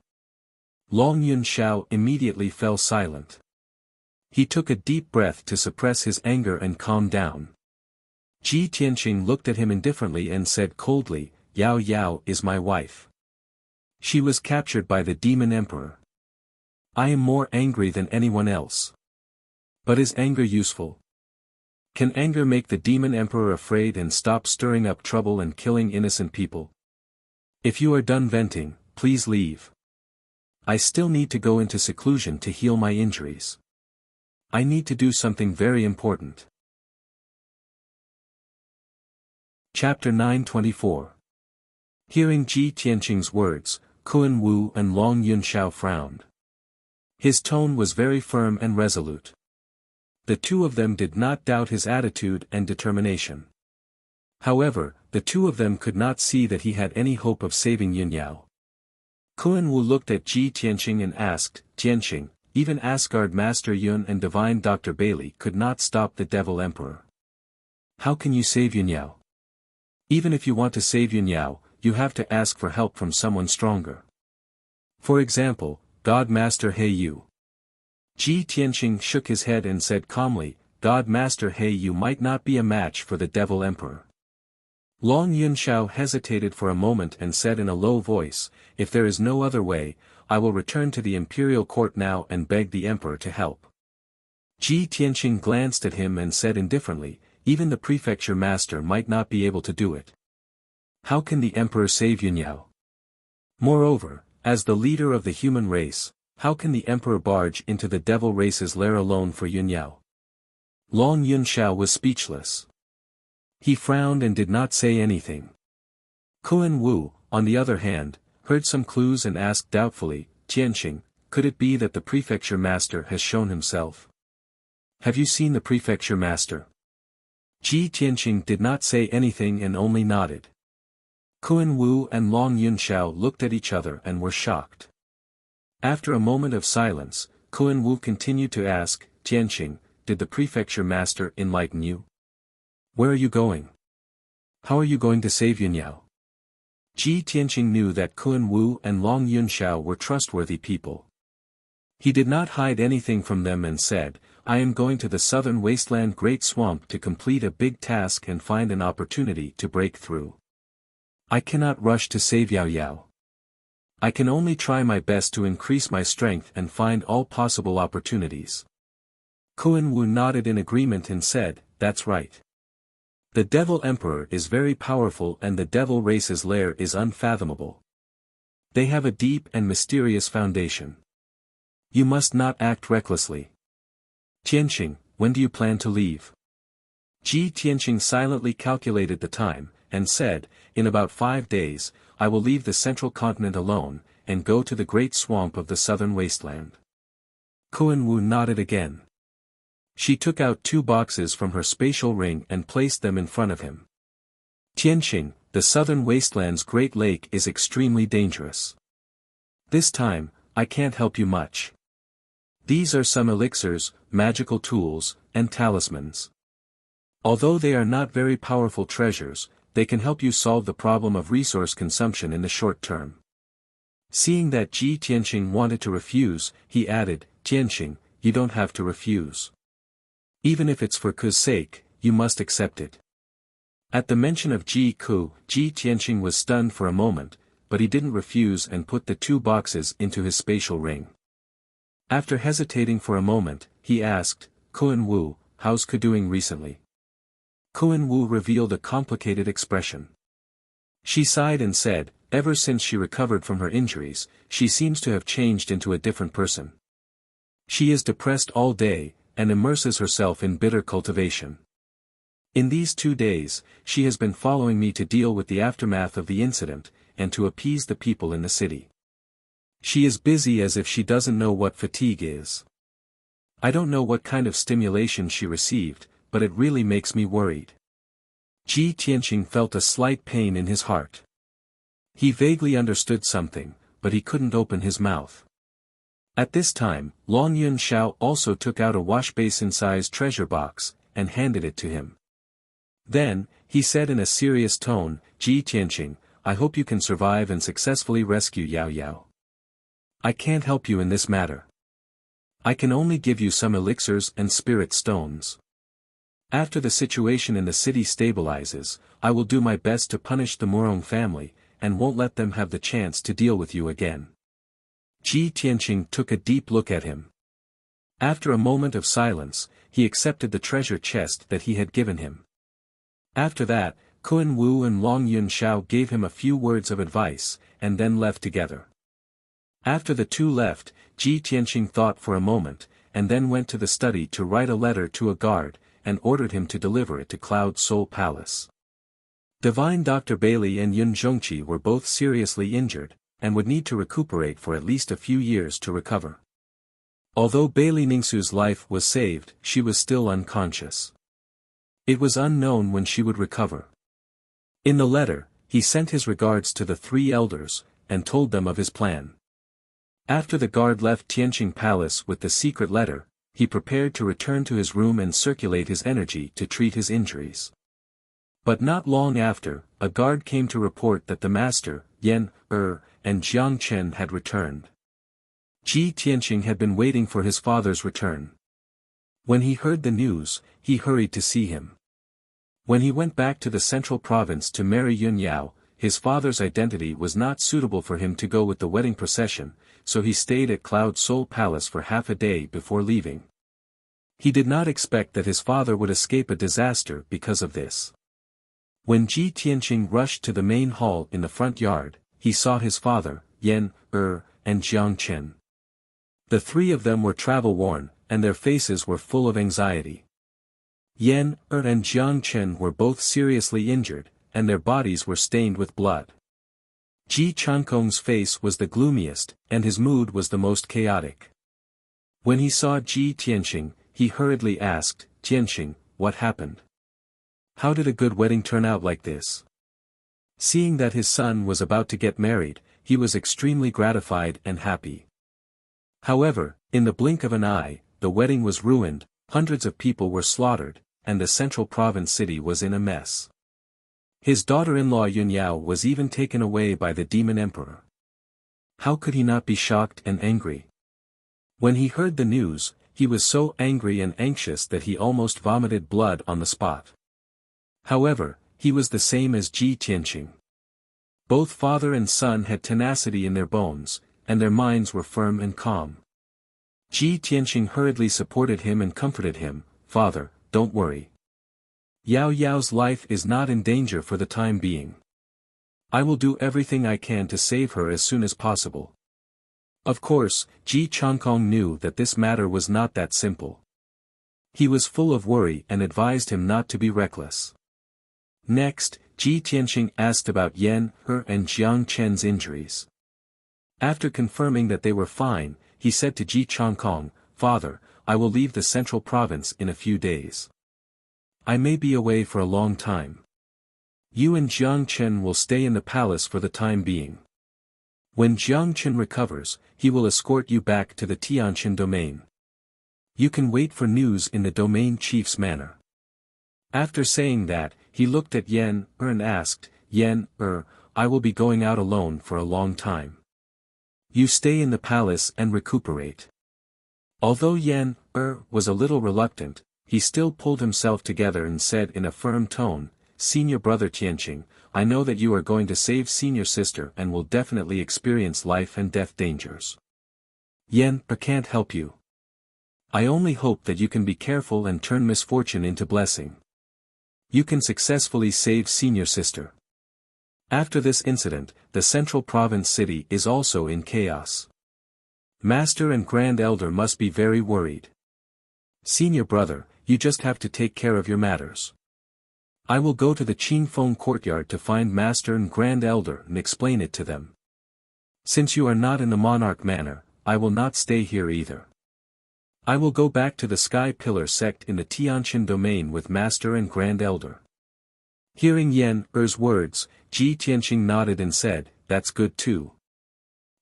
Long Yunxiao immediately fell silent. He took a deep breath to suppress his anger and calm down. Ji Tianqing looked at him indifferently and said coldly, "Yao Yao is my wife. She was captured by the demon emperor. I am more angry than anyone else. But is anger useful? Can anger make the demon emperor afraid and stop stirring up trouble and killing innocent people? If you are done venting, please leave. I still need to go into seclusion to heal my injuries. I need to do something very important." Chapter 924. Hearing Ji Tianqing's words, Kun Wu and Long Yunxiao frowned. His tone was very firm and resolute. The two of them did not doubt his attitude and determination. However, the two of them could not see that he had any hope of saving Yunyao. Kun Wu looked at Ji Tianqing and asked, "Tianqing, even Asgard Master Yun and Divine Dr. Bailey could not stop the Devil Emperor. How can you save Yunyao? Even if you want to save Yunyao, you have to ask for help from someone stronger. For example, God Master He Yu." Ji Tianqing shook his head and said calmly, "God Master He Yu might not be a match for the Devil Emperor." Long Yunxiao hesitated for a moment and said in a low voice, "If there is no other way, I will return to the imperial court now and beg the emperor to help." Ji Tianqing glanced at him and said indifferently, "Even the prefecture master might not be able to do it. How can the emperor save Yunyao? Moreover, as the leader of the human race, how can the emperor barge into the devil race's lair alone for Yunyao?" Long Yunxiao was speechless. He frowned and did not say anything. Kun Wu, on the other hand, heard some clues and asked doubtfully, "Tianqing, could it be that the prefecture master has shown himself?" Have you seen the prefecture master? Ji Tianqing did not say anything and only nodded. Kun Wu and Long Yunxiao looked at each other and were shocked. After a moment of silence, Kun Wu continued to ask, Tianqing, did the prefecture master enlighten you? Where are you going? How are you going to save Yunyao? Ji Tianqing knew that Kun Wu and Long Yunxiao were trustworthy people. He did not hide anything from them and said, I am going to the southern wasteland Great Swamp to complete a big task and find an opportunity to break through. I cannot rush to save Yao Yao. I can only try my best to increase my strength and find all possible opportunities. Kun Wu nodded in agreement and said, that's right. The Devil Emperor is very powerful and the Devil race's lair is unfathomable. They have a deep and mysterious foundation. You must not act recklessly. Tianqing, when do you plan to leave? Ji Tianqing silently calculated the time, and said, in about 5 days, I will leave the central continent alone, and go to the great swamp of the southern wasteland. Kun Wu nodded again. She took out 2 boxes from her spatial ring and placed them in front of him. Tianqing, the southern wasteland's great lake is extremely dangerous. This time, I can't help you much. These are some elixirs, magical tools, and talismans. Although they are not very powerful treasures, they can help you solve the problem of resource consumption in the short term. Seeing that Ji Tianqing wanted to refuse, he added, Tianqing, you don't have to refuse. Even if it's for Ku's sake, you must accept it. At the mention of Ji Ku, Ji Tianqing was stunned for a moment, but he didn't refuse and put the 2 boxes into his spatial ring. After hesitating for a moment, he asked, Kun Wu, how's Ku doing recently? Kun Wu revealed a complicated expression. She sighed and said, ever since she recovered from her injuries, she seems to have changed into a different person. She is depressed all day, and immerses herself in bitter cultivation. In these 2 days, she has been following me to deal with the aftermath of the incident, and to appease the people in the city. She is busy as if she doesn't know what fatigue is. I don't know what kind of stimulation she received, but it really makes me worried. Ji Tianqing felt a slight pain in his heart. He vaguely understood something, but he couldn't open his mouth. At this time, Long Yunxiao also took out a washbasin-sized treasure box, and handed it to him. Then, he said in a serious tone, Ji Tianqing, I hope you can survive and successfully rescue Yao Yao. I can't help you in this matter. I can only give you some elixirs and spirit stones. After the situation in the city stabilizes, I will do my best to punish the Murong family, and won't let them have the chance to deal with you again. Ji Tianqing took a deep look at him. After a moment of silence, he accepted the treasure chest that he had given him. After that, Kun Wu and Long Yunxiao gave him a few words of advice, and then left together. After the 2 left, Ji Tianqing thought for a moment, and then went to the study to write a letter to a guard, and ordered him to deliver it to Cloud Soul Palace. Divine Dr. Bailey and Yun Zhongqi were both seriously injured, and would need to recuperate for at least a few years to recover. Although Bailey Ningsu's life was saved, she was still unconscious. It was unknown when she would recover. In the letter, he sent his regards to the 3 elders, and told them of his plan. After the guard left Tianqing Palace with the secret letter, he prepared to return to his room and circulate his energy to treat his injuries. But not long after, a guard came to report that the master, Yan, and Jiang Chen had returned. Ji Tianqing had been waiting for his father's return. When he heard the news, he hurried to see him. When he went back to the central province to marry Yun Yao, his father's identity was not suitable for him to go with the wedding procession, so he stayed at Cloud Soul Palace for half a day before leaving. He did not expect that his father would escape a disaster because of this. When Ji Tianqing rushed to the main hall in the front yard, he saw his father, Yan, and Jiang Chen. The 3 of them were travel-worn, and their faces were full of anxiety. Yan, and Jiang Chen were both seriously injured, and their bodies were stained with blood. Ji Chankong's face was the gloomiest, and his mood was the most chaotic. When he saw Ji Tianqing, he hurriedly asked, "Tianxing, what happened? How did a good wedding turn out like this?" Seeing that his son was about to get married, he was extremely gratified and happy. However, in the blink of an eye, the wedding was ruined, hundreds of people were slaughtered, and the central province city was in a mess. His daughter-in-law Yunyao was even taken away by the demon emperor. How could he not be shocked and angry? When he heard the news, he was so angry and anxious that he almost vomited blood on the spot. However, he was the same as Ji Tianqing. Both father and son had tenacity in their bones, and their minds were firm and calm. Ji Tianqing hurriedly supported him and comforted him, "Father, don't worry. Yao Yao's life is not in danger for the time being. I will do everything I can to save her as soon as possible." Of course, Ji Changkong knew that this matter was not that simple. He was full of worry and advised him not to be reckless. Next, Ji Tianqing asked about Yan, He and Jiang Chen's injuries. After confirming that they were fine, he said to Ji Changkong, "Father, I will leave the central province in a few days. I may be away for a long time. You and Jiang Chen will stay in the palace for the time being. When Jiang Chen recovers, he will escort you back to the Tianqin domain. You can wait for news in the domain chief's manor." After saying that, he looked at Yan and asked, "Yan, I will be going out alone for a long time. You stay in the palace and recuperate." Although Yan was a little reluctant, he still pulled himself together and said in a firm tone, "Senior brother Tianqing, I know that you are going to save senior sister and will definitely experience life and death dangers. Yan, I can't help you. I only hope that you can be careful and turn misfortune into blessing. You can successfully save senior sister." After this incident, the central province city is also in chaos. Master and Grand Elder must be very worried. "Senior brother, you just have to take care of your matters. I will go to the Qingfeng courtyard to find Master and Grand Elder and explain it to them. Since you are not in the Monarch Manor, I will not stay here either. I will go back to the Sky Pillar sect in the Tianqin domain with Master and Grand Elder." Hearing Yan Er's words, Ji Tianqing nodded and said, "That's good too.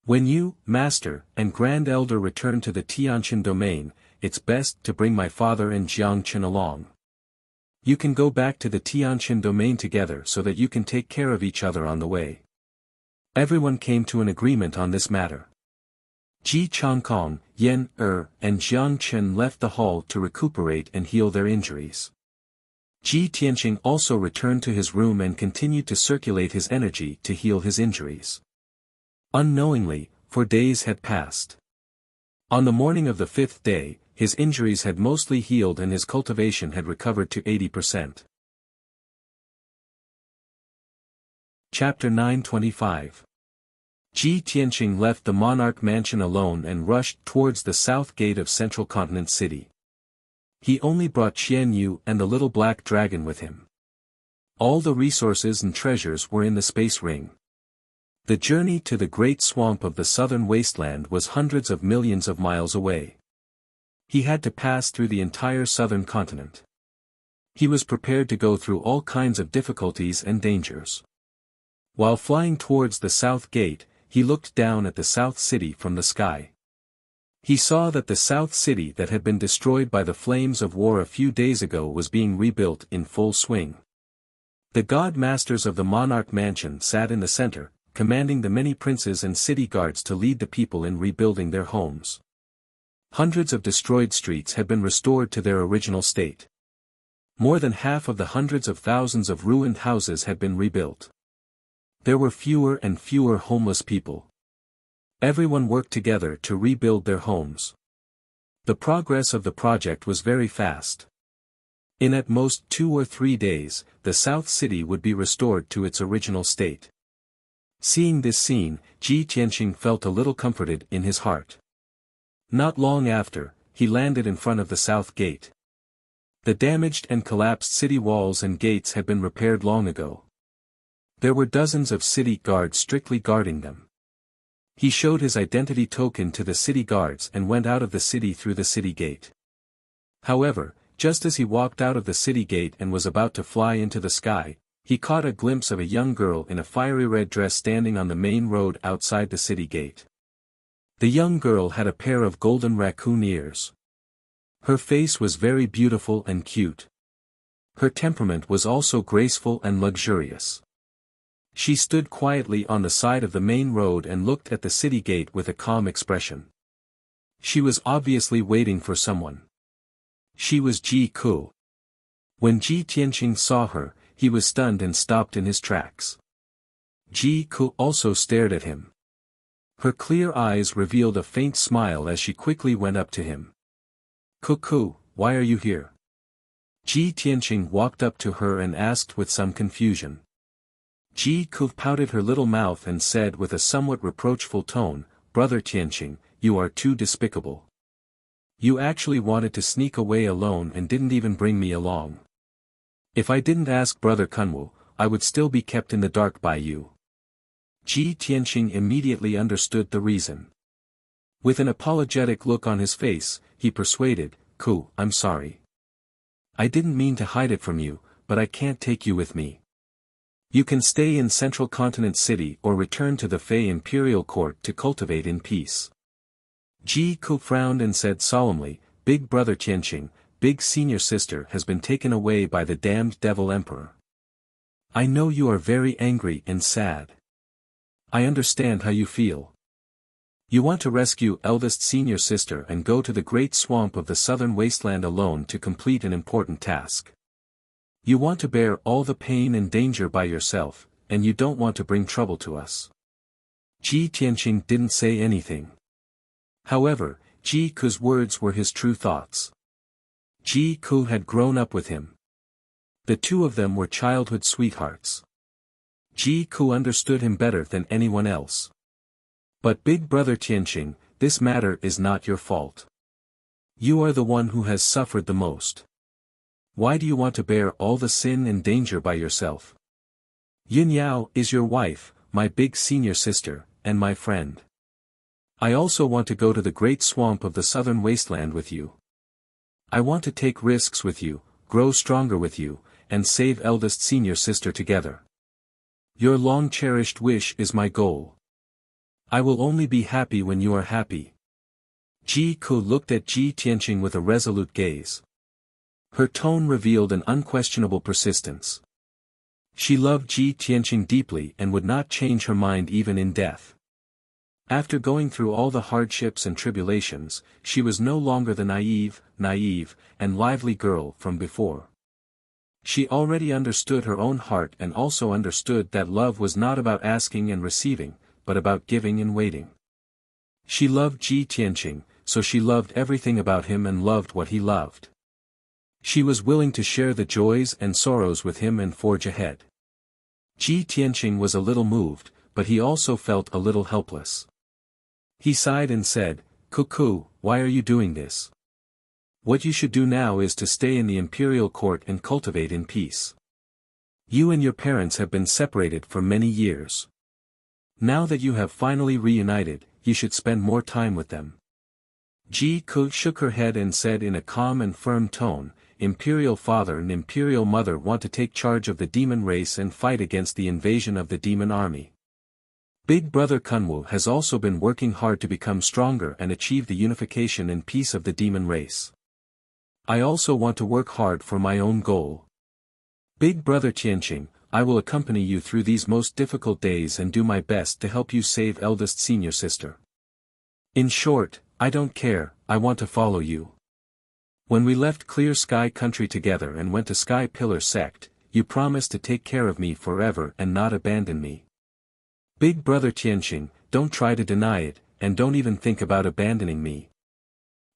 When you, Master, and Grand Elder return to the Tianqin domain, it's best to bring my father and Jiang Chen along. You can go back to the Tianqin domain together so that you can take care of each other on the way." Everyone came to an agreement on this matter. Ji Changkong, Yan and Jiang Chen left the hall to recuperate and heal their injuries. Ji Tianqing also returned to his room and continued to circulate his energy to heal his injuries. Unknowingly, 4 days had passed. On the morning of the 5th day, his injuries had mostly healed and his cultivation had recovered to 80%. Chapter 925. Ji Tianqing left the monarch mansion alone and rushed towards the south gate of Central Continent City. He only brought Qian Yu and the little black dragon with him. All the resources and treasures were in the space ring. The journey to the great swamp of the southern wasteland was hundreds of millions of miles away. He had to pass through the entire southern continent. He was prepared to go through all kinds of difficulties and dangers. While flying towards the south gate, he looked down at the south city from the sky. He saw that the south city that had been destroyed by the flames of war a few days ago was being rebuilt in full swing. The god masters of the monarch mansion sat in the center, commanding the many princes and city guards to lead the people in rebuilding their homes. Hundreds of destroyed streets had been restored to their original state. More than half of the hundreds of thousands of ruined houses had been rebuilt. There were fewer and fewer homeless people. Everyone worked together to rebuild their homes. The progress of the project was very fast. In at most 2 or 3 days, the South City would be restored to its original state. Seeing this scene, Ji Tianqing felt a little comforted in his heart. Not long after, he landed in front of the South Gate. The damaged and collapsed city walls and gates had been repaired long ago. There were dozens of city guards strictly guarding them. He showed his identity token to the city guards and went out of the city through the city gate. However, just as he walked out of the city gate and was about to fly into the sky, he caught a glimpse of a young girl in a fiery red dress standing on the main road outside the city gate. The young girl had a pair of golden raccoon ears. Her face was very beautiful and cute. Her temperament was also graceful and luxurious. She stood quietly on the side of the main road and looked at the city gate with a calm expression. She was obviously waiting for someone. She was Ji Ku. When Ji Tianqing saw her, he was stunned and stopped in his tracks. Ji Ku also stared at him. Her clear eyes revealed a faint smile as she quickly went up to him. "Ku, why are you here?" Ji Tianqing walked up to her and asked with some confusion. Ji Ku pouted her little mouth and said with a somewhat reproachful tone, "Brother Tianqing, you are too despicable. You actually wanted to sneak away alone and didn't even bring me along. If I didn't ask Brother Kunwu, I would still be kept in the dark by you." Ji Tianqing immediately understood the reason. With an apologetic look on his face, he persuaded, "Ku, I'm sorry. I didn't mean to hide it from you, but I can't take you with me. You can stay in Central Continent City or return to the Fei Imperial Court to cultivate in peace." Ji Ku frowned and said solemnly, "Big brother Tianqing, big senior sister has been taken away by the damned devil emperor. I know you are very angry and sad. I understand how you feel. You want to rescue eldest senior sister and go to the great swamp of the southern wasteland alone to complete an important task. You want to bear all the pain and danger by yourself, and you don't want to bring trouble to us." Ji Tianqing didn't say anything. However, Ji Ku's words were his true thoughts. Ji Ku had grown up with him. The two of them were childhood sweethearts. Ji Ku understood him better than anyone else. "But big brother Tianqing, this matter is not your fault. You are the one who has suffered the most. Why do you want to bear all the sin and danger by yourself? Yunyao is your wife, my big senior sister, and my friend. I also want to go to the great swamp of the southern wasteland with you. I want to take risks with you, grow stronger with you, and save eldest senior sister together. Your long-cherished wish is my goal. I will only be happy when you are happy." Ji Ku looked at Ji Tianqing with a resolute gaze. Her tone revealed an unquestionable persistence. She loved Ji Tianqing deeply and would not change her mind even in death. After going through all the hardships and tribulations, she was no longer the naive, and lively girl from before. She already understood her own heart and also understood that love was not about asking and receiving, but about giving and waiting. She loved Ji Tianqing, so she loved everything about him and loved what he loved. She was willing to share the joys and sorrows with him and forge ahead. Ji Tianqing was a little moved, but he also felt a little helpless. He sighed and said, "Ku, why are you doing this? What you should do now is to stay in the imperial court and cultivate in peace. You and your parents have been separated for many years. Now that you have finally reunited, you should spend more time with them." Ji Ku shook her head and said in a calm and firm tone, "Imperial father and imperial mother want to take charge of the demon race and fight against the invasion of the demon army. Big brother Kunwu has also been working hard to become stronger and achieve the unification and peace of the demon race. I also want to work hard for my own goal. Big brother Tianqing, I will accompany you through these most difficult days and do my best to help you save eldest senior sister. In short, I don't care, I want to follow you. When we left Clear Sky Country together and went to Sky Pillar Sect, you promised to take care of me forever and not abandon me. Big brother Tianqing, don't try to deny it, and don't even think about abandoning me."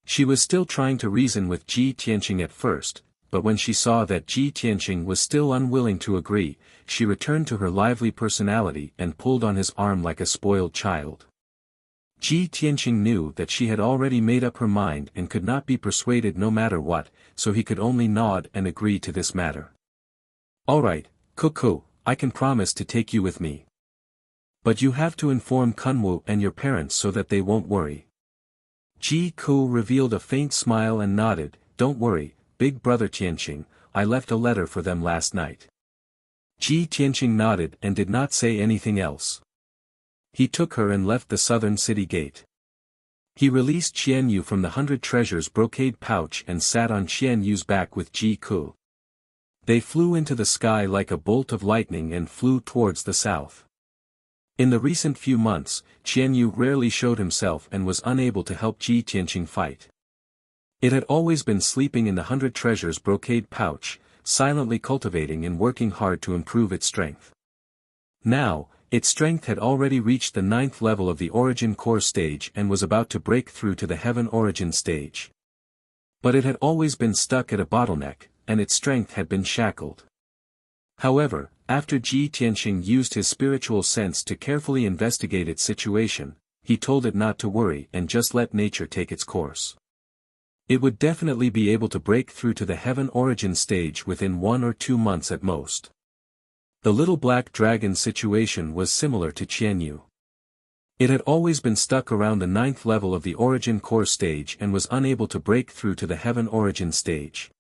She was still trying to reason with Ji Tianqing at first, but when she saw that Ji Tianqing was still unwilling to agree, she returned to her lively personality and pulled on his arm like a spoiled child. Ji Tianqing knew that she had already made up her mind and could not be persuaded no matter what, so he could only nod and agree to this matter. "All right, Ku, I can promise to take you with me. But you have to inform Kunwu and your parents so that they won't worry." Ji Ku revealed a faint smile and nodded, "Don't worry, big brother Tianqing, I left a letter for them last night." Ji Tianqing nodded and did not say anything else. He took her and left the southern city gate. He released Qian Yu from the 100 treasures brocade pouch and sat on Qian Yu's back with Ji Ku. They flew into the sky like a bolt of lightning and flew towards the south. In the recent few months, Qian Yu rarely showed himself and was unable to help Ji Tianqing fight. It had always been sleeping in the 100 treasures brocade pouch, silently cultivating and working hard to improve its strength. Now, its strength had already reached the 9th level of the Origin Core stage and was about to break through to the Heaven Origin stage. But it had always been stuck at a bottleneck, and its strength had been shackled. However, after Ji Tianqing used his spiritual sense to carefully investigate its situation, he told it not to worry and just let nature take its course. It would definitely be able to break through to the Heaven Origin stage within 1 or 2 months at most. The little black dragon situation was similar to Qian Yu. It had always been stuck around the 9th level of the Origin Core stage and was unable to break through to the Heaven Origin stage.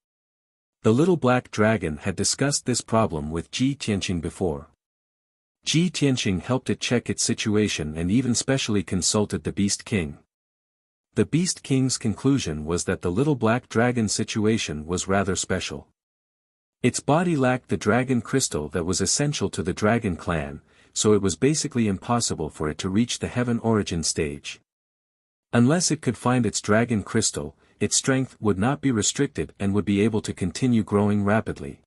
The little black dragon had discussed this problem with Ji Tianqing before. Ji Tianqing helped it check its situation and even specially consulted the Beast King. The Beast King's conclusion was that the little black dragon situation was rather special. Its body lacked the dragon crystal that was essential to the dragon clan, so it was basically impossible for it to reach the Heaven Origin stage. Unless it could find its dragon crystal, its strength would not be restricted and would be able to continue growing rapidly.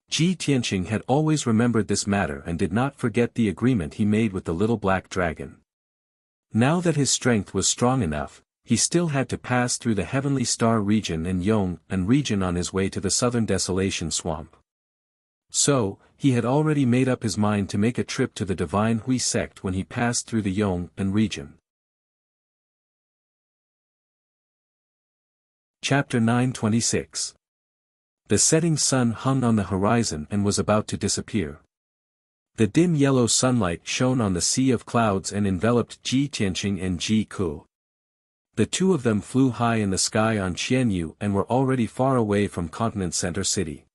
Ji Tianqing had always remembered this matter and did not forget the agreement he made with the little black dragon. Now that his strength was strong enough, he still had to pass through the Heavenly Star region and Yong'an region on his way to the Southern Desolation Swamp. So, he had already made up his mind to make a trip to the Divine Hui sect when he passed through the Yong'an region. Chapter 926. The setting sun hung on the horizon and was about to disappear. The dim yellow sunlight shone on the sea of clouds and enveloped Ji Tianqing and Ji Ku. The two of them flew high in the sky on Qian Yu and were already far away from Continent Center City.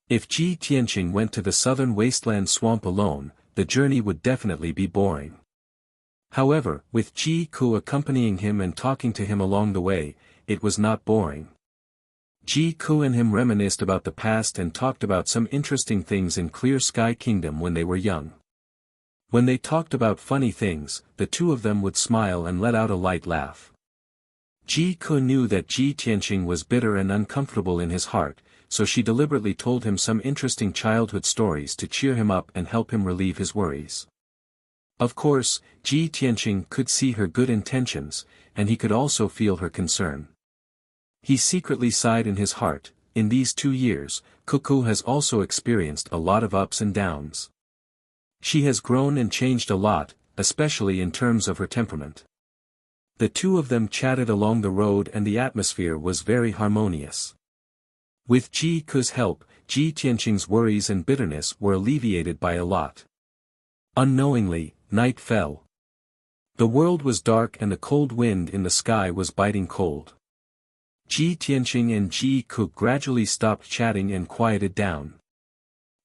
If Ji Tianqing went to the southern wasteland swamp alone, the journey would definitely be boring. However, with Ji Ku accompanying him and talking to him along the way, it was not boring. Ji Ku and him reminisced about the past and talked about some interesting things in Clear Sky Kingdom when they were young. When they talked about funny things, the two of them would smile and let out a light laugh. Ji Ku knew that Ji Tianqing was bitter and uncomfortable in his heart, so she deliberately told him some interesting childhood stories to cheer him up and help him relieve his worries. Of course, Ji Tianqing could see her good intentions, and he could also feel her concern. He secretly sighed in his heart. In these 2 years, Cuckoo has also experienced a lot of ups and downs. She has grown and changed a lot, especially in terms of her temperament. The two of them chatted along the road and the atmosphere was very harmonious. With Ji Ku's help, Ji Tianqing's worries and bitterness were alleviated by a lot. Unknowingly, night fell. The world was dark and the cold wind in the sky was biting cold. Ji Tianqing and Ji Ku gradually stopped chatting and quieted down.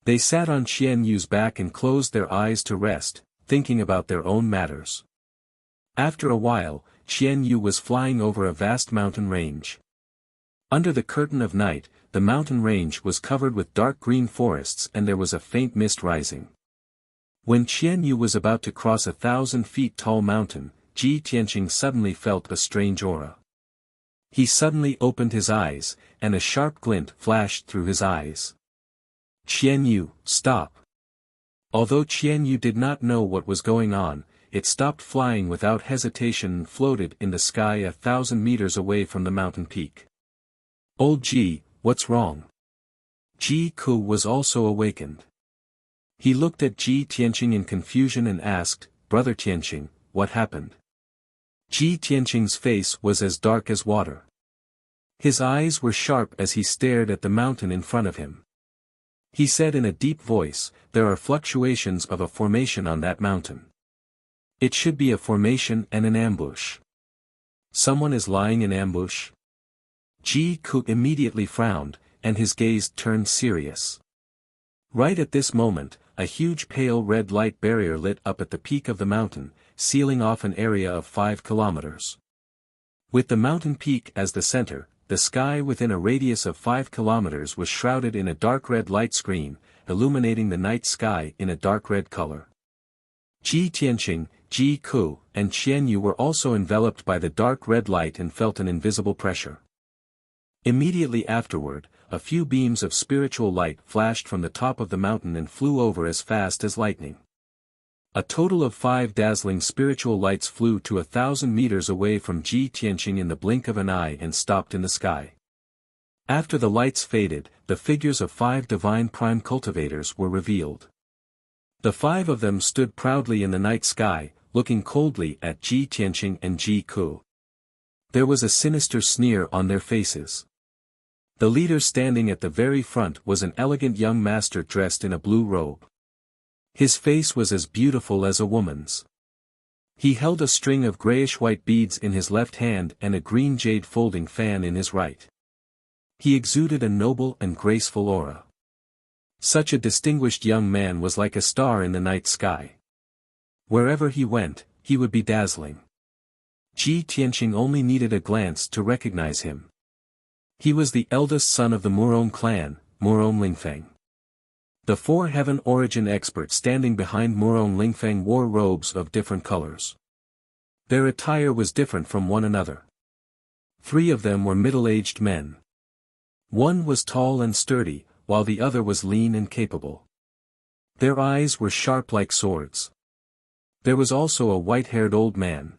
They sat on Qian Yu's back and closed their eyes to rest, thinking about their own matters. After a while, Qian Yu was flying over a vast mountain range. Under the curtain of night, the mountain range was covered with dark green forests and there was a faint mist rising. When Qian Yu was about to cross a 1,000 feet tall mountain, Ji Tianqing suddenly felt a strange aura. He suddenly opened his eyes, and a sharp glint flashed through his eyes. Qian Yu, stop! Although Qian Yu did not know what was going on, it stopped flying without hesitation and floated in the sky 1,000 meters away from the mountain peak. Old Ji, what's wrong? Ji Ku was also awakened. He looked at Ji Tianqing in confusion and asked, Brother Tianqing, what happened? Ji Tianqing's face was as dark as water. His eyes were sharp as he stared at the mountain in front of him. He said in a deep voice, there are fluctuations of a formation on that mountain. It should be a formation and an ambush. Someone is lying in ambush? Ji Ku immediately frowned, and his gaze turned serious. Right at this moment, a huge pale red light barrier lit up at the peak of the mountain, sealing off an area of 5 kilometers. With the mountain peak as the center, the sky within a radius of 5 kilometers was shrouded in a dark red light screen, illuminating the night sky in a dark red color. Ji Tianqing, Ji Ku, and Qian Yu were also enveloped by the dark red light and felt an invisible pressure. Immediately afterward, a few beams of spiritual light flashed from the top of the mountain and flew over as fast as lightning. A total of 5 dazzling spiritual lights flew to 1,000 meters away from Ji Tianqing in the blink of an eye and stopped in the sky. After the lights faded, the figures of 5 divine prime cultivators were revealed. The 5 of them stood proudly in the night sky, looking coldly at Ji Tianqing and Ji Ku. There was a sinister sneer on their faces. The leader standing at the very front was an elegant young master dressed in a blue robe. His face was as beautiful as a woman's. He held a string of grayish-white beads in his left hand and a green jade folding fan in his right. He exuded a noble and graceful aura. Such a distinguished young man was like a star in the night sky. Wherever he went, he would be dazzling. Ji Tianqing only needed a glance to recognize him. He was the eldest son of the Murong clan, Murong Lingfeng. The 4 heaven origin experts standing behind Murong Lingfeng wore robes of different colors. Their attire was different from one another. 3 of them were middle-aged men. One was tall and sturdy, while the other was lean and capable. Their eyes were sharp like swords. There was also a white-haired old man.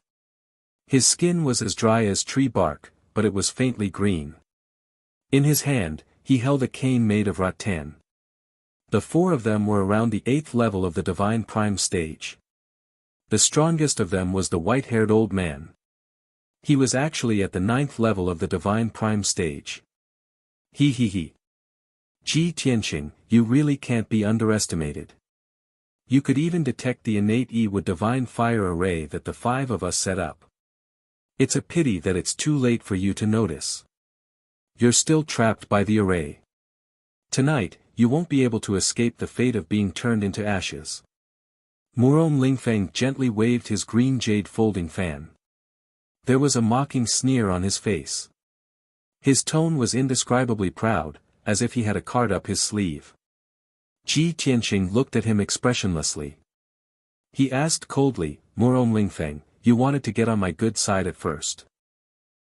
His skin was as dry as tree bark, but it was faintly green. In his hand, he held a cane made of rattan. The 4 of them were around the 8th level of the Divine Prime stage. The strongest of them was the white-haired old man. He was actually at the 9th level of the Divine Prime stage. He. Ji Tianqing, you really can't be underestimated. You could even detect the innate Yi-Wu divine fire array that the 5 of us set up. It's a pity that it's too late for you to notice. You're still trapped by the array. Tonight, you won't be able to escape the fate of being turned into ashes. Murong Lingfeng gently waved his green jade folding fan. There was a mocking sneer on his face. His tone was indescribably proud, as if he had a card up his sleeve. Ji Tianqing looked at him expressionlessly. He asked coldly, Murong Lingfeng, you wanted to get on my good side at first.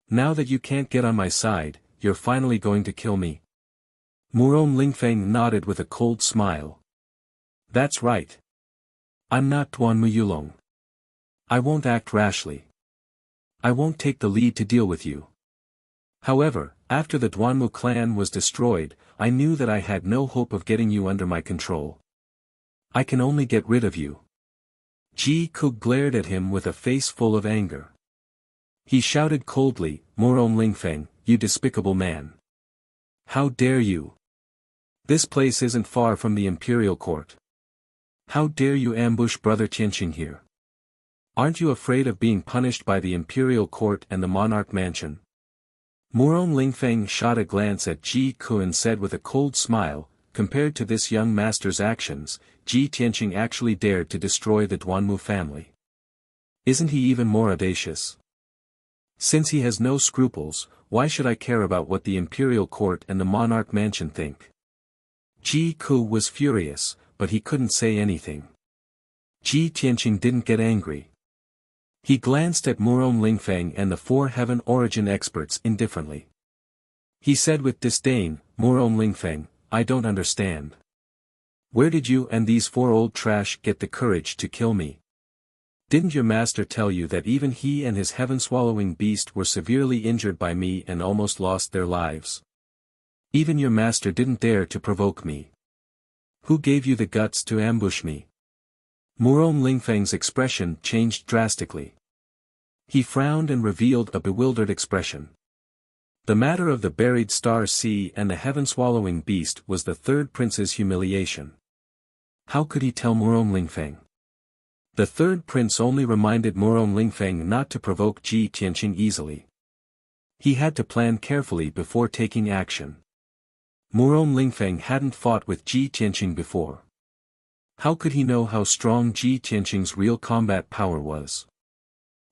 Now that you can't get on my side, you're finally going to kill me? Murong Lingfeng nodded with a cold smile. That's right. I'm not Duanmu Yulong. I won't act rashly. I won't take the lead to deal with you. However, after the Duanmu clan was destroyed, I knew that I had no hope of getting you under my control. I can only get rid of you. Ji Ku glared at him with a face full of anger. He shouted coldly, Murong Lingfeng, you despicable man. How dare you? This place isn't far from the imperial court. How dare you ambush Brother Tianqing here? Aren't you afraid of being punished by the imperial court and the monarch mansion? Murong Lingfeng shot a glance at Ji Ku and said with a cold smile, compared to this young master's actions, Ji Tianqing actually dared to destroy the Duanmu family. Isn't he even more audacious? Since he has no scruples, why should I care about what the imperial court and the monarch mansion think? Ji Ku was furious, but he couldn't say anything. Ji Tianqing didn't get angry. He glanced at Murong Lingfeng and the 4 heaven origin experts indifferently. He said with disdain, Murong Lingfeng, I don't understand. Where did you and these 4 old trash get the courage to kill me? Didn't your master tell you that even he and his heaven-swallowing beast were severely injured by me and almost lost their lives? Even your master didn't dare to provoke me. Who gave you the guts to ambush me? Murong Lingfeng's expression changed drastically. He frowned and revealed a bewildered expression. The matter of the buried star sea and the heaven-swallowing beast was the 3rd prince's humiliation. How could he tell Murong Lingfeng? The 3rd prince only reminded Murong Lingfeng not to provoke Ji Tianqing easily. He had to plan carefully before taking action. Murong Lingfeng hadn't fought with Ji Tianqing before. How could he know how strong Ji Tianqing's real combat power was?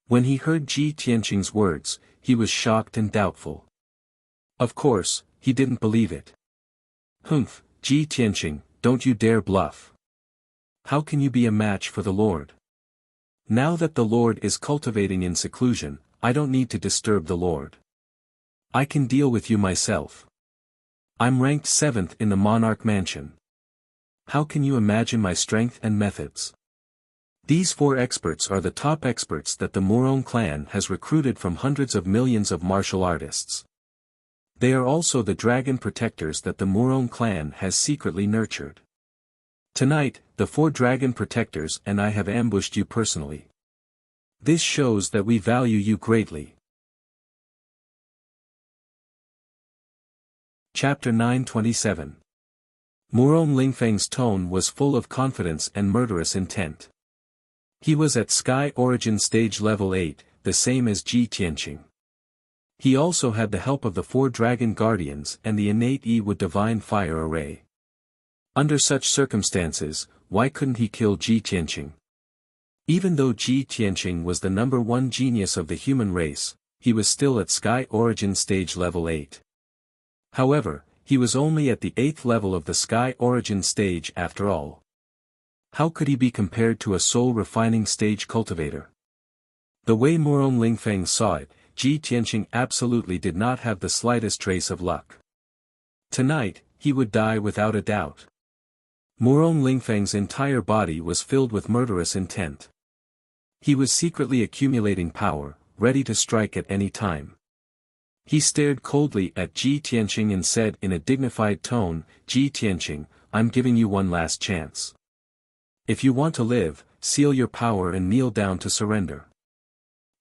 When he heard Ji Tianqing's words, he was shocked and doubtful. Of course, he didn't believe it. Humph, Ji Tianqing, don't you dare bluff. How can you be a match for the Lord? Now that the Lord is cultivating in seclusion, I don't need to disturb the Lord. I can deal with you myself. I'm ranked 7th in the monarch mansion. How can you imagine my strength and methods? These 4 experts are the top experts that the Murong clan has recruited from hundreds of millions of martial artists. They are also the dragon protectors that the Murong clan has secretly nurtured. Tonight, the 4 dragon protectors and I have ambushed you personally. This shows that we value you greatly. Chapter 927. Murong Lingfeng's tone was full of confidence and murderous intent. He was at Sky Origin Stage Level 8, the same as Ji Tianqing. He also had the help of the 4 Dragon Guardians and the innate E with Divine Fire Array. Under such circumstances, why couldn't he kill Ji Tianqing? Even though Ji Tianqing was the #1 genius of the human race, he was still at Sky Origin Stage Level 8. However, he was only at the 8th level of the Sky Origin stage after all. How could he be compared to a soul-refining stage cultivator? The way Murong Lingfeng saw it, Ji Tianqing absolutely did not have the slightest trace of luck. Tonight, he would die without a doubt. Murong Lingfeng's entire body was filled with murderous intent. He was secretly accumulating power, ready to strike at any time. He stared coldly at Ji Tianqing and said in a dignified tone, "Ji Tianqing, I'm giving you one last chance. If you want to live, seal your power and kneel down to surrender."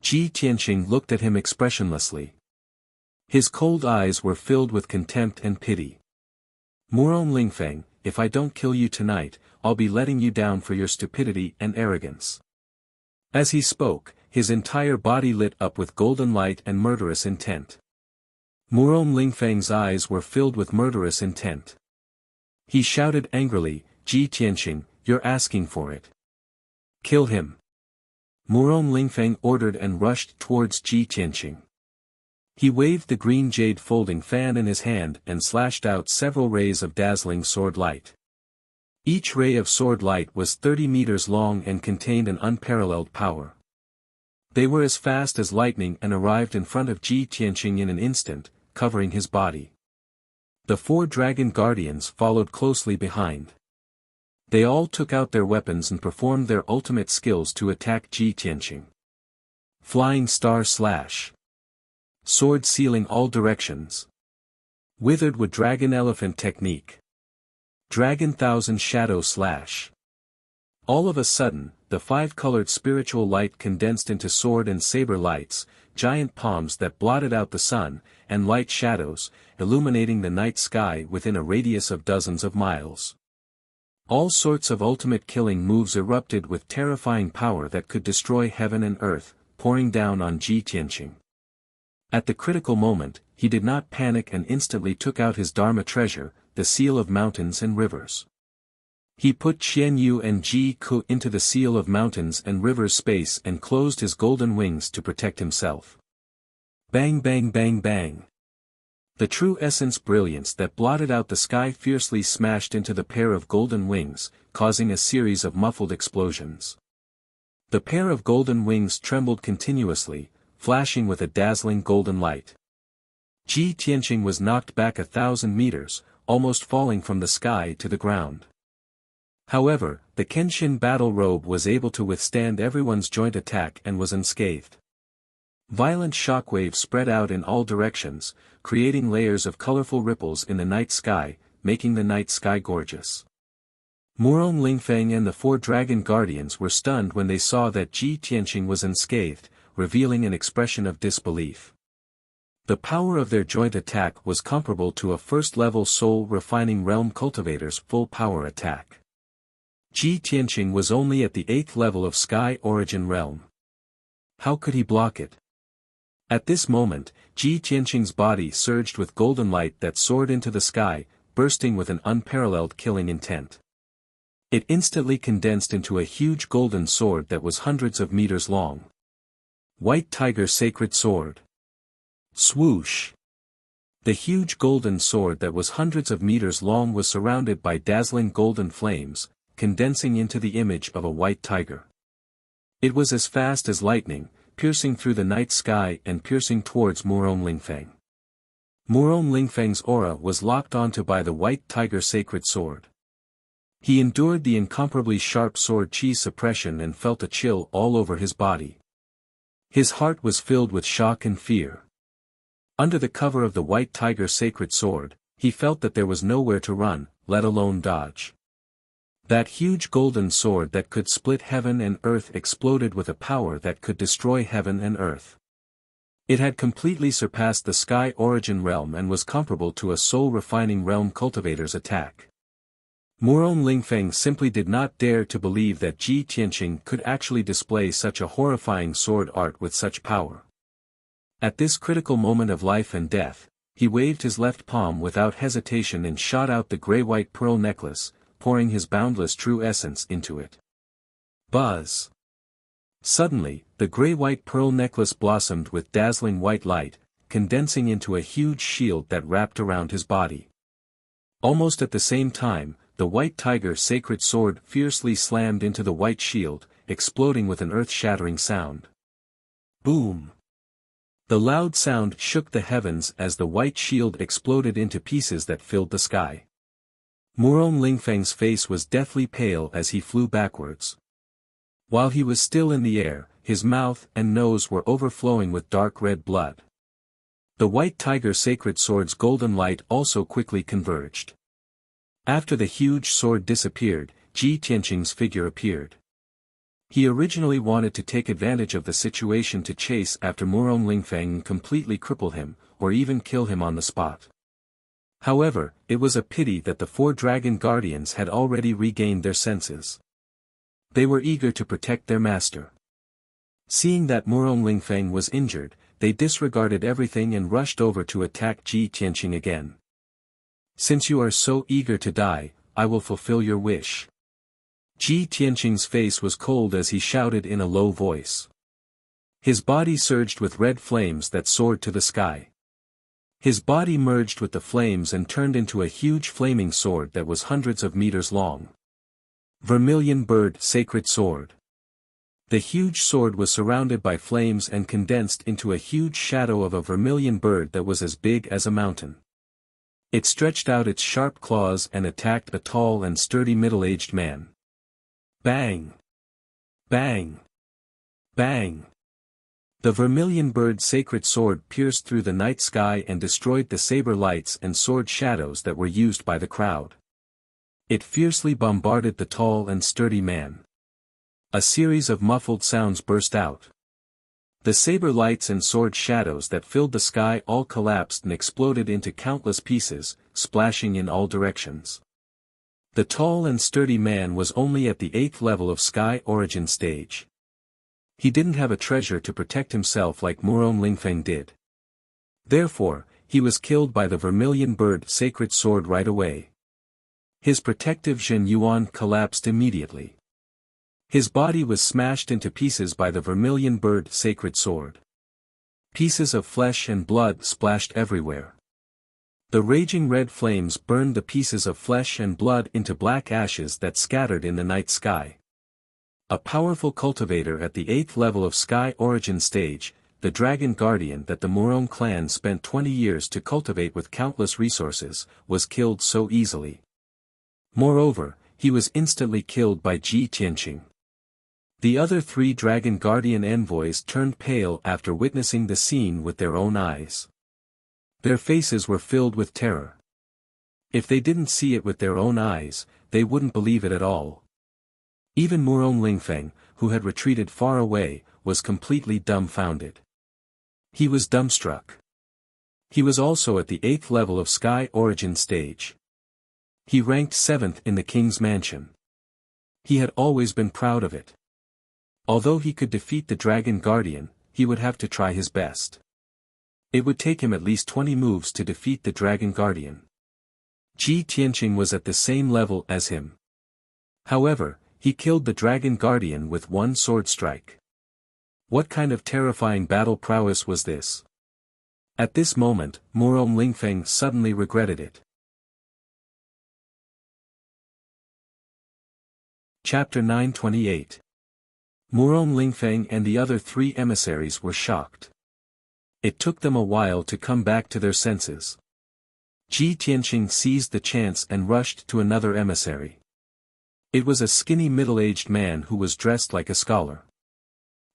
Ji Tianqing looked at him expressionlessly. His cold eyes were filled with contempt and pity. "Murong Lingfeng, if I don't kill you tonight, I'll be letting you down for your stupidity and arrogance." As he spoke, his entire body lit up with golden light and murderous intent. Murong Lingfeng's eyes were filled with murderous intent. He shouted angrily, "Ji Tianqing, you're asking for it. Kill him." Murong Lingfeng ordered and rushed towards Ji Tianqing. He waved the green jade folding fan in his hand and slashed out several rays of dazzling sword light. Each ray of sword light was 30 meters long and contained an unparalleled power. They were as fast as lightning and arrived in front of Ji Tianqing in an instant, covering his body. The 4 dragon guardians followed closely behind. They all took out their weapons and performed their ultimate skills to attack Ji Tianqing. Flying Star Slash. Sword sealing all directions. Withered with Dragon Elephant Technique. Dragon Thousand Shadow Slash. All of a sudden, the 5-colored spiritual light condensed into sword and saber lights, giant palms that blotted out the sun, and light shadows, illuminating the night sky within a radius of dozens of miles. All sorts of ultimate killing moves erupted with terrifying power that could destroy heaven and earth, pouring down on Ji Tianqing. At the critical moment, he did not panic and instantly took out his Dharma treasure, the seal of mountains and rivers. He put Qian Yu and Ji Ku into the seal of mountains and rivers space and closed his golden wings to protect himself. Bang bang bang bang. The true essence brilliance that blotted out the sky fiercely smashed into the pair of golden wings, causing a series of muffled explosions. The pair of golden wings trembled continuously, flashing with a dazzling golden light. Ji Tianqing was knocked back 1,000 meters, almost falling from the sky to the ground. However, the Kenshin battle robe was able to withstand everyone's joint attack and was unscathed. Violent shockwaves spread out in all directions, creating layers of colorful ripples in the night sky, making the night sky gorgeous. Murong Lingfeng and the 4 dragon guardians were stunned when they saw that Ji Tianqing was unscathed, revealing an expression of disbelief. The power of their joint attack was comparable to a first-level soul-refining realm cultivator's full power attack. Ji Tianqing was only at the 8th level of Sky Origin realm. How could he block it? At this moment, Ji Tianqing's body surged with golden light that soared into the sky, bursting with an unparalleled killing intent. It instantly condensed into a huge golden sword that was hundreds of meters long. White Tiger Sacred Sword. Swoosh! The huge golden sword that was hundreds of meters long was surrounded by dazzling golden flames, condensing into the image of a white tiger. It was as fast as lightning, piercing through the night sky and piercing towards Murong Lingfeng. Murong Lingfeng's aura was locked onto by the white tiger sacred sword. He endured the incomparably sharp sword chi suppression and felt a chill all over his body. His heart was filled with shock and fear. Under the cover of the white tiger sacred sword, he felt that there was nowhere to run, let alone dodge. That huge golden sword that could split heaven and earth exploded with a power that could destroy heaven and earth. It had completely surpassed the sky origin realm and was comparable to a soul-refining realm cultivator's attack. Murong Lingfeng simply did not dare to believe that Ji Tianqing could actually display such a horrifying sword art with such power. At this critical moment of life and death, he waved his left palm without hesitation and shot out the gray-white pearl necklace, pouring his boundless true essence into it. Buzz! Suddenly, the gray-white pearl necklace blossomed with dazzling white light, condensing into a huge shield that wrapped around his body. Almost at the same time, the white tiger sacred sword fiercely slammed into the white shield, exploding with an earth-shattering sound. Boom! The loud sound shook the heavens as the white shield exploded into pieces that filled the sky. Murong Lingfeng's face was deathly pale as he flew backwards. While he was still in the air, his mouth and nose were overflowing with dark red blood. The white tiger sacred sword's golden light also quickly converged. After the huge sword disappeared, Ji Tianqing's figure appeared. He originally wanted to take advantage of the situation to chase after Murong Lingfeng and completely cripple him, or even kill him on the spot. However, it was a pity that the 4 dragon guardians had already regained their senses. They were eager to protect their master. Seeing that Murong Lingfeng was injured, they disregarded everything and rushed over to attack Ji Tianqing again. Since you are so eager to die, I will fulfill your wish. Ji Tianqing's face was cold as he shouted in a low voice. His body surged with red flames that soared to the sky. His body merged with the flames and turned into a huge flaming sword that was hundreds of meters long. Vermilion Bird Sacred Sword. The huge sword was surrounded by flames and condensed into a huge shadow of a vermilion bird that was as big as a mountain. It stretched out its sharp claws and attacked a tall and sturdy middle-aged man. Bang! Bang! Bang! The vermilion bird sacred sword pierced through the night sky and destroyed the saber lights and sword shadows that were used by the crowd. It fiercely bombarded the tall and sturdy man. A series of muffled sounds burst out. The saber lights and sword shadows that filled the sky all collapsed and exploded into countless pieces, splashing in all directions. The tall and sturdy man was only at the 8th level of Sky Origin stage. He didn't have a treasure to protect himself like Murong Lingfeng did. Therefore, he was killed by the vermilion bird sacred sword right away. His protective Zhen Yuan collapsed immediately. His body was smashed into pieces by the vermilion bird sacred sword. Pieces of flesh and blood splashed everywhere. The raging red flames burned the pieces of flesh and blood into black ashes that scattered in the night sky. A powerful cultivator at the 8th level of Sky Origin stage, the Dragon Guardian that the Murong clan spent 20 years to cultivate with countless resources, was killed so easily. Moreover, he was instantly killed by Ji Tianqing. The other 3 Dragon Guardian envoys turned pale after witnessing the scene with their own eyes. Their faces were filled with terror. If they didn't see it with their own eyes, they wouldn't believe it at all. Even Murong Lingfeng, who had retreated far away, was completely dumbfounded. He was dumbstruck. He was also at the 8th level of Sky Origin stage. He ranked 7th in the king's mansion. He had always been proud of it. Although he could defeat the Dragon Guardian, he would have to try his best. It would take him at least 20 moves to defeat the Dragon Guardian. Ji Tianqing was at the same level as him. However, he killed the Dragon Guardian with one sword strike. What kind of terrifying battle prowess was this? At this moment, Murong Lingfeng suddenly regretted it. Chapter 928. Murong Lingfeng and the other 3 emissaries were shocked. It took them a while to come back to their senses. Ji Tianqing seized the chance and rushed to another emissary. It was a skinny middle-aged man who was dressed like a scholar.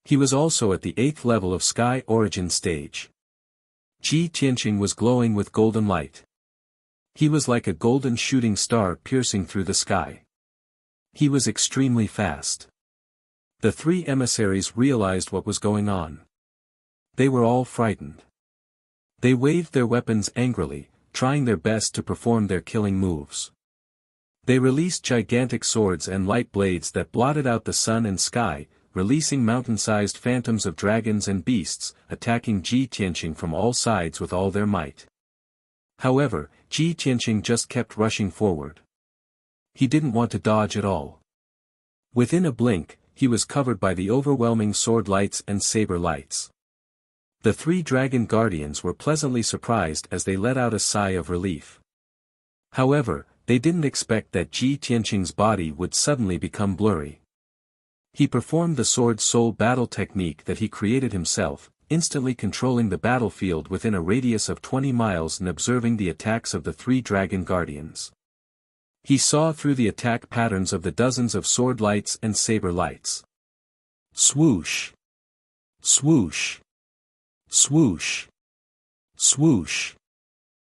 He was also at the 8th level of Sky Origin stage. Ji Tianqing was glowing with golden light. He was like a golden shooting star piercing through the sky. He was extremely fast. The 3 emissaries realized what was going on. They were all frightened. They waved their weapons angrily, trying their best to perform their killing moves. They released gigantic swords and light blades that blotted out the sun and sky, releasing mountain-sized phantoms of dragons and beasts, attacking Ji Tianqing from all sides with all their might. However, Ji Tianqing just kept rushing forward. He didn't want to dodge at all. Within a blink, he was covered by the overwhelming sword lights and saber lights. The 3 Dragon Guardians were pleasantly surprised as they let out a sigh of relief. However, they didn't expect that Ji Tianqing's body would suddenly become blurry. He performed the sword soul battle technique that he created himself, instantly controlling the battlefield within a radius of 20 miles and observing the attacks of the 3 Dragon Guardians. He saw through the attack patterns of the dozens of sword lights and saber lights. Swoosh! Swoosh! Swoosh! Swoosh!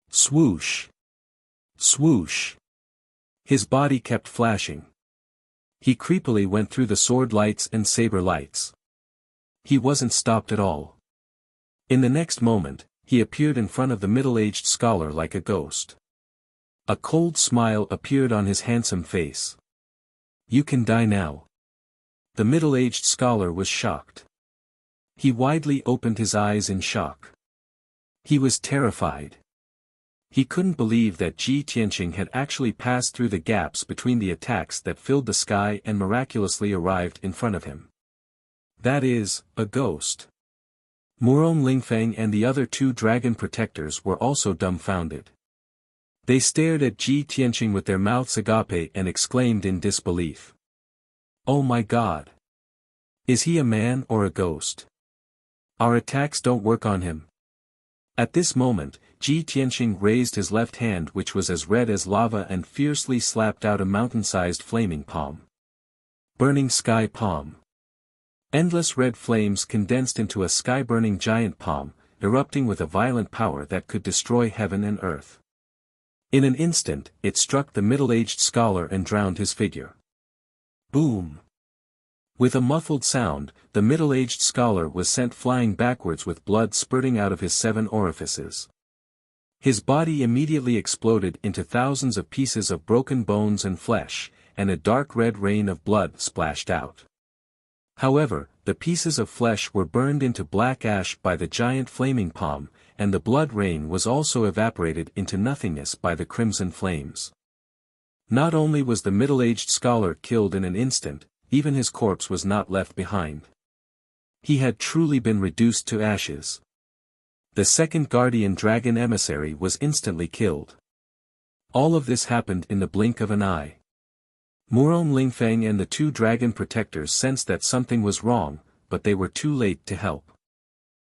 Swoosh! Swoosh! His body kept flashing. He creepily went through the sword lights and saber lights. He wasn't stopped at all. In the next moment, he appeared in front of the middle-aged scholar like a ghost. A cold smile appeared on his handsome face. "You can die now." The middle-aged scholar was shocked. He widely opened his eyes in shock. He was terrified. He couldn't believe that Ji Tianqing had actually passed through the gaps between the attacks that filled the sky and miraculously arrived in front of him. That is, a ghost. Murong Lingfeng and the other 2 dragon protectors were also dumbfounded. They stared at Ji Tianqing with their mouths agape and exclaimed in disbelief. "Oh my God! Is he a man or a ghost? Our attacks don't work on him." At this moment, Ji Tianqing raised his left hand, which was as red as lava, and fiercely slapped out a mountain-sized flaming palm. Burning sky palm. Endless red flames condensed into a sky-burning giant palm, erupting with a violent power that could destroy heaven and earth. In an instant, it struck the middle-aged scholar and drowned his figure. Boom! With a muffled sound, the middle-aged scholar was sent flying backwards with blood spurting out of his 7 orifices. His body immediately exploded into thousands of pieces of broken bones and flesh, and a dark red rain of blood splashed out. However, the pieces of flesh were burned into black ash by the giant flaming palm, and the blood rain was also evaporated into nothingness by the crimson flames. Not only was the middle-aged scholar killed in an instant, even his corpse was not left behind. He had truly been reduced to ashes. The 2nd guardian dragon emissary was instantly killed. All of this happened in the blink of an eye. Murong Lingfeng and the 2 dragon protectors sensed that something was wrong, but they were too late to help.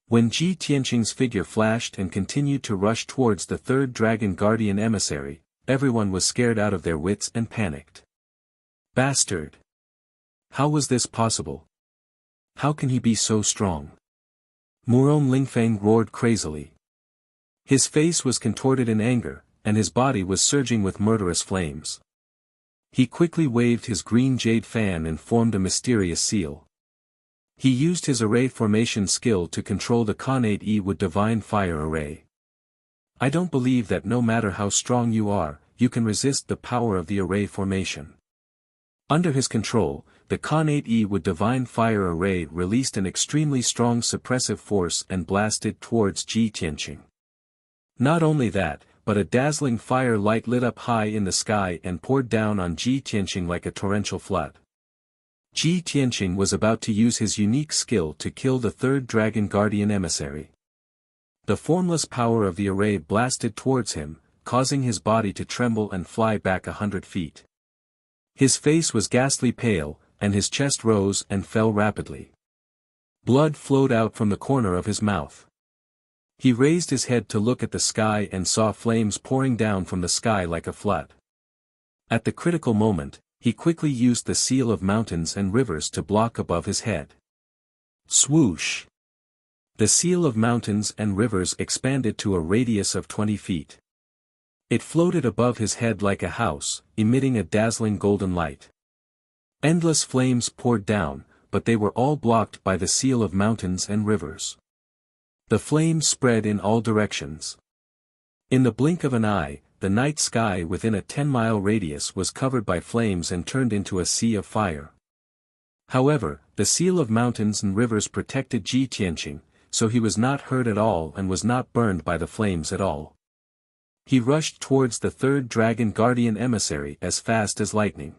When Ji Tianqing's figure flashed and continued to rush towards the 3rd dragon guardian emissary, everyone was scared out of their wits and panicked. Bastard! How was this possible? How can he be so strong? Murong Lingfeng roared crazily. His face was contorted in anger, and his body was surging with murderous flames. He quickly waved his green jade fan and formed a mysterious seal. He used his array formation skill to control the Khanate E with divine fire array. I don't believe that no matter how strong you are, you can resist the power of the array formation. Under his control, the Khan-8E would Divine Fire Array released an extremely strong suppressive force and blasted towards Ji Tianqing. Not only that, but a dazzling fire light lit up high in the sky and poured down on Ji Tianqing like a torrential flood. Ji Tianqing was about to use his unique skill to kill the third Dragon Guardian emissary. The formless power of the array blasted towards him, causing his body to tremble and fly back 100 feet. His face was ghastly pale, and his chest rose and fell rapidly. Blood flowed out from the corner of his mouth. He raised his head to look at the sky and saw flames pouring down from the sky like a flood. At the critical moment, he quickly used the seal of mountains and rivers to block above his head. Swoosh! The seal of mountains and rivers expanded to a radius of 20 feet. It floated above his head like a house, emitting a dazzling golden light. Endless flames poured down, but they were all blocked by the seal of mountains and rivers. The flames spread in all directions. In the blink of an eye, the night sky within a 10-mile radius was covered by flames and turned into a sea of fire. However, the seal of mountains and rivers protected Ji Tianqing, so he was not hurt at all and was not burned by the flames at all. He rushed towards the third Dragon Guardian emissary as fast as lightning.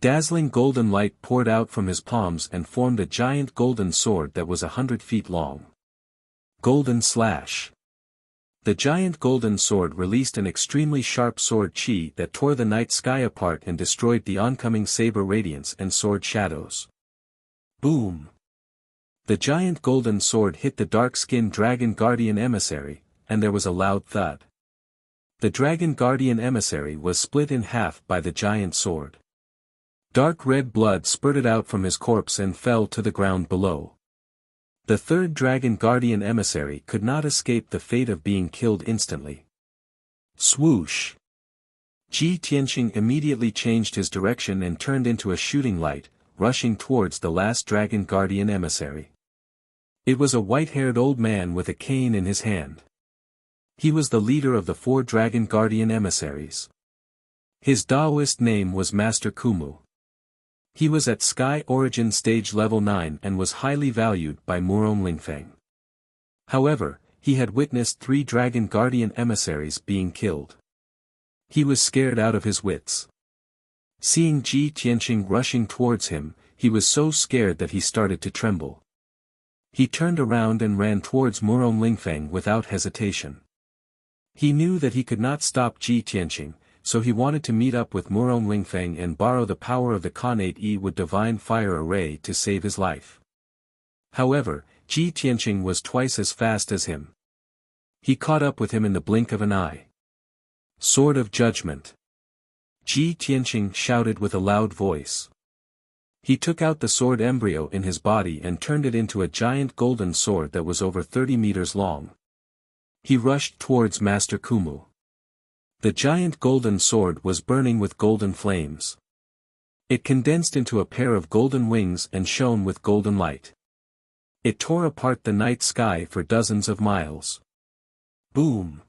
Dazzling golden light poured out from his palms and formed a giant golden sword that was 100 feet long. Golden Slash. The giant golden sword released an extremely sharp sword chi that tore the night sky apart and destroyed the oncoming saber radiance and sword shadows. Boom! The giant golden sword hit the dark-skinned Dragon Guardian emissary, and there was a loud thud. The Dragon Guardian emissary was split in half by the giant sword. Dark red blood spurted out from his corpse and fell to the ground below. The third Dragon Guardian emissary could not escape the fate of being killed instantly. Swoosh! Ji Tianqing immediately changed his direction and turned into a shooting light, rushing towards the last Dragon Guardian emissary. It was a white-haired old man with a cane in his hand. He was the leader of the 4 Dragon Guardian emissaries. His Taoist name was Master Kumu. He was at Sky Origin Stage Level 9 and was highly valued by Murong Lingfeng. However, he had witnessed 3 Dragon Guardian emissaries being killed. He was scared out of his wits. Seeing Ji Tianqing rushing towards him, he was so scared that he started to tremble. He turned around and ran towards Murong Lingfeng without hesitation. He knew that he could not stop Ji Tianqing, so he wanted to meet up with Murong Lingfeng and borrow the power of the Khan-8E with Divine Fire Array to save his life. However, Ji Tianqing was twice as fast as him. He caught up with him in the blink of an eye. Sword of Judgment! Ji Tianqing shouted with a loud voice. He took out the sword embryo in his body and turned it into a giant golden sword that was over 30 meters long. He rushed towards Master Kumu. The giant golden sword was burning with golden flames. It condensed into a pair of golden wings and shone with golden light. It tore apart the night sky for dozens of miles. Boom!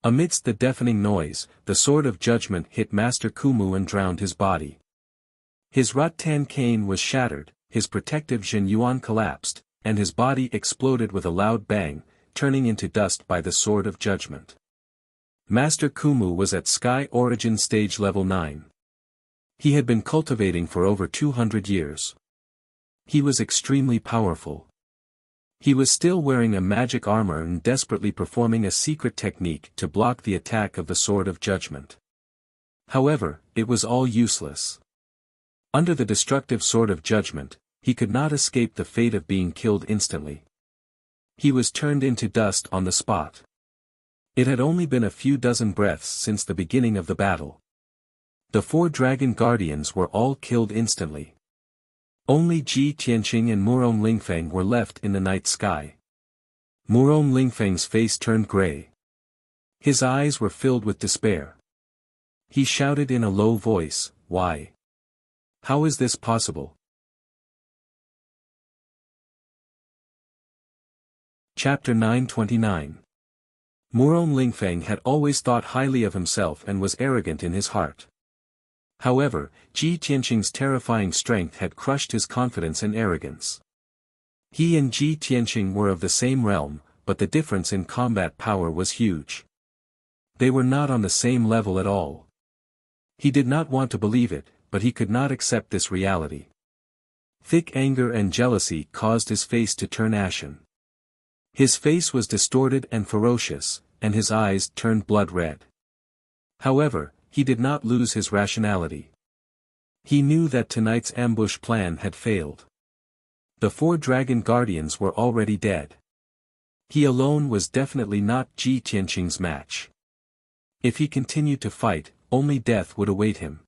Amidst the deafening noise, the sword of judgment hit Master Kumu and drowned his body. His rattan cane was shattered, his protective Jin Yuan collapsed, and his body exploded with a loud bang, turning into dust by the sword of judgment. Master Kumu was at Sky Origin Stage Level 9. He had been cultivating for over 200 years. He was extremely powerful. He was still wearing a magic armor and desperately performing a secret technique to block the attack of the Sword of Judgment. However, it was all useless. Under the destructive Sword of Judgment, he could not escape the fate of being killed instantly. He was turned into dust on the spot. It had only been a few dozen breaths since the beginning of the battle. The 4 Dragon Guardians were all killed instantly. Only Ji Tianqing and Murong Lingfeng were left in the night sky. Murong Lingfeng's face turned gray. His eyes were filled with despair. He shouted in a low voice, "Why? How is this possible?" Chapter 929. Murong Lingfeng had always thought highly of himself and was arrogant in his heart. However, Ji Tianqing's terrifying strength had crushed his confidence and arrogance. He and Ji Tianqing were of the same realm, but the difference in combat power was huge. They were not on the same level at all. He did not want to believe it, but he could not accept this reality. Thick anger and jealousy caused his face to turn ashen. His face was distorted and ferocious, and his eyes turned blood red. However, he did not lose his rationality. He knew that tonight's ambush plan had failed. The 4 dragon guardians were already dead. He alone was definitely not Ji Tianqing's match. If he continued to fight, only death would await him.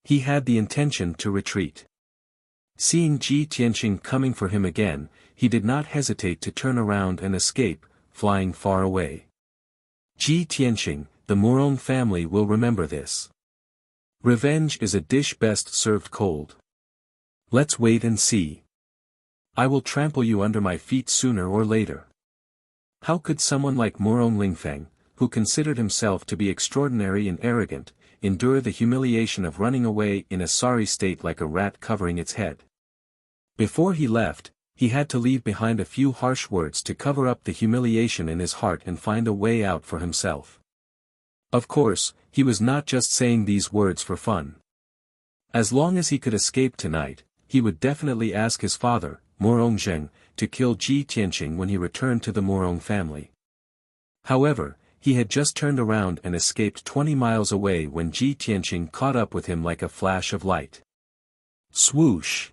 He had the intention to retreat. Seeing Ji Tianqing coming for him again, he did not hesitate to turn around and escape, flying far away. Ji Tianqing, the Morong family will remember this. Revenge is a dish best served cold. Let's wait and see. I will trample you under my feet sooner or later. How could someone like Morong Lingfeng, who considered himself to be extraordinary and arrogant, endure the humiliation of running away in a sorry state like a rat covering its head? Before he left, he had to leave behind a few harsh words to cover up the humiliation in his heart and find a way out for himself. Of course, he was not just saying these words for fun. As long as he could escape tonight, he would definitely ask his father, Morong Zheng, to kill Ji Tianqing when he returned to the Morong family. However, he had just turned around and escaped 20 miles away when Ji Tianqing caught up with him like a flash of light. Swoosh!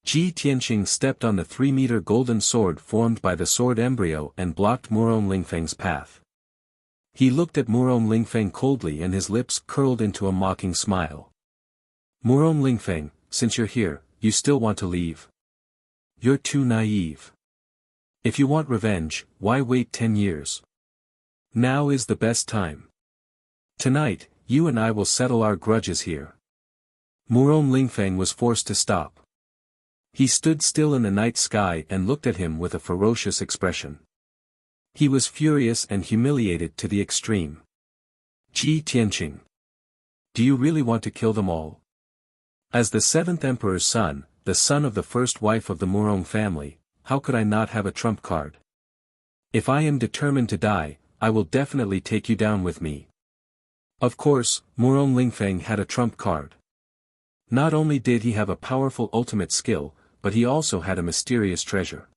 Ji Tianqing stepped on the 3-meter golden sword formed by the sword embryo and blocked Morong Lingfeng's path. He looked at Morong Lingfeng coldly and his lips curled into a mocking smile. Morong Lingfeng, since you're here, you still want to leave? You're too naive. If you want revenge, why wait 10 years? Now is the best time. Tonight, you and I will settle our grudges here. Morong Lingfeng was forced to stop. He stood still in the night sky and looked at him with a ferocious expression. He was furious and humiliated to the extreme. Ji Tianqing. Do you really want to kill them all? As the 7th emperor's son, the son of the first wife of the Morong family, how could I not have a trump card? If I am determined to die, I will definitely take you down with me. Of course, Morong Lingfeng had a trump card. Not only did he have a powerful ultimate skill, but he also had a mysterious treasure.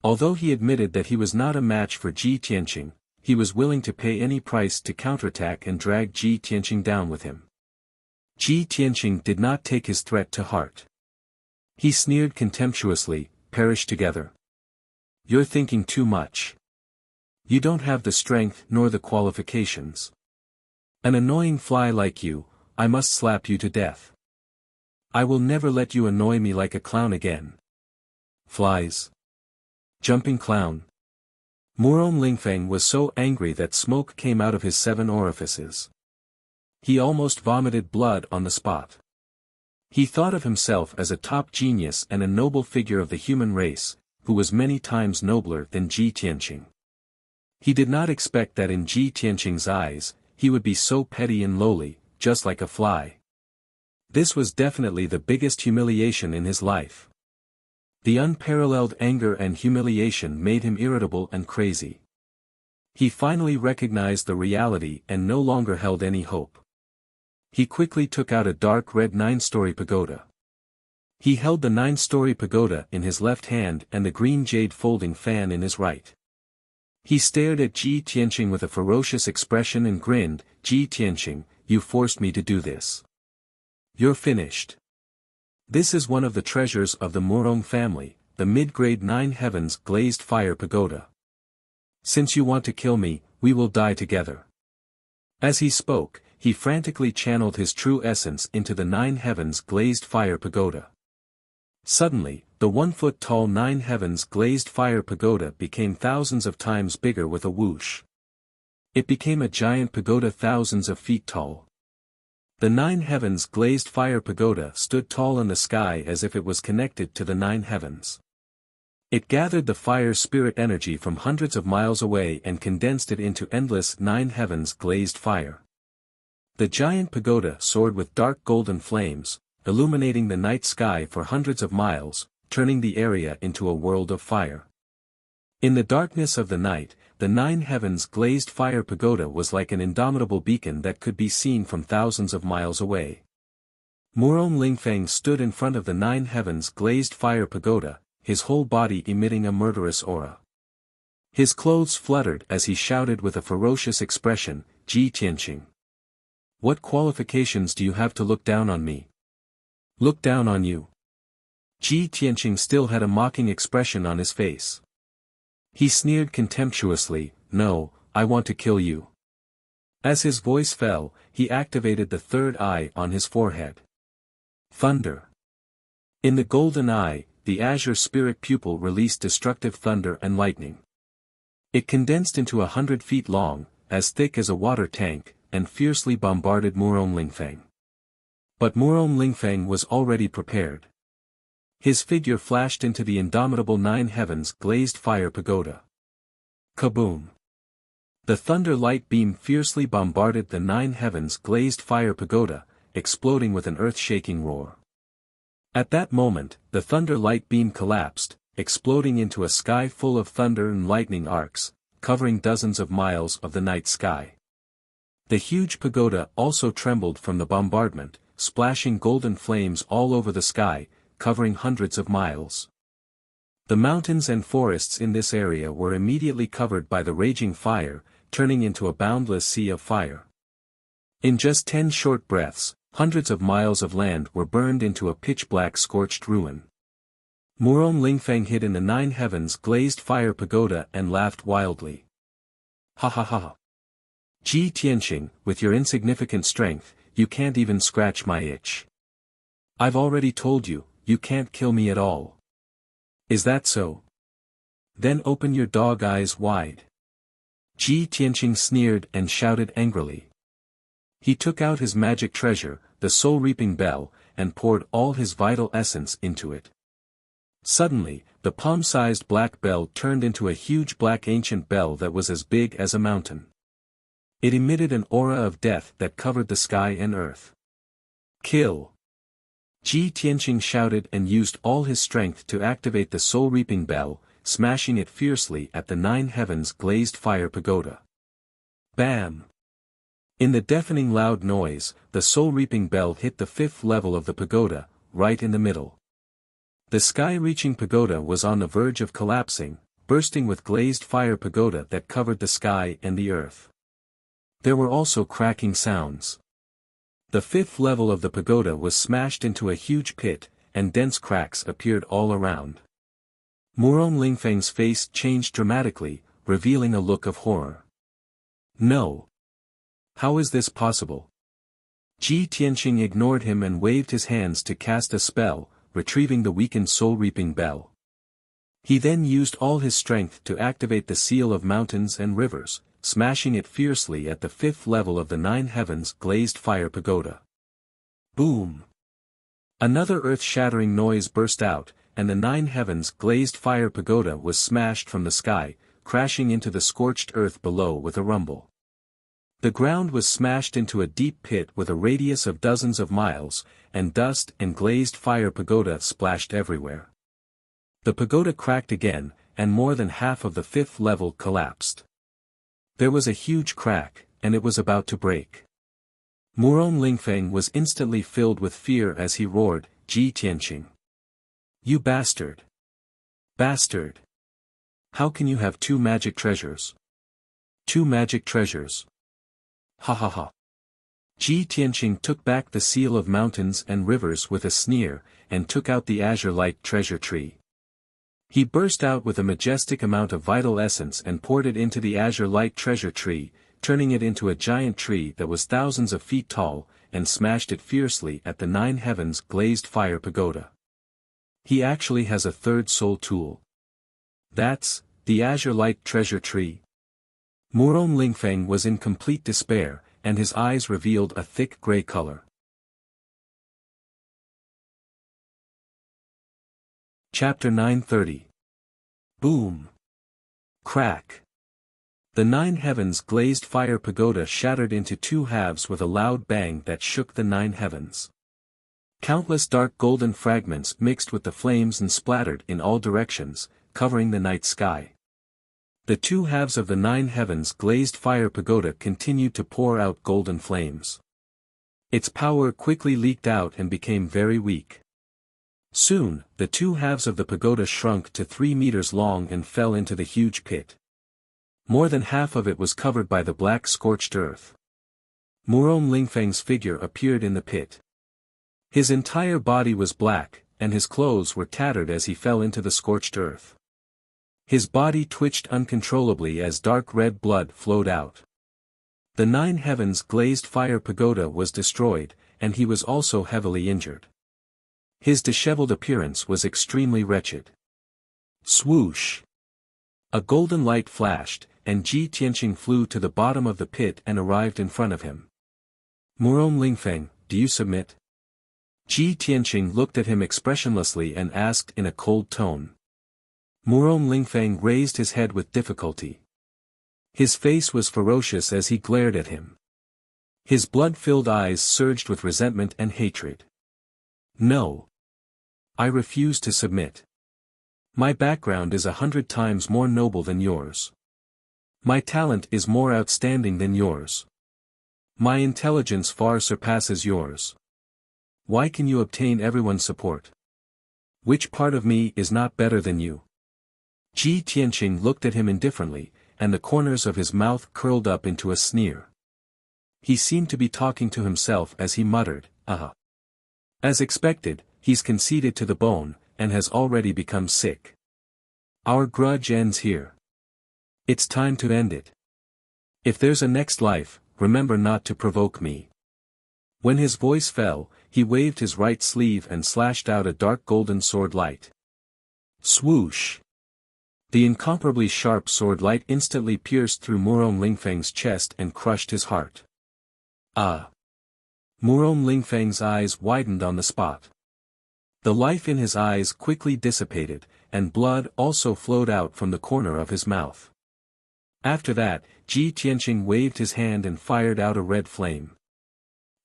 Although he admitted that he was not a match for Ji Tianqing, he was willing to pay any price to counterattack and drag Ji Tianqing down with him. Ji Tianqing did not take his threat to heart. He sneered contemptuously, perish together. You're thinking too much. You don't have the strength nor the qualifications. An annoying fly like you, I must slap you to death. I will never let you annoy me like a clown again. Flies. Jumping clown. Morong Lingfeng was so angry that smoke came out of his 7 orifices. He almost vomited blood on the spot. He thought of himself as a top genius and a noble figure of the human race, who was many times nobler than Ji Tianqing. He did not expect that in Ji Tianqing's eyes, he would be so petty and lowly, just like a fly. This was definitely the biggest humiliation in his life. The unparalleled anger and humiliation made him irritable and crazy. He finally recognized the reality and no longer held any hope. He quickly took out a dark red 9-story pagoda. He held the 9-story pagoda in his left hand and the green jade folding fan in his right. He stared at Ji Tianqing with a ferocious expression and grinned, Ji Tianqing, you forced me to do this. You're finished. This is one of the treasures of the Morong family, the mid-grade 9 heavens glazed fire pagoda. Since you want to kill me, we will die together. As he spoke, he frantically channeled his true essence into the 9 heavens glazed fire pagoda. Suddenly, the 1-foot-tall 9 heavens glazed fire pagoda became thousands of times bigger with a whoosh. It became a giant pagoda thousands of feet tall. The 9 heavens glazed fire pagoda stood tall in the sky as if it was connected to the 9 heavens. It gathered the fire spirit energy from hundreds of miles away and condensed it into endless 9 heavens glazed fire. The giant pagoda soared with dark golden flames, illuminating the night sky for hundreds of miles, turning the area into a world of fire. In the darkness of the night, the nine heavens glazed fire pagoda was like an indomitable beacon that could be seen from thousands of miles away. Murong Lingfeng stood in front of the nine heavens glazed fire pagoda, his whole body emitting a murderous aura. His clothes fluttered as he shouted with a ferocious expression, "Ji Tianqing. What qualifications do you have to look down on me? Look down on you." Ji Tianqing still had a mocking expression on his face. He sneered contemptuously, "No, I want to kill you." As his voice fell, he activated the third eye on his forehead. Thunder. In the golden eye, the azure spirit pupil released destructive thunder and lightning. It condensed into 100 feet long, as thick as a water tank, and fiercely bombarded Murong Lingfeng. But Murong Lingfeng was already prepared. His figure flashed into the indomitable nine heavens glazed fire pagoda. Kaboom! The thunder light beam fiercely bombarded the nine heavens glazed fire pagoda, exploding with an earth-shaking roar. At that moment, the thunder light beam collapsed, exploding into a sky full of thunder and lightning arcs, covering dozens of miles of the night sky. The huge pagoda also trembled from the bombardment, splashing golden flames all over the sky, covering hundreds of miles. The mountains and forests in this area were immediately covered by the raging fire, turning into a boundless sea of fire. In just 10 short breaths, hundreds of miles of land were burned into a pitch-black scorched ruin. Murong Lingfeng hid in the nine heavens glazed fire pagoda and laughed wildly. "Ha ha ha. Ji Tianqing, with your insignificant strength, you can't even scratch my itch. I've already told you, you can't kill me at all. Is that so? Then open your dog eyes wide." Ji Tianqing sneered and shouted angrily. He took out his magic treasure, the soul-reaping bell, and poured all his vital essence into it. Suddenly, the palm-sized black bell turned into a huge black ancient bell that was as big as a mountain. It emitted an aura of death that covered the sky and earth. "Kill!" Ji Tianqing shouted and used all his strength to activate the soul-reaping bell, smashing it fiercely at the nine heavens glazed fire pagoda. Bam! In the deafening loud noise, the soul-reaping bell hit the 5th level of the pagoda, right in the middle. The sky-reaching pagoda was on the verge of collapsing, bursting with glazed fire pagoda that covered the sky and the earth. There were also cracking sounds. The 5th level of the pagoda was smashed into a huge pit, and dense cracks appeared all around. Murong Lingfeng's face changed dramatically, revealing a look of horror. "No. How is this possible?" Ji Tianqing ignored him and waved his hands to cast a spell, retrieving the weakened soul-reaping bell. He then used all his strength to activate the seal of mountains and rivers, smashing it fiercely at the 5th level of the nine heavens glazed fire pagoda. Boom! Another earth-shattering noise burst out, and the nine heavens glazed fire pagoda was smashed from the sky, crashing into the scorched earth below with a rumble. The ground was smashed into a deep pit with a radius of dozens of miles, and dust and glazed fire pagoda splashed everywhere. The pagoda cracked again, and more than half of the 5th level collapsed. There was a huge crack, and it was about to break. Murong Lingfeng was instantly filled with fear as he roared, "Ji Tianqing. You bastard! Bastard! How can you have 2 magic treasures? 2 magic treasures! Ha ha ha!" Ji Tianqing took back the seal of mountains and rivers with a sneer, and took out the azure-like treasure tree. He burst out with a majestic amount of vital essence and poured it into the azure-like treasure tree, turning it into a giant tree that was thousands of feet tall, and smashed it fiercely at the nine heavens glazed fire pagoda. He actually has a third soul tool. That's the azure-like treasure tree. Murong Lingfeng was in complete despair, and his eyes revealed a thick gray color. Chapter 930. Boom! Crack! The 9 heavens glazed fire pagoda shattered into 2 halves with a loud bang that shook the 9 heavens. Countless dark golden fragments mixed with the flames and splattered in all directions, covering the night sky. The 2 halves of the 9 heavens glazed fire pagoda continued to pour out golden flames. Its power quickly leaked out and became very weak. Soon, the 2 halves of the pagoda shrunk to 3 meters long and fell into the huge pit. More than half of it was covered by the black scorched earth. Murong Lingfeng's figure appeared in the pit. His entire body was black, and his clothes were tattered as he fell into the scorched earth. His body twitched uncontrollably as dark red blood flowed out. The 9 heavens glazed fire pagoda was destroyed, and he was also heavily injured. His disheveled appearance was extremely wretched. Swoosh! A golden light flashed, and Ji Tianqing flew to the bottom of the pit and arrived in front of him. Murong Lingfeng, do you submit? Ji Tianqing looked at him expressionlessly and asked in a cold tone. Murong Lingfeng raised his head with difficulty. His face was ferocious as he glared at him. His blood-filled eyes surged with resentment and hatred. No. I refuse to submit. My background is 100 times more noble than yours. My talent is more outstanding than yours. My intelligence far surpasses yours. Why can you obtain everyone's support? Which part of me is not better than you? Ji Tianqing looked at him indifferently, and the corners of his mouth curled up into a sneer. He seemed to be talking to himself as he muttered, As expected, he's conceited to the bone, and has already become sick. Our grudge ends here. It's time to end it. If there's a next life, remember not to provoke me. When his voice fell, he waved his right sleeve and slashed out a dark golden sword light. Swoosh! The incomparably sharp sword light instantly pierced through Murong Lingfeng's chest and crushed his heart. Murong Lingfeng's eyes widened on the spot. The life in his eyes quickly dissipated, and blood also flowed out from the corner of his mouth. After that, Ji Tianqing waved his hand and fired out a red flame.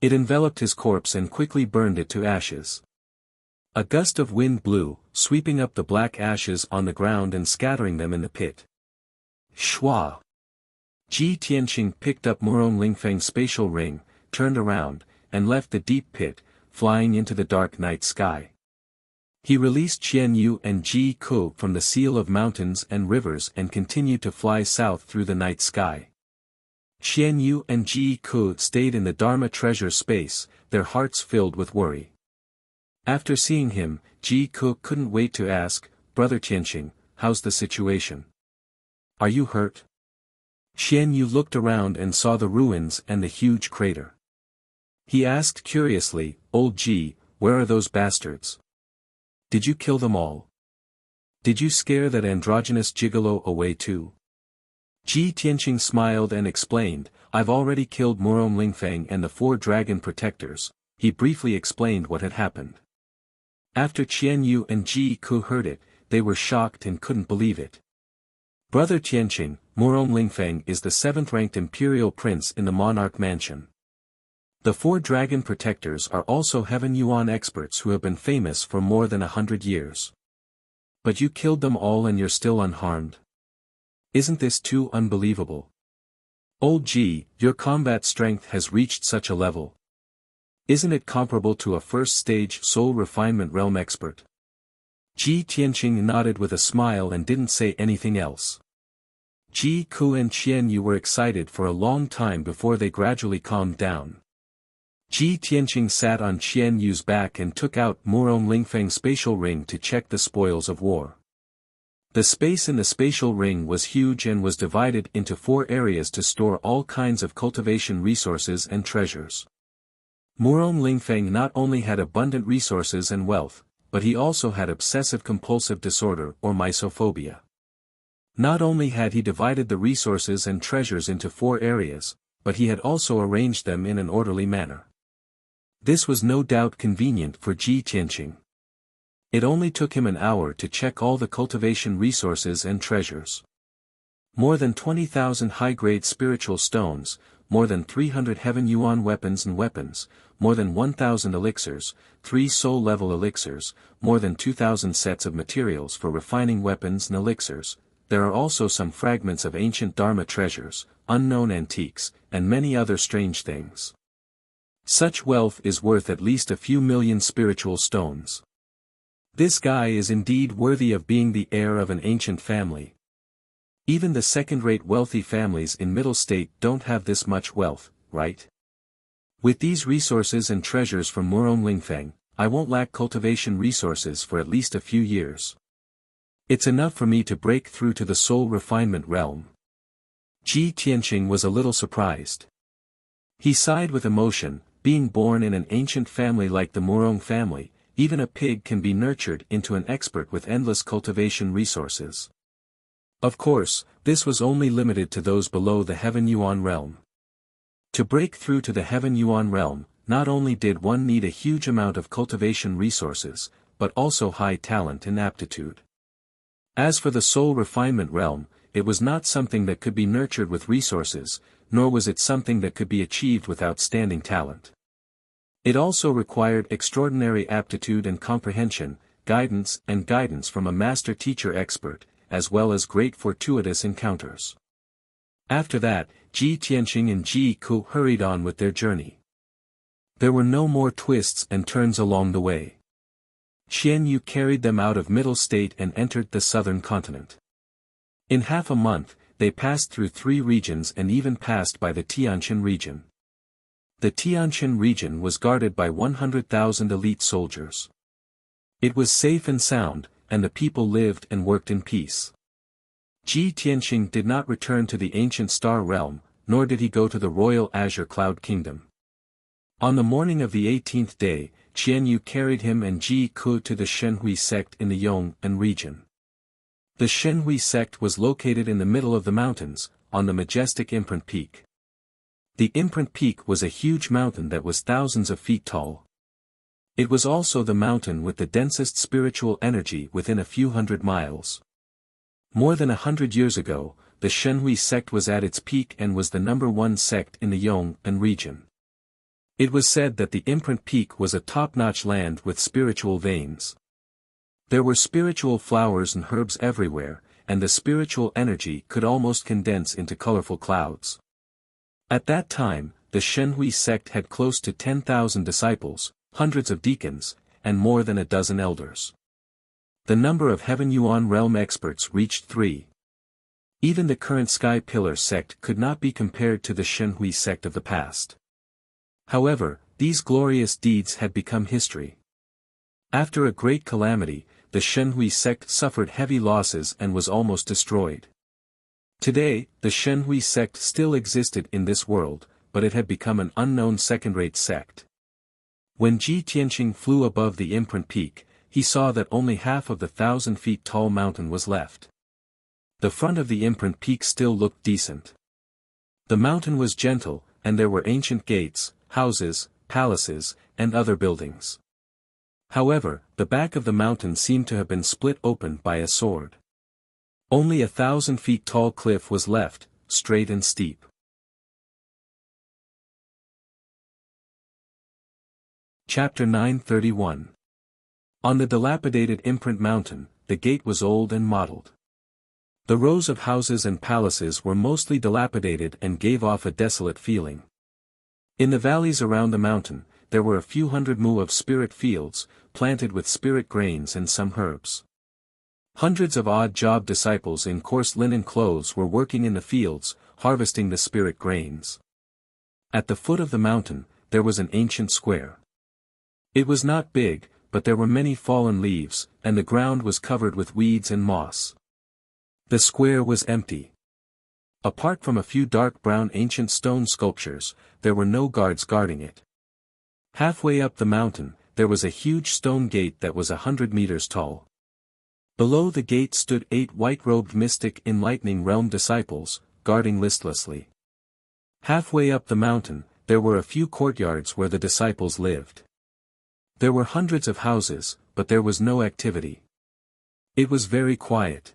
It enveloped his corpse and quickly burned it to ashes. A gust of wind blew, sweeping up the black ashes on the ground and scattering them in the pit. Shwa! Ji Tianqing picked up Murong Lingfeng's spatial ring, turned around, and left the deep pit, flying into the dark night sky. He released Qian Yu and Ji Ku from the seal of mountains and rivers and continued to fly south through the night sky. Qian Yu and Ji Ku stayed in the Dharma treasure space, their hearts filled with worry. After seeing him, Ji Ku couldn't wait to ask, Brother Tianqing, how's the situation? Are you hurt? Qian Yu looked around and saw the ruins and the huge crater. He asked curiously, Old Ji, where are those bastards? Did you kill them all? Did you scare that androgynous gigolo away too? Ji Tianqing smiled and explained, I've already killed Murong Lingfeng and the 4 dragon protectors. He briefly explained what had happened. After Qian Yu and Ji Ku heard it, they were shocked and couldn't believe it. Brother Tianqing, Murong Lingfeng is the 7th-ranked imperial prince in the monarch mansion. The 4 dragon protectors are also Heaven Yuan experts who have been famous for more than 100 years. But you killed them all and you're still unharmed. Isn't this too unbelievable? Old Ji, your combat strength has reached such a level. Isn't it comparable to a first-stage soul refinement realm expert? Ji Tianqing nodded with a smile and didn't say anything else. Ji Ku and Qian Yu were excited for a long time before they gradually calmed down. Ji Tianqing sat on Qian Yu's back and took out Murong Lingfeng's spatial ring to check the spoils of war. The space in the spatial ring was huge and was divided into 4 areas to store all kinds of cultivation resources and treasures. Murong Lingfeng not only had abundant resources and wealth, but he also had obsessive-compulsive disorder or mysophobia. Not only had he divided the resources and treasures into 4 areas, but he had also arranged them in an orderly manner. This was no doubt convenient for Ji Tianqing. It only took him an hour to check all the cultivation resources and treasures. More than 20,000 high-grade spiritual stones, more than 300 heaven yuan weapons and weapons, more than 1,000 elixirs, 3 soul-level elixirs, more than 2,000 sets of materials for refining weapons and elixirs. There are also some fragments of ancient Dharma treasures, unknown antiques, and many other strange things. Such wealth is worth at least a few million spiritual stones. This guy is indeed worthy of being the heir of an ancient family. Even the second-rate wealthy families in Middle State don't have this much wealth, right? With these resources and treasures from Murong Lingfeng, I won't lack cultivation resources for at least a few years. It's enough for me to break through to the soul refinement realm. Ji Tianqing was a little surprised. He sighed with emotion. Being born in an ancient family like the Murong family, even a pig can be nurtured into an expert with endless cultivation resources. Of course, this was only limited to those below the Heaven Yuan realm. To break through to the Heaven Yuan realm, not only did one need a huge amount of cultivation resources, but also high talent and aptitude. As for the soul refinement realm, it was not something that could be nurtured with resources, nor was it something that could be achieved with outstanding talent. It also required extraordinary aptitude and comprehension, guidance from a master teacher expert, as well as great fortuitous encounters. After that, Ji Tianqing and Ji Ku hurried on with their journey. There were no more twists and turns along the way. Qian Yu carried them out of Middle State and entered the southern continent. In half a month, they passed through 3 regions and even passed by the Tianjin region. The Tianjin region was guarded by 100,000 elite soldiers. It was safe and sound, and the people lived and worked in peace. Ji Tianqing did not return to the ancient star realm, nor did he go to the royal azure cloud kingdom. On the morning of the 18th day, Qian Yu carried him and Ji Ku to the Shenhui sect in the Yong'an region. The Shenhui sect was located in the middle of the mountains, on the majestic Imprint Peak. The Imprint Peak was a huge mountain that was thousands of feet tall. It was also the mountain with the densest spiritual energy within a few hundred miles. More than 100 years ago, the Shenhui sect was at its peak and was the #1 sect in the Yong'an region. It was said that the Imprint Peak was a top-notch land with spiritual veins. There were spiritual flowers and herbs everywhere, and the spiritual energy could almost condense into colorful clouds. At that time, the Shenhui sect had close to 10,000 disciples, hundreds of deacons, and more than a dozen elders. The number of Heaven Yuan realm experts reached 3. Even the current Sky Pillar sect could not be compared to the Shenhui sect of the past. However, these glorious deeds had become history. After a great calamity, the Shenhui sect suffered heavy losses and was almost destroyed. Today, the Shenhui sect still existed in this world, but it had become an unknown second-rate sect. When Ji Tianqing flew above the Imprint Peak, he saw that only half of the 1,000-feet-tall mountain was left. The front of the Imprint Peak still looked decent. The mountain was gentle, and there were ancient gates, houses, palaces, and other buildings. However, the back of the mountain seemed to have been split open by a sword. Only a 1,000-feet-tall cliff was left, straight and steep. Chapter 931. On the dilapidated Imprint Mountain, the gate was old and mottled. The rows of houses and palaces were mostly dilapidated and gave off a desolate feeling. In the valleys around the mountain, there were a few hundred mu of spirit fields, planted with spirit grains and some herbs. Hundreds of odd-job disciples in coarse linen clothes were working in the fields, harvesting the spirit grains. At the foot of the mountain, there was an ancient square. It was not big, but there were many fallen leaves, and the ground was covered with weeds and moss. The square was empty. Apart from a few dark brown ancient stone sculptures, there were no guards guarding it. Halfway up the mountain, there was a huge stone gate that was 100 meters tall. Below the gate stood 8 white-robed mystic enlightening realm disciples, guarding listlessly. Halfway up the mountain, there were a few courtyards where the disciples lived. There were hundreds of houses, but there was no activity. It was very quiet.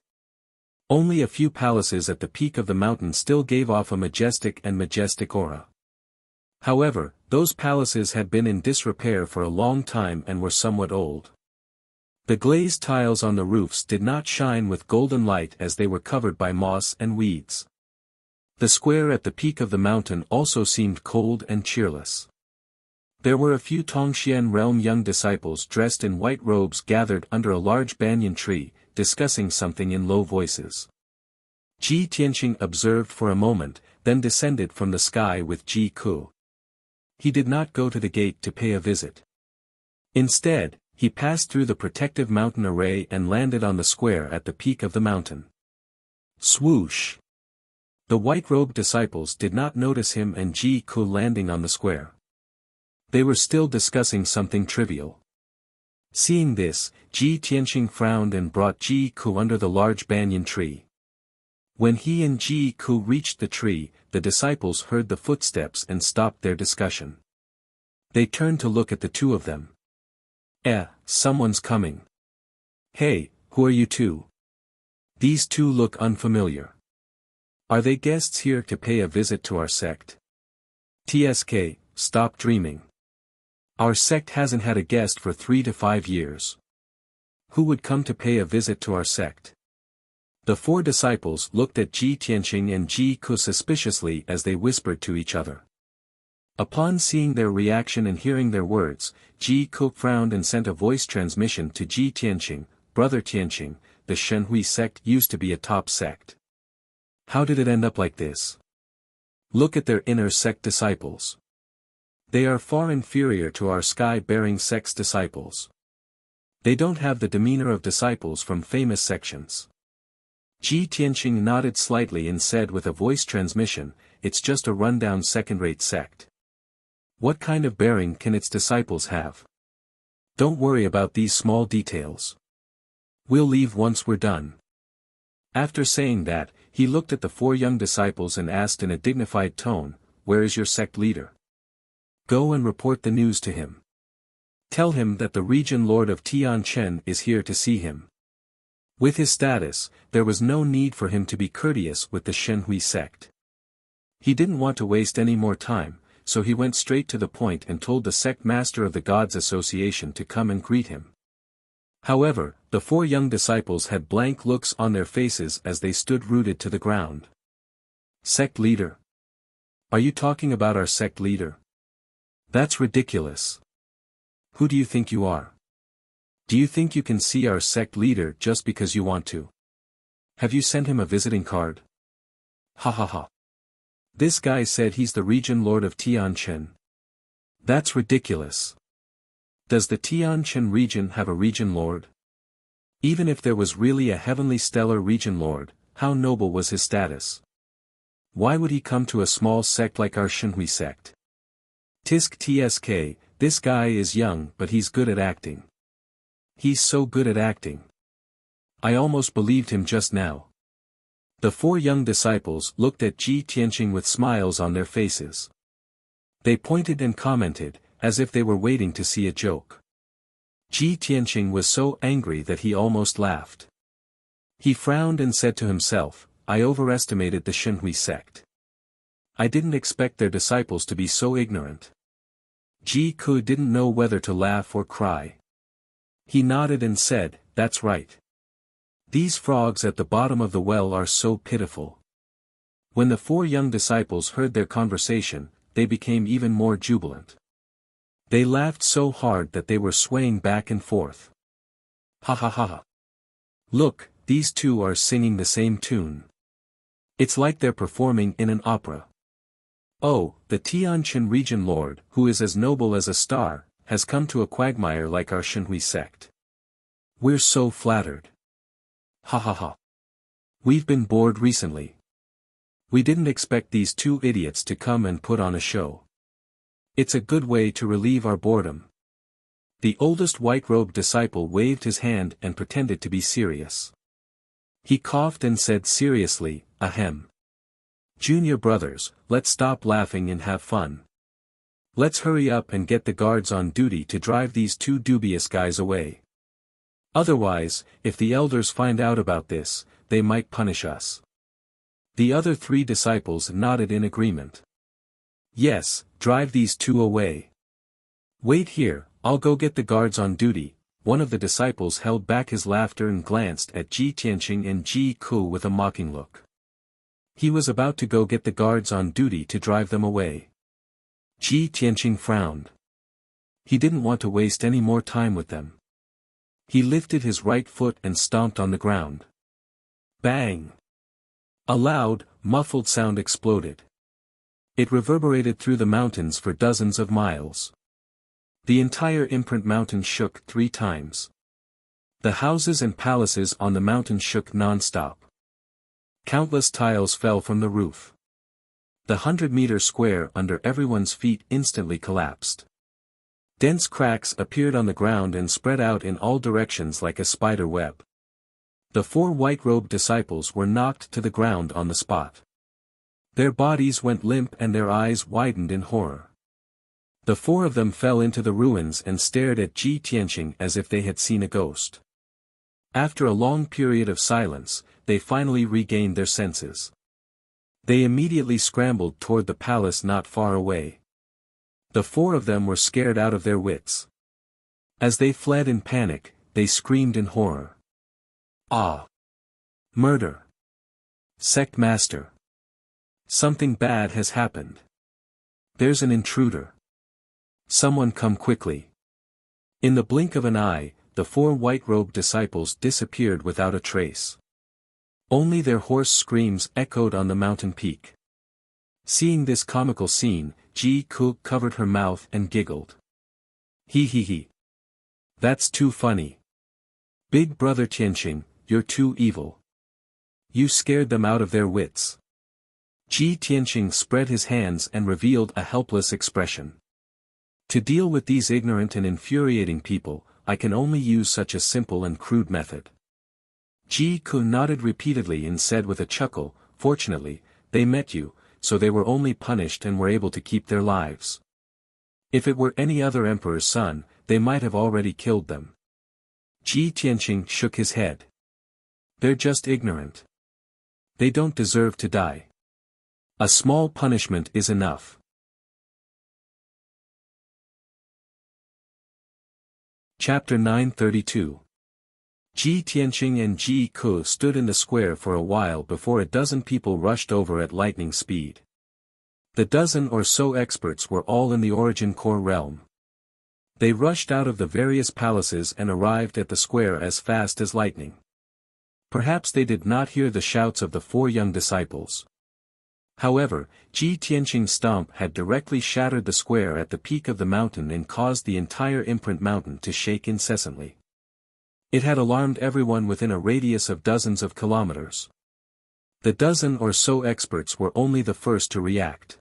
Only a few palaces at the peak of the mountain still gave off a majestic aura. However, those palaces had been in disrepair for a long time and were somewhat old. The glazed tiles on the roofs did not shine with golden light as they were covered by moss and weeds. The square at the peak of the mountain also seemed cold and cheerless. There were a few Tongxian realm young disciples dressed in white robes gathered under a large banyan tree, discussing something in low voices. Ji Tianqing observed for a moment, then descended from the sky with Ji Ku. He did not go to the gate to pay a visit. Instead, he passed through the protective mountain array and landed on the square at the peak of the mountain. Swoosh! The white-robed disciples did not notice him and Ji Ku landing on the square. They were still discussing something trivial. Seeing this, Ji Tianqing frowned and brought Ji Ku under the large banyan tree. When he and Ji Ku reached the tree, the disciples heard the footsteps and stopped their discussion. They turned to look at the two of them. Someone's coming. Hey, who are you two? These two look unfamiliar. Are they guests here to pay a visit to our sect? TSK, stop dreaming. Our sect hasn't had a guest for 3 to 5 years. Who would come to pay a visit to our sect? The 4 disciples looked at Ji Tianqing and Ji Ku suspiciously as they whispered to each other. Upon seeing their reaction and hearing their words, Ji Ku frowned and sent a voice transmission to Ji Tianqing, Brother Tianqing, the Shenhui sect used to be a top sect. How did it end up like this? Look at their inner sect disciples. They are far inferior to our sky-bearing sect's disciples. They don't have the demeanor of disciples from famous sections. Ji Tianqing nodded slightly and said with a voice transmission, it's just a rundown second-rate sect. What kind of bearing can its disciples have? Don't worry about these small details. We'll leave once we're done. After saying that, he looked at the 4 young disciples and asked in a dignified tone, where is your sect leader? Go and report the news to him. Tell him that the region lord of Tianchen is here to see him. With his status, there was no need for him to be courteous with the Shenhui sect. He didn't want to waste any more time, so he went straight to the point and told the sect master of the Gods Association to come and greet him. However, the 4 young disciples had blank looks on their faces as they stood rooted to the ground. Sect leader? Are you talking about our sect leader? That's ridiculous. Who do you think you are? Do you think you can see our sect leader just because you want to? Have you sent him a visiting card? Ha ha ha. This guy said he's the region lord of Tianchen. That's ridiculous. Does the Tianchen region have a region lord? Even if there was really a heavenly stellar region lord, how noble was his status? Why would he come to a small sect like our Shenhui sect? Tisk TSK, this guy is young but he's good at acting. He's so good at acting. I almost believed him just now. The 4 young disciples looked at Ji Tianqing with smiles on their faces. They pointed and commented, as if they were waiting to see a joke. Ji Tianqing was so angry that he almost laughed. He frowned and said to himself, I overestimated the Shenhui sect. I didn't expect their disciples to be so ignorant. Ji Ku didn't know whether to laugh or cry. He nodded and said, that's right. These frogs at the bottom of the well are so pitiful. When the 4 young disciples heard their conversation, they became even more jubilant. They laughed so hard that they were swaying back and forth. Ha ha ha ha. Look, these 2 are singing the same tune. It's like they're performing in an opera. Oh, the Tianchen region lord, who is as noble as a star, has come to a quagmire like our Shenhui sect. We're so flattered. Ha ha ha. We've been bored recently. We didn't expect these 2 idiots to come and put on a show. It's a good way to relieve our boredom. The oldest white-robed disciple waved his hand and pretended to be serious. He coughed and said seriously, ahem. Junior brothers, let's stop laughing and have fun. Let's hurry up and get the guards on duty to drive these 2 dubious guys away. Otherwise, if the elders find out about this, they might punish us. The other 3 disciples nodded in agreement. Yes, drive these 2 away. Wait here, I'll go get the guards on duty. One of the disciples held back his laughter and glanced at Ji Tianqing and Ji Ku with a mocking look. He was about to go get the guards on duty to drive them away. Ji Tianqing frowned. He didn't want to waste any more time with them. He lifted his right foot and stomped on the ground. Bang! A loud, muffled sound exploded. It reverberated through the mountains for dozens of miles. The entire imprint mountain shook 3 times. The houses and palaces on the mountain shook non-stop. Countless tiles fell from the roof. The 100-meter square under everyone's feet instantly collapsed. Dense cracks appeared on the ground and spread out in all directions like a spider web. The 4 white-robed disciples were knocked to the ground on the spot. Their bodies went limp and their eyes widened in horror. The 4 of them fell into the ruins and stared at Ji Tianqing as if they had seen a ghost. After a long period of silence, they finally regained their senses. They immediately scrambled toward the palace not far away. The 4 of them were scared out of their wits. As they fled in panic, they screamed in horror. Ah! Murder! Sect Master! Something bad has happened. There's an intruder. Someone come quickly. In the blink of an eye, the 4 white-robed disciples disappeared without a trace. Only their hoarse screams echoed on the mountain peak. Seeing this comical scene, Ji Ku covered her mouth and giggled. He. That's too funny. Big brother Tianqing, you're too evil. You scared them out of their wits. Ji Tianqing spread his hands and revealed a helpless expression. To deal with these ignorant and infuriating people, I can only use such a simple and crude method. Ji Ku nodded repeatedly and said with a chuckle, fortunately, they met you, so they were only punished and were able to keep their lives. If it were any other emperor's son, they might have already killed them. Ji Tianqing shook his head. They're just ignorant. They don't deserve to die. A small punishment is enough. Chapter 932. Ji Tianqing and Ji Ku stood in the square for a while before a dozen people rushed over at lightning speed. The dozen or so experts were all in the Origin Core realm. They rushed out of the various palaces and arrived at the square as fast as lightning. Perhaps they did not hear the shouts of the 4 young disciples. However, Ji Tianqing's stomp had directly shattered the square at the peak of the mountain and caused the entire imprint mountain to shake incessantly. It had alarmed everyone within a radius of dozens of kilometers. The dozen or so experts were only the first to react.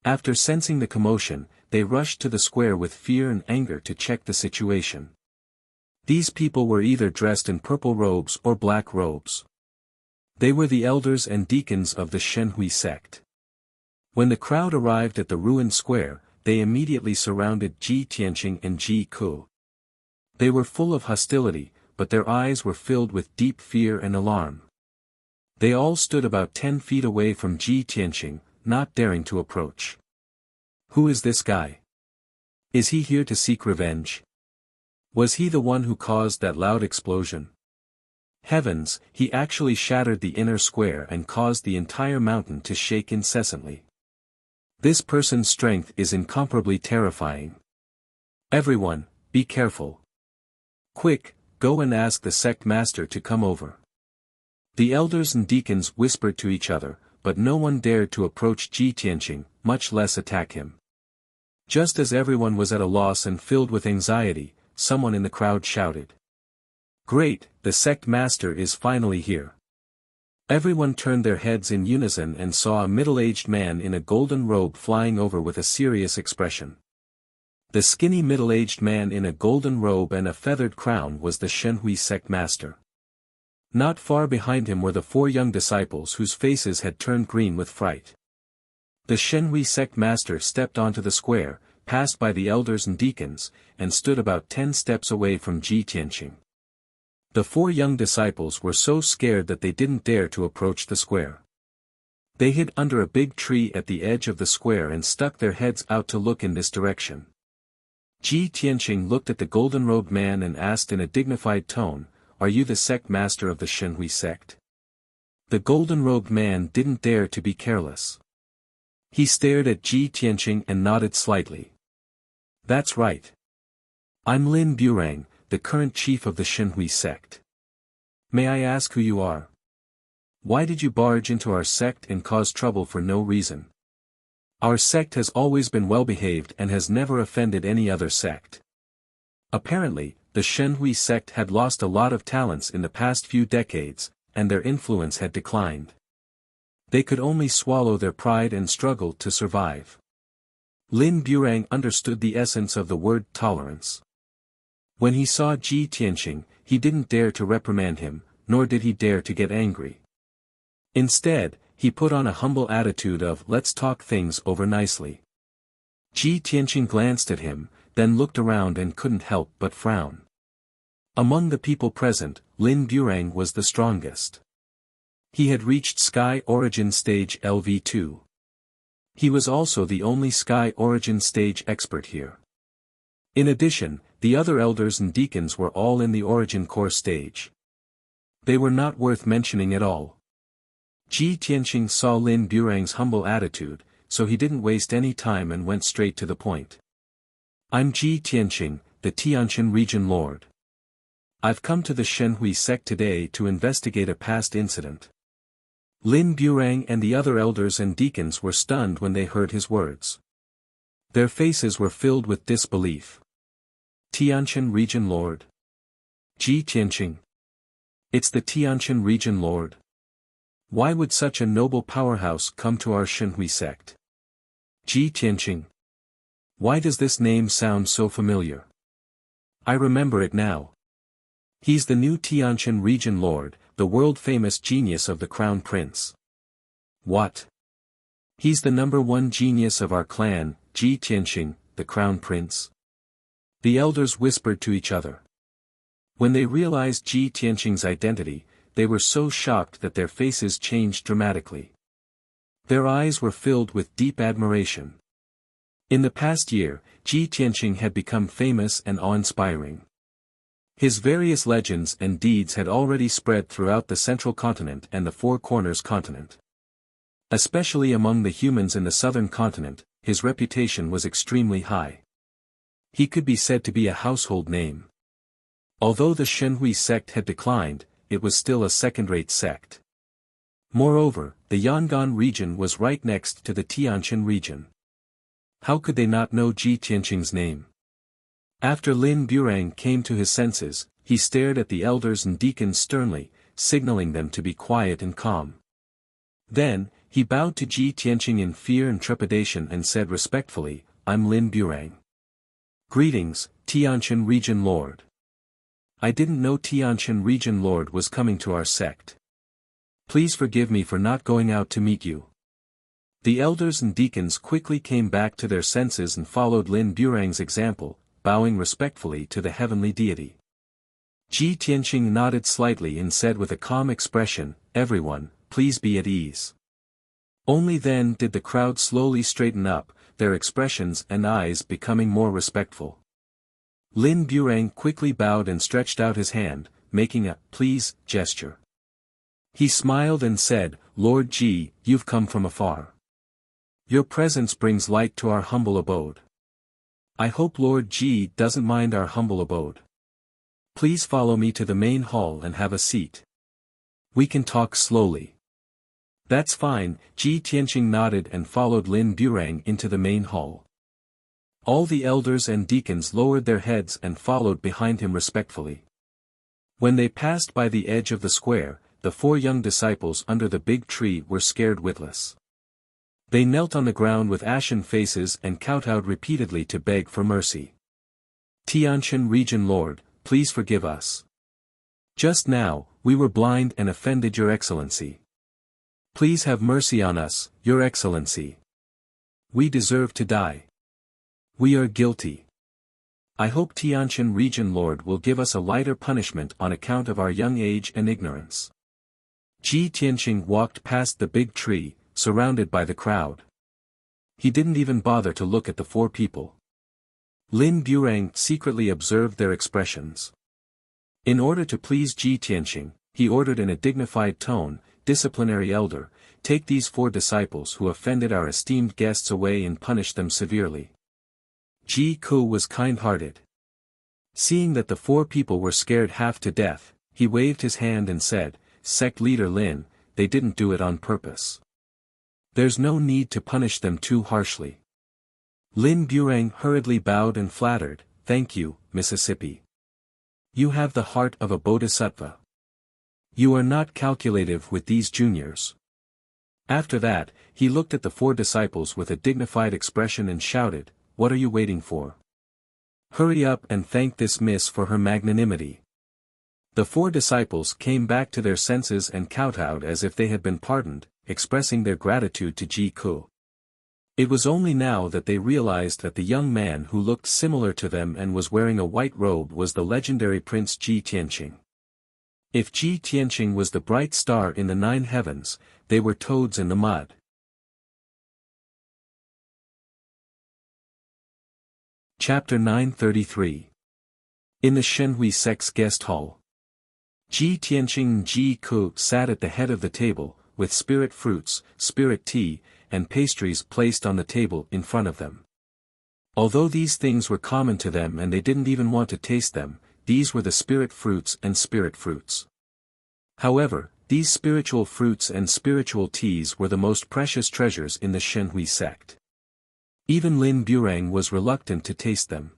After sensing the commotion, they rushed to the square with fear and anger to check the situation. These people were either dressed in purple robes or black robes. They were the elders and deacons of the Shenhui sect. When the crowd arrived at the ruined square, they immediately surrounded Ji Tianqing and Ji Ku. They were full of hostility, but their eyes were filled with deep fear and alarm. They all stood about 10 feet away from Ji Tianqing, not daring to approach. Who is this guy? Is he here to seek revenge? Was he the one who caused that loud explosion? Heavens, he actually shattered the inner square and caused the entire mountain to shake incessantly. This person's strength is incomparably terrifying. Everyone, be careful. Quick, go and ask the sect master to come over. The elders and deacons whispered to each other, but no one dared to approach Ji Tianqing, much less attack him. Just as everyone was at a loss and filled with anxiety, someone in the crowd shouted. Great, the sect master is finally here. Everyone turned their heads in unison and saw a middle-aged man in a golden robe flying over with a serious expression. The skinny middle-aged man in a golden robe and a feathered crown was the Shenhui sect master. Not far behind him were the 4 young disciples whose faces had turned green with fright. The Shenhui sect master stepped onto the square, passed by the elders and deacons, and stood about 10 steps away from Ji Tianqing. The 4 young disciples were so scared that they didn't dare to approach the square. They hid under a big tree at the edge of the square and stuck their heads out to look in this direction. Ji Tianqing looked at the golden-robed man and asked in a dignified tone, "Are you the sect master of the Shenhui sect?" The golden-robed man didn't dare to be careless. He stared at Ji Tianqing and nodded slightly. "That's right. I'm Lin Burang, the current chief of the Shenhui sect. May I ask who you are? Why did you barge into our sect and cause trouble for no reason? Our sect has always been well-behaved and has never offended any other sect." Apparently, the Shenhui sect had lost a lot of talents in the past few decades, and their influence had declined. They could only swallow their pride and struggle to survive. Lin Burang understood the essence of the word tolerance. When he saw Ji Tianqing, he didn't dare to reprimand him, nor did he dare to get angry. Instead, he put on a humble attitude of "let's talk things over nicely." Ji Tianqing glanced at him, then looked around and couldn't help but frown. Among the people present, Lin Burang was the strongest. He had reached Sky Origin Stage LV2. He was also the only Sky Origin Stage expert here. In addition, the other elders and deacons were all in the Origin Core stage. They were not worth mentioning at all. Ji Tianqing saw Lin Burang's humble attitude, so he didn't waste any time and went straight to the point. "I'm Ji Tianqing, the Tianjin Region Lord. I've come to the Shenhui sect today to investigate a past incident." Lin Burang and the other elders and deacons were stunned when they heard his words. Their faces were filled with disbelief. "Tianjin Region Lord? Ji Tianqing? It's the Tianjin Region Lord. Why would such a noble powerhouse come to our Shenhui sect? Ji Tianqing. Why does this name sound so familiar? I remember it now. He's the new Tianjin Region Lord, the world-famous genius of the Crown Prince." "What? He's the #1 genius of our clan, Ji Tianqing, the Crown Prince?" The elders whispered to each other. When they realized Ji Tianqing's identity, they were so shocked that their faces changed dramatically. Their eyes were filled with deep admiration. In the past year, Ji Tianqing had become famous and awe-inspiring. His various legends and deeds had already spread throughout the Central Continent and the Four Corners continent. Especially among the humans in the Southern Continent, his reputation was extremely high. He could be said to be a household name. Although the Shenhui sect had declined, it was still a second-rate sect. Moreover, the Yangon region was right next to the Tianjin region. How could they not know Ji Tianqing's name? After Lin Burang came to his senses, he stared at the elders and deacons sternly, signaling them to be quiet and calm. Then, he bowed to Ji Tianqing in fear and trepidation and said respectfully, "I'm Lin Burang. Greetings, Tianjin Region Lord. I didn't know Tianjin Region Lord was coming to our sect. Please forgive me for not going out to meet you." The elders and deacons quickly came back to their senses and followed Lin Burang's example, bowing respectfully to the heavenly deity. Ji Tianqing nodded slightly and said with a calm expression, "Everyone, please be at ease." Only then did the crowd slowly straighten up, their expressions and eyes becoming more respectful. Lin Burang quickly bowed and stretched out his hand, making a "please" gesture. He smiled and said, "Lord Ji, you've come from afar. Your presence brings light to our humble abode. I hope Lord Ji doesn't mind our humble abode. Please follow me to the main hall and have a seat. We can talk slowly." "That's fine," Ji Tianqing nodded and followed Lin Burang into the main hall. All the elders and deacons lowered their heads and followed behind him respectfully. When they passed by the edge of the square, the 4 young disciples under the big tree were scared witless. They knelt on the ground with ashen faces and kowtowed repeatedly to beg for mercy. "Tianjin Region Lord, please forgive us. Just now, we were blind and offended Your Excellency. Please have mercy on us, Your Excellency. We deserve to die. We are guilty." I hope Tianqian region lord will give us a lighter punishment on account of our young age and ignorance. Ji Tianqing walked past the big tree, surrounded by the crowd. He didn't even bother to look at the four people. Lin Burang secretly observed their expressions. In order to please Ji Tianqing, he ordered in a dignified tone, "Disciplinary elder, take these 4 disciples who offended our esteemed guests away and punish them severely." Ji Ku was kind-hearted. Seeing that the 4 people were scared half to death, he waved his hand and said, "Sect leader Lin, they didn't do it on purpose. There's no need to punish them too harshly." Lin Burang hurriedly bowed and flattered, "Thank you, Mississippi. You have the heart of a bodhisattva. You are not calculative with these juniors." After that, he looked at the 4 disciples with a dignified expression and shouted, "What are you waiting for? Hurry up and thank this miss for her magnanimity." The 4 disciples came back to their senses and kowtowed as if they had been pardoned, expressing their gratitude to Ji Ku. It was only now that they realized that the young man who looked similar to them and was wearing a white robe was the legendary Prince Ji Tianqing. If Ji Tianqing was the bright star in the 9 heavens, they were toads in the mud. Chapter 933. In the Shenhui sect's guest hall. Ji Tianqing and Ji Ku sat at the head of the table, with spirit fruits, spirit tea, and pastries placed on the table in front of them. Although these things were common to them and they didn't even want to taste them, these were the spirit fruits and spirit fruits. However, these spiritual fruits and spiritual teas were the most precious treasures in the Shenhui sect. Even Lin Burang was reluctant to taste them.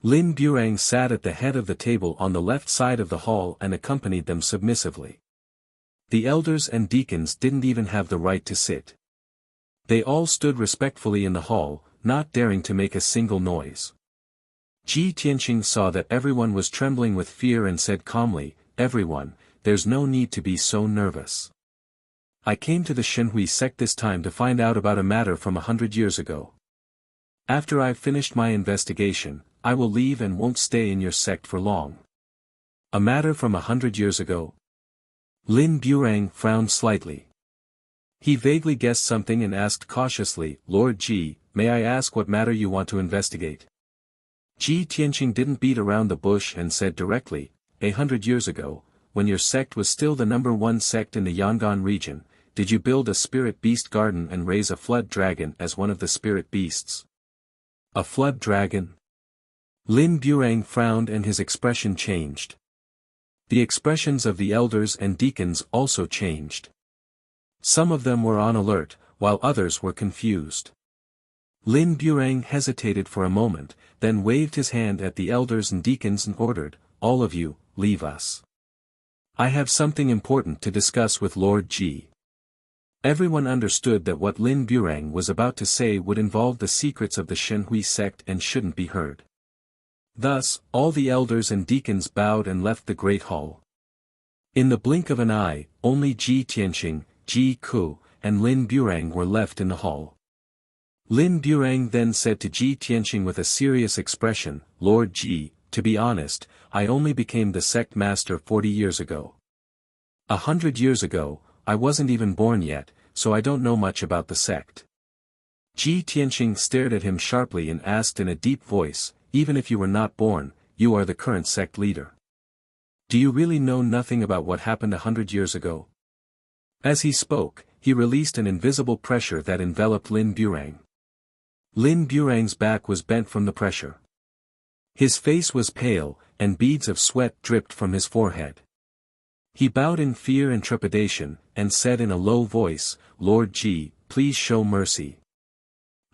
Lin Burang sat at the head of the table on the left side of the hall and accompanied them submissively. The elders and deacons didn't even have the right to sit. They all stood respectfully in the hall, not daring to make a single noise. Ji Tianqing saw that everyone was trembling with fear and said calmly, "Everyone, there's no need to be so nervous. I came to the Shenhui sect this time to find out about a matter from 100 years ago. After I've finished my investigation, I will leave and won't stay in your sect for long." "A matter from 100 years ago?" Lin Burang frowned slightly. He vaguely guessed something and asked cautiously, "Lord Ji, may I ask what matter you want to investigate?" Ji Tianqing didn't beat around the bush and said directly, 100 years ago, when your sect was still the #1 sect in the Yangon region, did you build a spirit beast garden and raise a flood dragon as one of the spirit beasts?" "A flood dragon?" Lin Burang frowned and his expression changed. The expressions of the elders and deacons also changed. Some of them were on alert, while others were confused. Lin Burang hesitated for a moment, then waved his hand at the elders and deacons and ordered, "All of you, leave us. I have something important to discuss with Lord Ji." Everyone understood that what Lin Burang was about to say would involve the secrets of the Shenhui sect and shouldn't be heard. Thus, all the elders and deacons bowed and left the great hall. In the blink of an eye, only Ji Tianqing, Ji Ku, and Lin Burang were left in the hall. Lin Burang then said to Ji Tianqing with a serious expression, "Lord Ji, to be honest, I only became the sect master 40 years ago. 100 years ago, I wasn't even born yet, so I don't know much about the sect." Ji Tianqing stared at him sharply and asked in a deep voice, "Even if you were not born, you are the current sect leader. Do you really know nothing about what happened 100 years ago?" As he spoke, he released an invisible pressure that enveloped Lin Burang. Lin Burang's back was bent from the pressure. His face was pale, and beads of sweat dripped from his forehead. He bowed in fear and trepidation, and said in a low voice, "Lord Ji, please show mercy.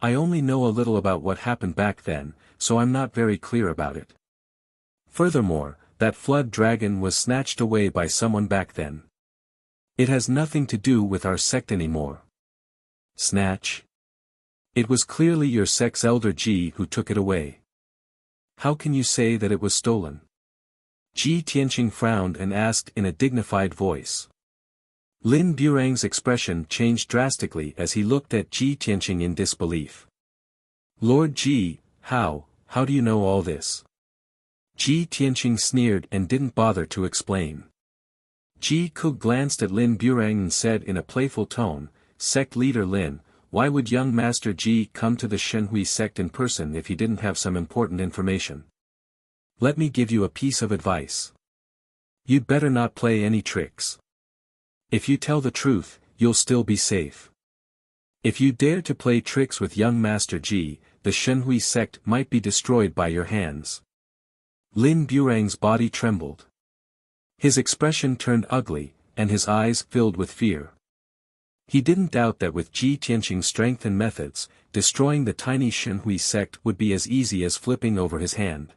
I only know a little about what happened back then, so I'm not very clear about it. Furthermore, that flood dragon was snatched away by someone back then. It has nothing to do with our sect anymore." "Snatch? It was clearly your sect's elder Ji who took it away. How can you say that it was stolen?" Ji Tianqing frowned and asked in a dignified voice. Lin Burang's expression changed drastically as he looked at Ji Tianqing in disbelief. "Lord Ji, how how do you know all this? Ji Tianqing sneered and didn't bother to explain. Ji Ke glanced at Lin Burang and said in a playful tone, "Sect leader Lin, why would young Master Ji come to the Shenhui sect in person if he didn't have some important information? Let me give you a piece of advice. You'd better not play any tricks. If you tell the truth, you'll still be safe. If you dare to play tricks with young Master Ji, the Shenhui sect might be destroyed by your hands." Lin Burang's body trembled. His expression turned ugly, and his eyes filled with fear. He didn't doubt that with Ji Tianqing's strength and methods, destroying the tiny Shenhui sect would be as easy as flipping over his hand.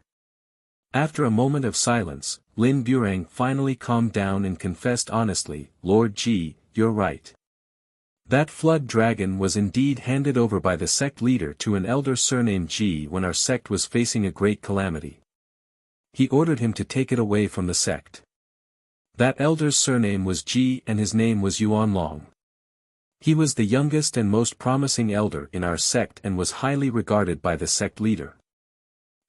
After a moment of silence, Lin Burang finally calmed down and confessed honestly, "Lord Ji, you're right. That flood dragon was indeed handed over by the sect leader to an elder surnamed Ji when our sect was facing a great calamity. He ordered him to take it away from the sect. That elder's surname was Ji and his name was Yuan Long. He was the youngest and most promising elder in our sect and was highly regarded by the sect leader.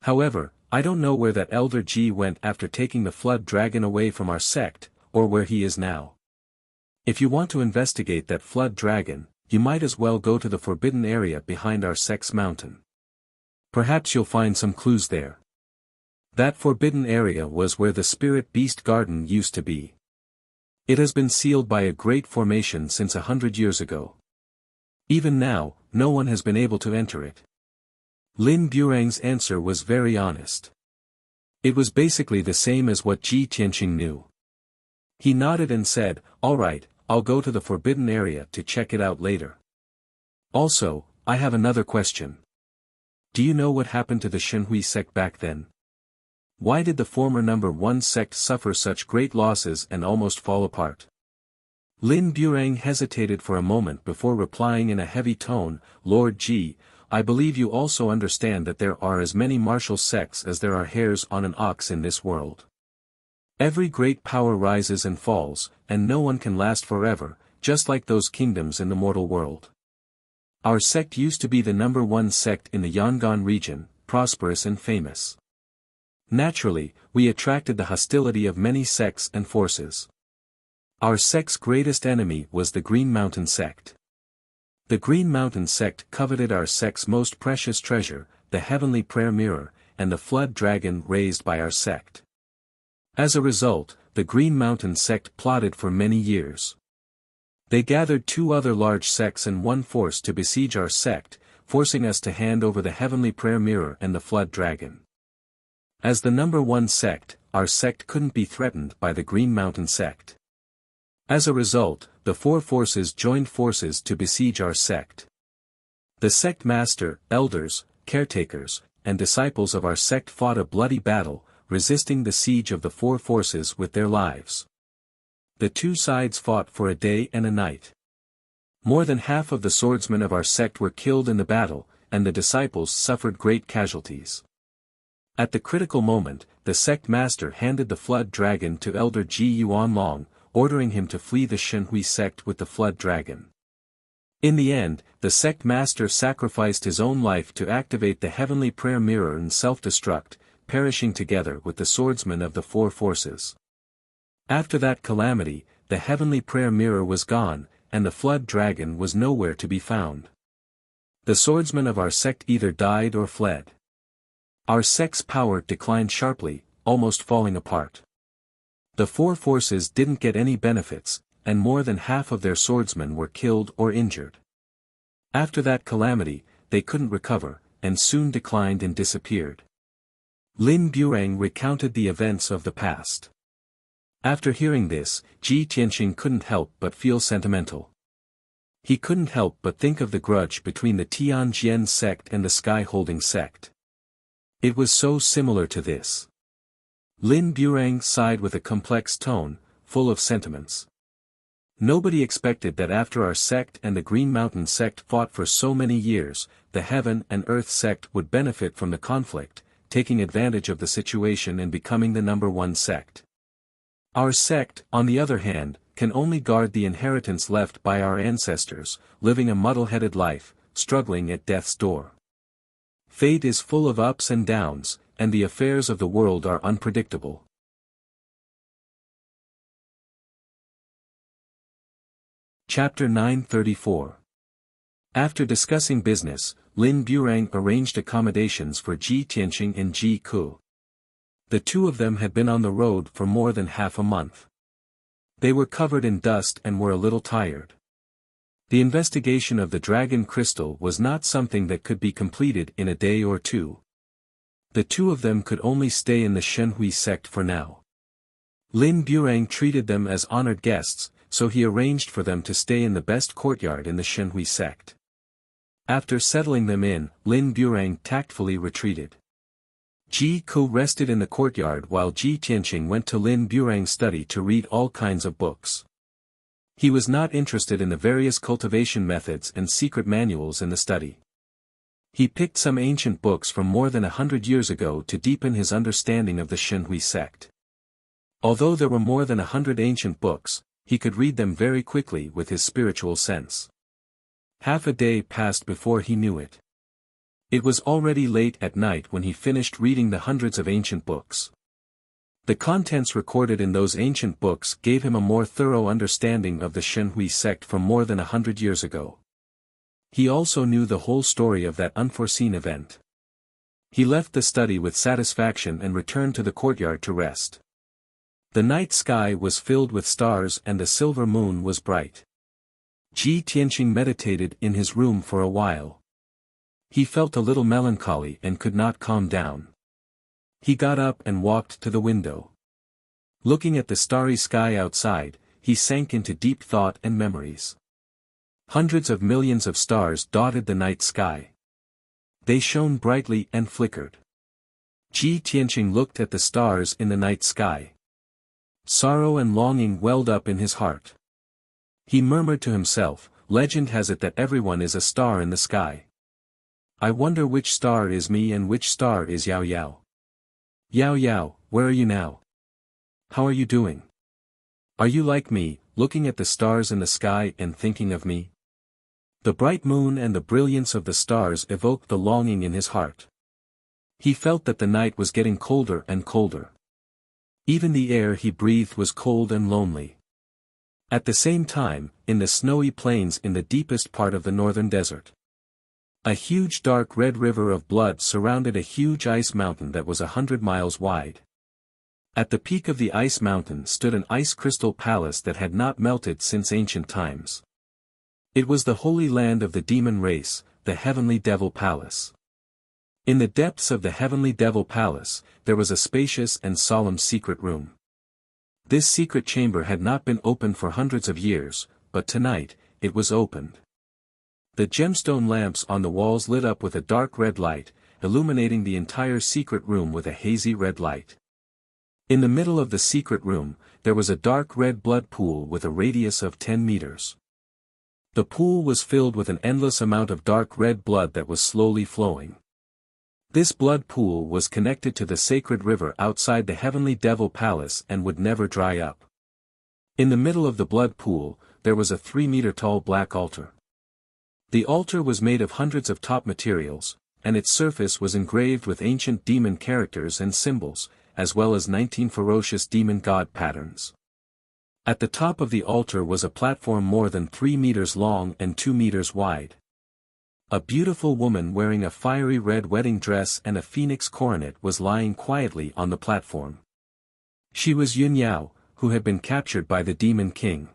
However, I don't know where that elder Ji went after taking the flood dragon away from our sect, or where he is now. If you want to investigate that flood dragon, you might as well go to the forbidden area behind our sect's mountain. Perhaps you'll find some clues there." That forbidden area was where the spirit beast garden used to be. It has been sealed by a great formation since 100 years ago. Even now, no one has been able to enter it. Lin Burang's answer was very honest. It was basically the same as what Ji Tianqing knew. He nodded and said, "All right, I'll go to the forbidden area to check it out later. Also, I have another question. Do you know what happened to the Shenhui sect back then? Why did the former number 1 sect suffer such great losses and almost fall apart?" Lin Burang hesitated for a moment before replying in a heavy tone, "Lord Ji, I believe you also understand that there are as many martial sects as there are hairs on an ox in this world. Every great power rises and falls, and no one can last forever, just like those kingdoms in the mortal world. Our sect used to be the number 1 sect in the Yangon region, prosperous and famous. Naturally, we attracted the hostility of many sects and forces. Our sect's greatest enemy was the Green Mountain sect. The Green Mountain sect coveted our sect's most precious treasure, the heavenly prayer mirror, and the flood dragon raised by our sect. As a result, the Green Mountain sect plotted for many years. They gathered 2 other large sects and 1 force to besiege our sect, forcing us to hand over the heavenly prayer mirror and the flood dragon. As the number 1 sect, our sect couldn't be threatened by the Green Mountain sect. As a result, the 4 forces joined forces to besiege our sect. The sect master, elders, caretakers, and disciples of our sect fought a bloody battle, resisting the siege of the 4 forces with their lives. The 2 sides fought for a day and a night. More than half of the swordsmen of our sect were killed in the battle, and the disciples suffered great casualties. At the critical moment, the sect master handed the flood dragon to Elder Ji Yuan Long, ordering him to flee the Shenhui sect with the flood dragon. In the end, the sect master sacrificed his own life to activate the heavenly prayer mirror and self-destruct, perishing together with the swordsmen of the 4 forces. After that calamity, the heavenly prayer mirror was gone, and the flood dragon was nowhere to be found. The swordsmen of our sect either died or fled. Our sect's power declined sharply, almost falling apart. The 4 forces didn't get any benefits, and more than half of their swordsmen were killed or injured. After that calamity, they couldn't recover, and soon declined and disappeared. Lin Burang recounted the events of the past. After hearing this, Ji Tianqing couldn't help but feel sentimental. He couldn't help but think of the grudge between the Tianjian sect and the Sky-holding sect. It was so similar to this. Lin Burang sighed with a complex tone, full of sentiments. Nobody expected that after our sect and the Green Mountain sect fought for so many years, the Heaven and Earth sect would benefit from the conflict, taking advantage of the situation and becoming the number 1 sect. Our sect, on the other hand, can only guard the inheritance left by our ancestors, living a muddle-headed life, struggling at death's door. Fate is full of ups and downs, and the affairs of the world are unpredictable. Chapter 934. After discussing business, Lin Burang arranged accommodations for Ji Tianqing and Ji Ku. The two of them had been on the road for more than half a month. They were covered in dust and were a little tired. The investigation of the dragon crystal was not something that could be completed in a day or two. The two of them could only stay in the Shenhui sect for now. Lin Burang treated them as honored guests, so he arranged for them to stay in the best courtyard in the Shenhui sect. After settling them in, Lin Burang tactfully retreated. Ji Ku rested in the courtyard while Ji Tianqing went to Lin Burang's study to read all kinds of books. He was not interested in the various cultivation methods and secret manuals in the study. He picked some ancient books from more than 100 years ago to deepen his understanding of the Shenhui sect. Although there were more than 100 ancient books, he could read them very quickly with his spiritual sense. Half a day passed before he knew it. It was already late at night when he finished reading the hundreds of ancient books. The contents recorded in those ancient books gave him a more thorough understanding of the Shenhui sect from more than 100 years ago. He also knew the whole story of that unforeseen event. He left the study with satisfaction and returned to the courtyard to rest. The night sky was filled with stars and the silver moon was bright. Ji Tianqing meditated in his room for a while. He felt a little melancholy and could not calm down. He got up and walked to the window. Looking at the starry sky outside, he sank into deep thought and memories. Hundreds of millions of stars dotted the night sky. They shone brightly and flickered. Ji Tianqing looked at the stars in the night sky. Sorrow and longing welled up in his heart. He murmured to himself, "Legend has it that everyone is a star in the sky. I wonder which star is me and which star is Yao Yao. Yao Yao, where are you now? How are you doing? Are you like me, looking at the stars in the sky and thinking of me?" The bright moon and the brilliance of the stars evoked the longing in his heart. He felt that the night was getting colder and colder. Even the air he breathed was cold and lonely. At the same time, in the snowy plains in the deepest part of the northern desert, a huge dark red river of blood surrounded a huge ice mountain that was 100 miles wide. At the peak of the ice mountain stood an ice crystal palace that had not melted since ancient times. It was the holy land of the demon race, the Heavenly Devil Palace. In the depths of the Heavenly Devil Palace, there was a spacious and solemn secret room. This secret chamber had not been opened for hundreds of years, but tonight, it was opened. The gemstone lamps on the walls lit up with a dark red light, illuminating the entire secret room with a hazy red light. In the middle of the secret room, there was a dark red blood pool with a radius of 10 meters. The pool was filled with an endless amount of dark red blood that was slowly flowing. This blood pool was connected to the sacred river outside the Heavenly Devil Palace and would never dry up. In the middle of the blood pool, there was a 3-meter-tall black altar. The altar was made of hundreds of top materials, and its surface was engraved with ancient demon characters and symbols, as well as 19 ferocious demon god patterns. At the top of the altar was a platform more than 3 meters long and 2 meters wide. A beautiful woman wearing a fiery red wedding dress and a phoenix coronet was lying quietly on the platform. She was Yun Yao, who had been captured by the Demon King.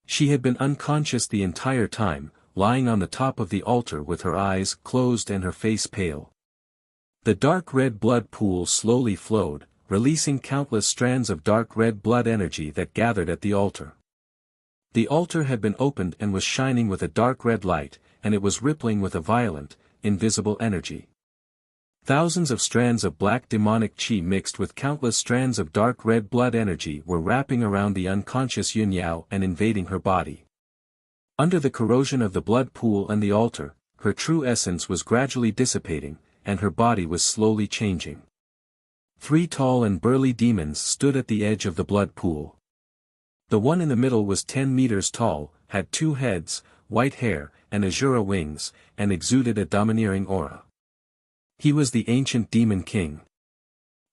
She had been unconscious the entire time, lying on the top of the altar with her eyes closed and her face pale. The dark red blood pool slowly flowed, releasing countless strands of dark red blood energy that gathered at the altar. The altar had been opened and was shining with a dark red light, and it was rippling with a violent, invisible energy. Thousands of strands of black demonic chi mixed with countless strands of dark red blood energy were wrapping around the unconscious Yun Yao and invading her body. Under the corrosion of the blood pool and the altar, her true essence was gradually dissipating, and her body was slowly changing. 3 tall and burly demons stood at the edge of the blood pool. The one in the middle was 10 meters tall, had 2 heads, white hair, and azure wings, and exuded a domineering aura. He was the ancient demon king.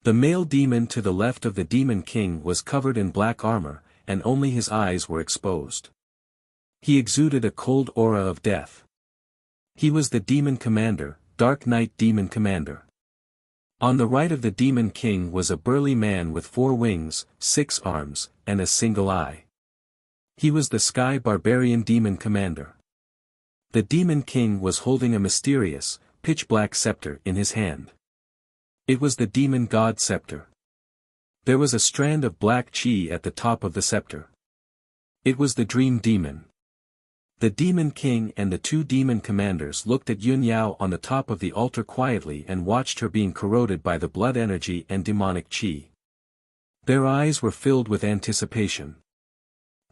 The male demon to the left of the demon king was covered in black armor, and only his eyes were exposed. He exuded a cold aura of death. He was the demon commander, Dark Knight Demon Commander. On the right of the demon king was a burly man with 4 wings, 6 arms, and a single eye. He was the Sky Barbarian Demon Commander. The demon king was holding a mysterious, pitch-black scepter in his hand. It was the demon god scepter. There was a strand of black chi at the top of the scepter. It was the dream demon. The demon king and the 2 demon commanders looked at Yun Yao on the top of the altar quietly and watched her being corroded by the blood energy and demonic chi. Their eyes were filled with anticipation.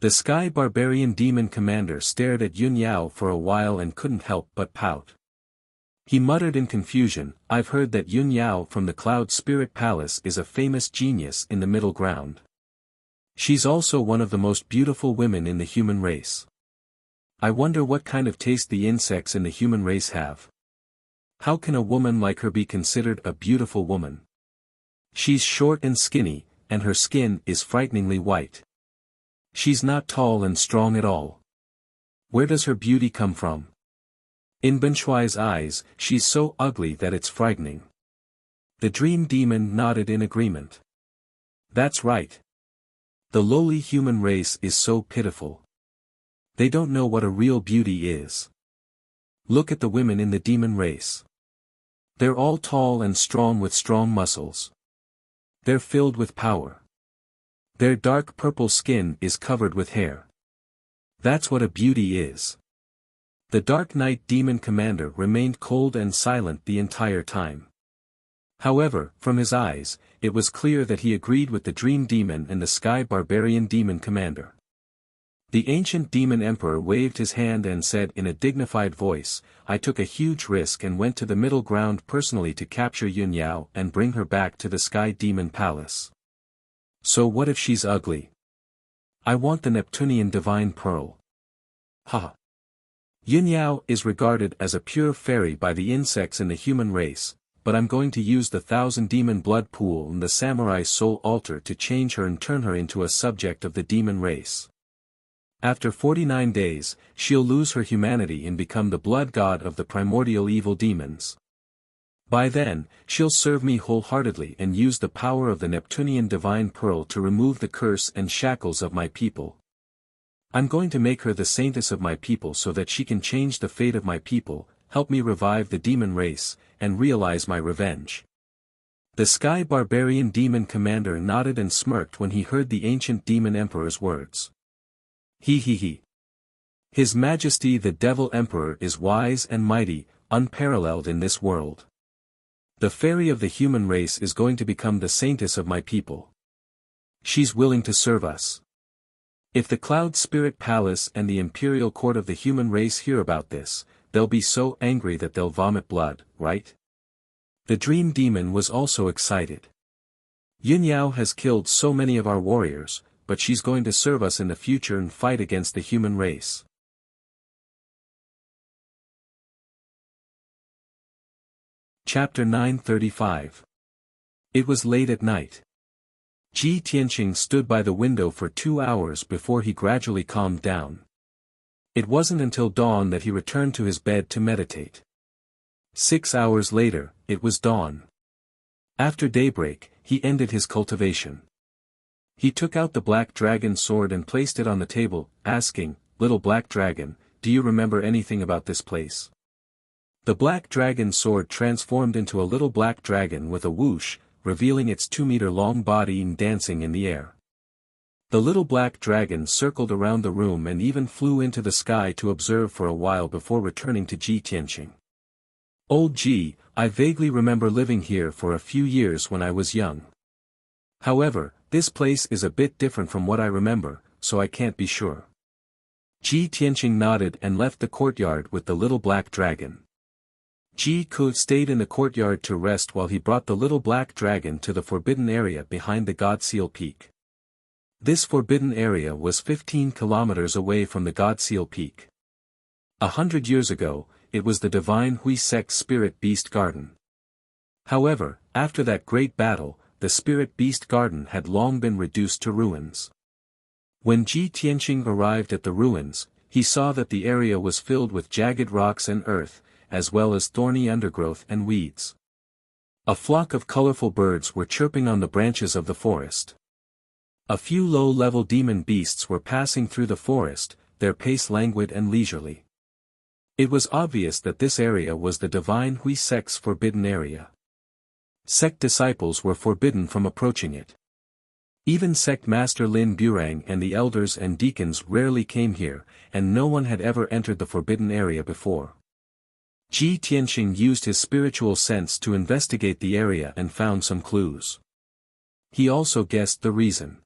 The Sky Barbarian Demon Commander stared at Yun Yao for a while and couldn't help but pout. He muttered in confusion, "I've heard that Yun Yao from the Cloud Spirit Palace is a famous genius in the middle ground. She's also one of the most beautiful women in the human race. I wonder what kind of taste the insects in the human race have. How can a woman like her be considered a beautiful woman? She's short and skinny, and her skin is frighteningly white. She's not tall and strong at all. Where does her beauty come from? In Benshuai's eyes, she's so ugly that it's frightening." The dream demon nodded in agreement. "That's right. The lowly human race is so pitiful. They don't know what a real beauty is. Look at the women in the demon race. They're all tall and strong with strong muscles. They're filled with power. Their dark purple skin is covered with hair. That's what a beauty is." The Dark Knight Demon Commander remained cold and silent the entire time. However, from his eyes, it was clear that he agreed with the Dream Demon and the Sky Barbarian Demon Commander. The ancient Demon Emperor waved his hand and said in a dignified voice, "I took a huge risk and went to the middle ground personally to capture Yun Yao and bring her back to the Sky Demon Palace. So what if she's ugly? I want the Neptunian Divine Pearl. Ha! Yun Yao is regarded as a pure fairy by the insects in the human race, but I'm going to use the 1,000 demon blood pool and the samurai soul altar to change her and turn her into a subject of the demon race. After 49 days, she'll lose her humanity and become the blood god of the primordial evil demons. By then, she'll serve me wholeheartedly and use the power of the Neptunian Divine Pearl to remove the curse and shackles of my people. I'm going to make her the saintess of my people so that she can change the fate of my people, help me revive the demon race, and realize my revenge." The Sky Barbarian Demon Commander nodded and smirked when he heard the ancient Demon Emperor's words. He. His Majesty the Devil Emperor is wise and mighty, unparalleled in this world. The fairy of the human race is going to become the saintess of my people. She's willing to serve us. If the Cloud Spirit Palace and the Imperial Court of the human race hear about this, they'll be so angry that they'll vomit blood, right? The Dream Demon was also excited. Yun Yao has killed so many of our warriors, but she's going to serve us in the future and fight against the human race. Chapter 935. It was late at night. Ji Tianqing stood by the window for 2 hours before he gradually calmed down. It wasn't until dawn that he returned to his bed to meditate. 6 hours later, it was dawn. After daybreak, he ended his cultivation. He took out the black dragon sword and placed it on the table, asking, "Little black dragon, do you remember anything about this place?" The black dragon sword transformed into a little black dragon with a whoosh, revealing its 2-meter-long body and dancing in the air. The little black dragon circled around the room and even flew into the sky to observe for a while before returning to Ji Tianqing. "Old Ji, I vaguely remember living here for a few years when I was young. However, this place is a bit different from what I remember, so I can't be sure." Ji Tianqing nodded and left the courtyard with the little black dragon. Ji Ku stayed in the courtyard to rest while he brought the little black dragon to the forbidden area behind the God Seal Peak. This forbidden area was 15 kilometers away from the God Seal Peak. 100 years ago, it was the divine Hui Sect Spirit Beast Garden. However, after that great battle, the Spirit Beast Garden had long been reduced to ruins. When Ji Tianqing arrived at the ruins, he saw that the area was filled with jagged rocks and earth, as well as thorny undergrowth and weeds. A flock of colorful birds were chirping on the branches of the forest. A few low-level demon beasts were passing through the forest, their pace languid and leisurely. It was obvious that this area was the divine Hui sect's forbidden area. Sect disciples were forbidden from approaching it. Even sect master Lin Burang and the elders and deacons rarely came here, and no one had ever entered the forbidden area before. Ji Tianqing used his spiritual sense to investigate the area and found some clues. He also guessed the reason.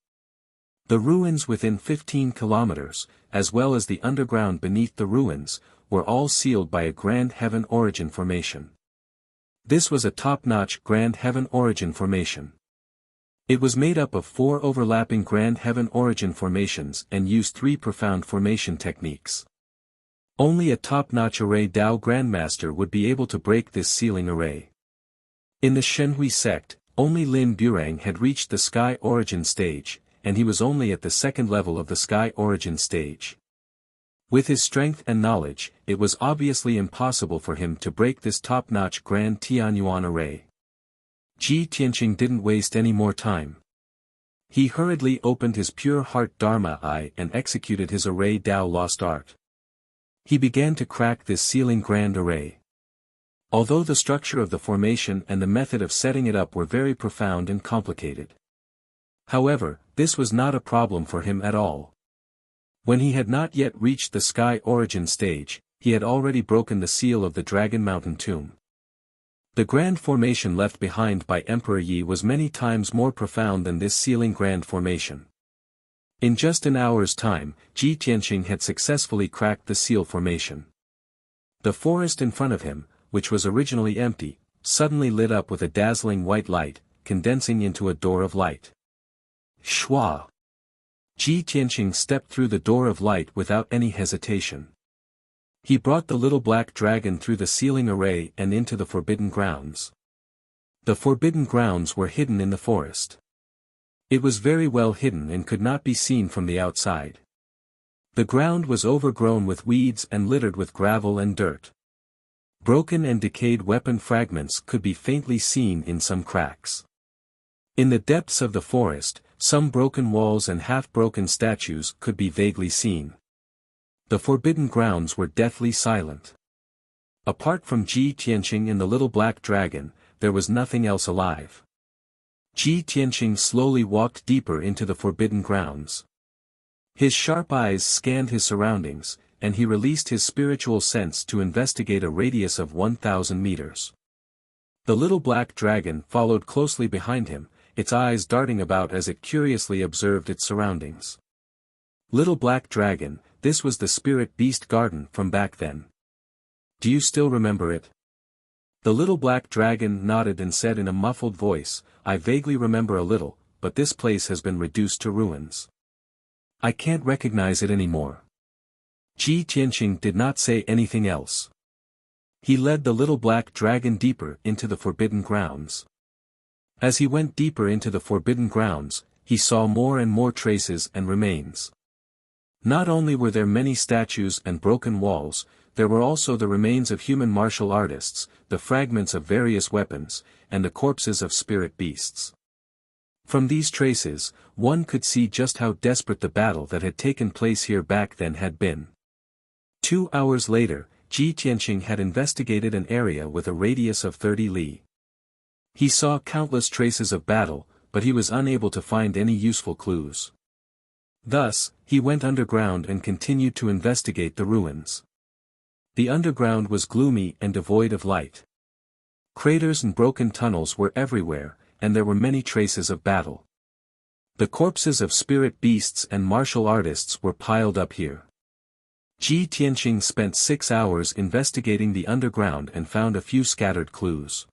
The ruins within 15 kilometers, as well as the underground beneath the ruins, were all sealed by a Grand Heaven Origin formation. This was a top-notch Grand Heaven Origin formation. It was made up of 4 overlapping Grand Heaven Origin formations and used 3 profound formation techniques. Only a top-notch array Dao Grandmaster would be able to break this sealing array. In the Shenhui sect, only Lin Burang had reached the Sky Origin stage, and he was only at the 2nd level of the Sky Origin stage. With his strength and knowledge, it was obviously impossible for him to break this top-notch Grand Tianyuan array. Ji Tianqing didn't waste any more time. He hurriedly opened his pure heart Dharma eye and executed his array Dao lost art. He began to crack this sealing grand array. Although the structure of the formation and the method of setting it up were very profound and complicated. However, this was not a problem for him at all. When he had not yet reached the Sky Origin stage, he had already broken the seal of the Dragon Mountain tomb. The grand formation left behind by Emperor Yi was many times more profound than this sealing grand formation. In just an hour's time, Ji Tianqing had successfully cracked the seal formation. The forest in front of him, which was originally empty, suddenly lit up with a dazzling white light, condensing into a door of light. Shwa! Ji Tianqing stepped through the door of light without any hesitation. He brought the little black dragon through the sealing array and into the forbidden grounds. The forbidden grounds were hidden in the forest. It was very well hidden and could not be seen from the outside. The ground was overgrown with weeds and littered with gravel and dirt. Broken and decayed weapon fragments could be faintly seen in some cracks. In the depths of the forest, some broken walls and half-broken statues could be vaguely seen. The forbidden grounds were deathly silent. Apart from Ji Tianqing and the little black dragon, there was nothing else alive. Ji Tianqing slowly walked deeper into the forbidden grounds. His sharp eyes scanned his surroundings, and he released his spiritual sense to investigate a radius of 1,000 meters. The little black dragon followed closely behind him, its eyes darting about as it curiously observed its surroundings. Little black dragon, this was the Spirit Beast Garden from back then. Do you still remember it? The little black dragon nodded and said in a muffled voice, I vaguely remember a little, but this place has been reduced to ruins. I can't recognize it anymore. Ji Tianqing did not say anything else. He led the little black dragon deeper into the forbidden grounds. As he went deeper into the forbidden grounds, he saw more and more traces and remains. Not only were there many statues and broken walls, there were also the remains of human martial artists, the fragments of various weapons, and the corpses of spirit beasts. From these traces, one could see just how desperate the battle that had taken place here back then had been. 2 hours later, Ji Tianqing had investigated an area with a radius of 30 li. He saw countless traces of battle, but he was unable to find any useful clues. Thus, he went underground and continued to investigate the ruins. The underground was gloomy and devoid of light. Craters and broken tunnels were everywhere, and there were many traces of battle. The corpses of spirit beasts and martial artists were piled up here. Ji Tianqing spent 6 hours investigating the underground and found a few scattered clues.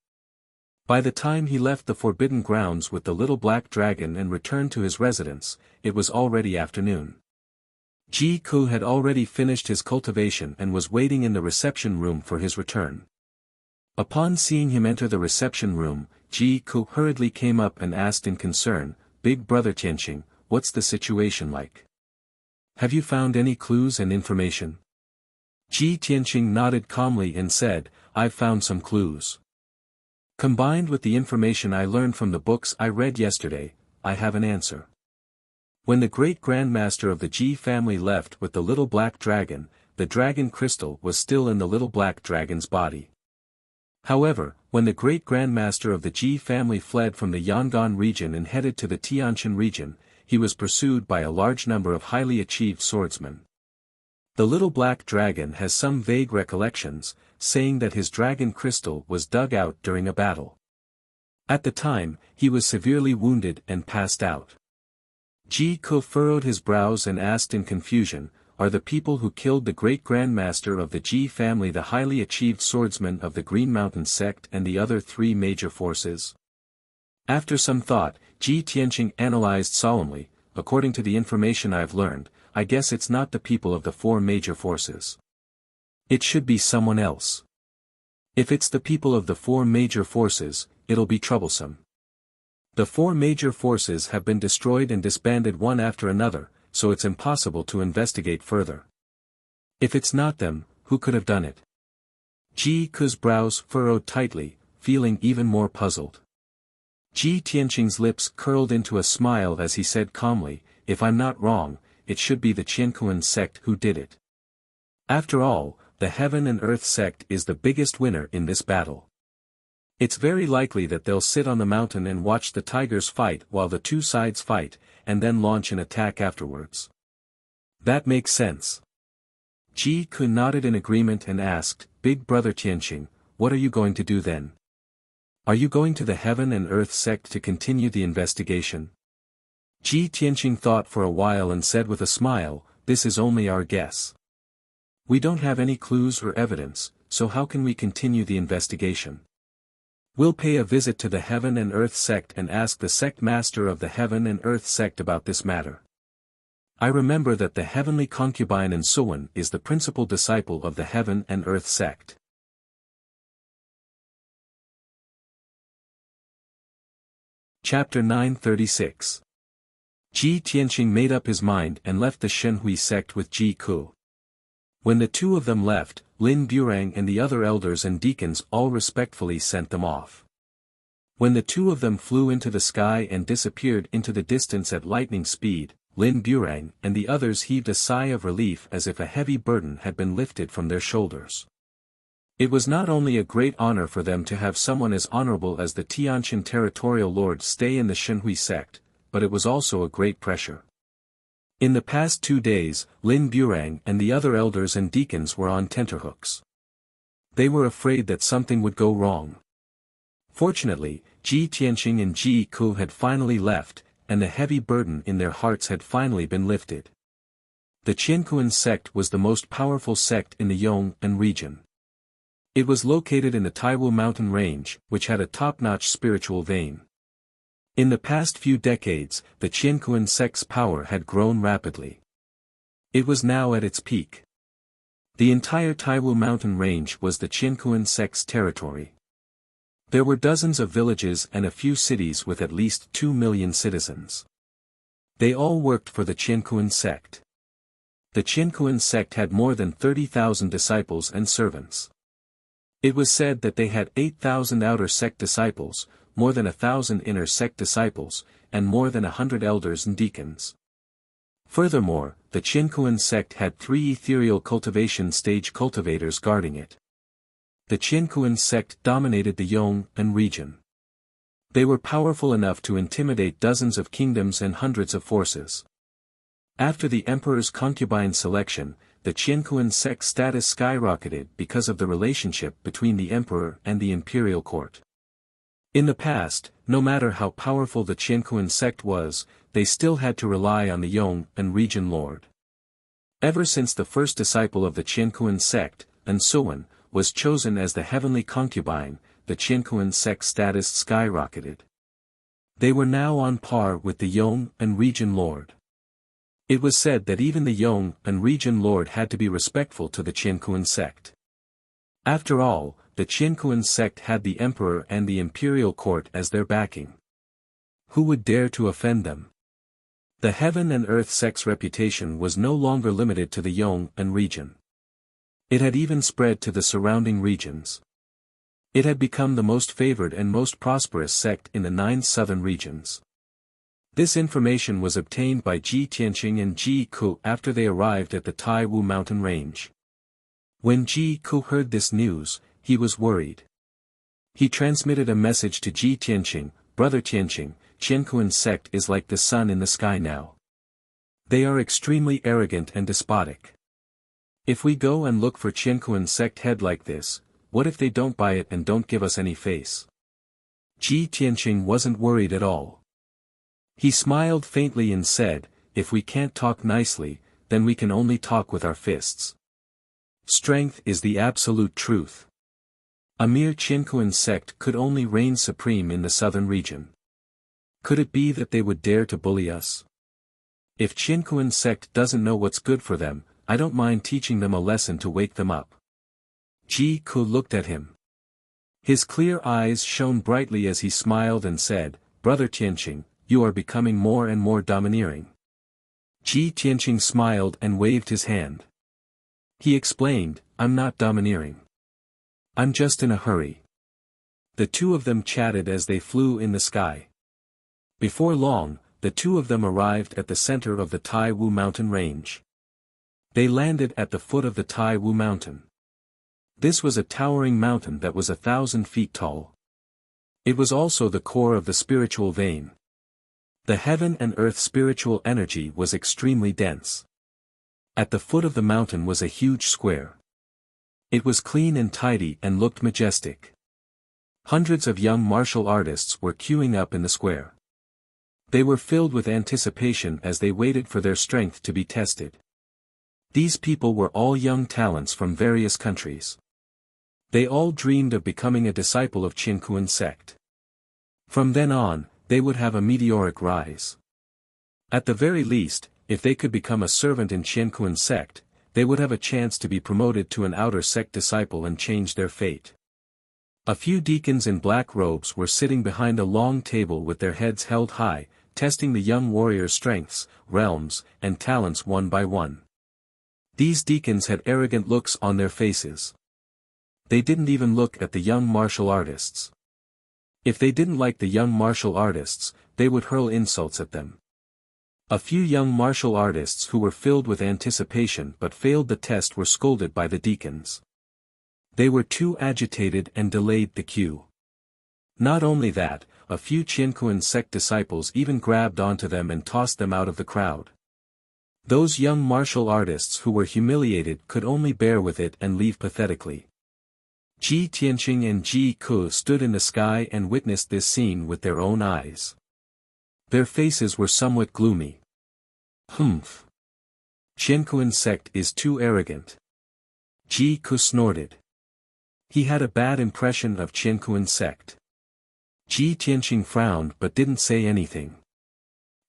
By the time he left the forbidden grounds with the little black dragon and returned to his residence, it was already afternoon. Ji Ku had already finished his cultivation and was waiting in the reception room for his return. Upon seeing him enter the reception room, Ji Ku hurriedly came up and asked in concern, "Big brother Tianqing, what's the situation like? Have you found any clues and information?" Ji Tianqing nodded calmly and said, "I've found some clues. Combined with the information I learned from the books I read yesterday, I have an answer." When the great grandmaster of the Ji family left with the little black dragon, the dragon crystal was still in the little black dragon's body. However, when the great grandmaster of the Ji family fled from the Yangon region and headed to the Tianshan region, he was pursued by a large number of highly achieved swordsmen. The little black dragon has some vague recollections, saying that his dragon crystal was dug out during a battle. At the time, he was severely wounded and passed out. Ji Ku furrowed his brows and asked in confusion, "Are the people who killed the great grandmaster of the Ji family the highly achieved swordsmen of the Green Mountain sect and the other three major forces?" After some thought, Ji Tianqing analyzed solemnly, "According to the information I've learned, I guess it's not the people of the four major forces. It should be someone else. If it's the people of the four major forces, it'll be troublesome. The four major forces have been destroyed and disbanded one after another, so it's impossible to investigate further. If it's not them, who could have done it?" Ji Ku's brows furrowed tightly, feeling even more puzzled. Ji Tianqing's lips curled into a smile as he said calmly, "If I'm not wrong, it should be the Qiankuan sect who did it. After all, the Heaven and Earth sect is the biggest winner in this battle. It's very likely that they'll sit on the mountain and watch the tigers fight while the two sides fight, and then launch an attack afterwards. That makes sense." Ji Ku nodded in agreement and asked, "Big brother Tianqing, what are you going to do then? Are you going to the Heaven and Earth sect to continue the investigation?" Ji Tianqing thought for a while and said with a smile, "This is only our guess. We don't have any clues or evidence, so how can we continue the investigation? We'll pay a visit to the Heaven and Earth sect and ask the sect master of the Heaven and Earth sect about this matter. I remember that the heavenly concubine and Suwan is the principal disciple of the Heaven and Earth sect." Chapter 936. Ji Tianqing made up his mind and left the Shenhui sect with Ji Ku. When the two of them left, Lin Burang and the other elders and deacons all respectfully sent them off. When the two of them flew into the sky and disappeared into the distance at lightning speed, Lin Burang and the others heaved a sigh of relief as if a heavy burden had been lifted from their shoulders. It was not only a great honor for them to have someone as honorable as the Tianshan territorial lord stay in the Shenhui sect, but it was also a great pressure. In the past 2 days, Lin Burang and the other elders and deacons were on tenterhooks. They were afraid that something would go wrong. Fortunately, Ji Tianqing and Ji Ku had finally left, and the heavy burden in their hearts had finally been lifted. The Qiankuan sect was the most powerful sect in the Yong'an region. It was located in the Taiwu mountain range, which had a top-notch spiritual vein. In the past few decades, the Qiankuan sect's power had grown rapidly. It was now at its peak. The entire Taiwu mountain range was the Qiankuan sect's territory. There were dozens of villages and a few cities with at least 2 million citizens. They all worked for the Qiankuan sect. The Qiankuan sect had more than 30,000 disciples and servants. It was said that they had 8,000 outer sect disciples, more than 1,000 inner sect disciples, and more than 100 elders and deacons. Furthermore, the Qiankuan sect had 3 ethereal cultivation stage cultivators guarding it. The Qiankuan sect dominated the Yong'an region. They were powerful enough to intimidate dozens of kingdoms and hundreds of forces. After the emperor's concubine selection, the Qiankuan sect's status skyrocketed because of the relationship between the emperor and the imperial court. In the past, no matter how powerful the Qiankuan sect was, they still had to rely on the Yong'an region lord. Ever since the first disciple of the Qiankuan sect, Suwan, was chosen as the heavenly concubine, the Qiankuan sect's status skyrocketed. They were now on par with the Yong'an region lord. It was said that even the Yong'an region lord had to be respectful to the Qiankuan sect. After all, the Qianquan sect had the emperor and the imperial court as their backing. Who would dare to offend them? The heaven and earth sect's reputation was no longer limited to the Yong'an region. It had even spread to the surrounding regions. It had become the most favored and most prosperous sect in the 9 southern regions. This information was obtained by Ji Tianqing and Ji Ku after they arrived at the Taiwu mountain range. When Ji Ku heard this news, he was worried. He transmitted a message to Ji Tianqing, "Brother Tianqing, Qianquan sect is like the sun in the sky now. They are extremely arrogant and despotic. If we go and look for Qianquan sect head like this, what if they don't buy it and don't give us any face?" Ji Tianqing wasn't worried at all. He smiled faintly and said, "If we can't talk nicely, then we can only talk with our fists. Strength is the absolute truth. A mere Qianquan sect could only reign supreme in the southern region. Could it be that they would dare to bully us? If Qianquan sect doesn't know what's good for them, I don't mind teaching them a lesson to wake them up." Ji Ku looked at him. His clear eyes shone brightly as he smiled and said, "Brother Tianqing, you are becoming more and more domineering." Ji Tianqing smiled and waved his hand. He explained, "I'm not domineering. I'm just in a hurry." The two of them chatted as they flew in the sky. Before long, the two of them arrived at the center of the Taiwu mountain range. They landed at the foot of the Taiwu mountain. This was a towering mountain that was 1,000 feet tall. It was also the core of the spiritual vein. The heaven and earth spiritual energy was extremely dense. At the foot of the mountain was a huge square. It was clean and tidy and looked majestic. Hundreds of young martial artists were queuing up in the square. They were filled with anticipation as they waited for their strength to be tested. These people were all young talents from various countries. They all dreamed of becoming a disciple of Qianquan sect. From then on, they would have a meteoric rise. At the very least, if they could become a servant in Qianquan sect, they would have a chance to be promoted to an outer sect disciple and change their fate. A few deacons in black robes were sitting behind a long table with their heads held high, testing the young warriors' strengths, realms, and talents one by one. These deacons had arrogant looks on their faces. They didn't even look at the young martial artists. If they didn't like the young martial artists, they would hurl insults at them. A few young martial artists who were filled with anticipation but failed the test were scolded by the deacons. They were too agitated and delayed the cue. Not only that, a few Qianquan sect disciples even grabbed onto them and tossed them out of the crowd. Those young martial artists who were humiliated could only bear with it and leave pathetically. Ji Tianqing and Ji Ku stood in the sky and witnessed this scene with their own eyes. Their faces were somewhat gloomy. "Humph. Qianquan sect is too arrogant." Ji Ku snorted. He had a bad impression of Qianquan sect. Ji Tianqing frowned but didn't say anything.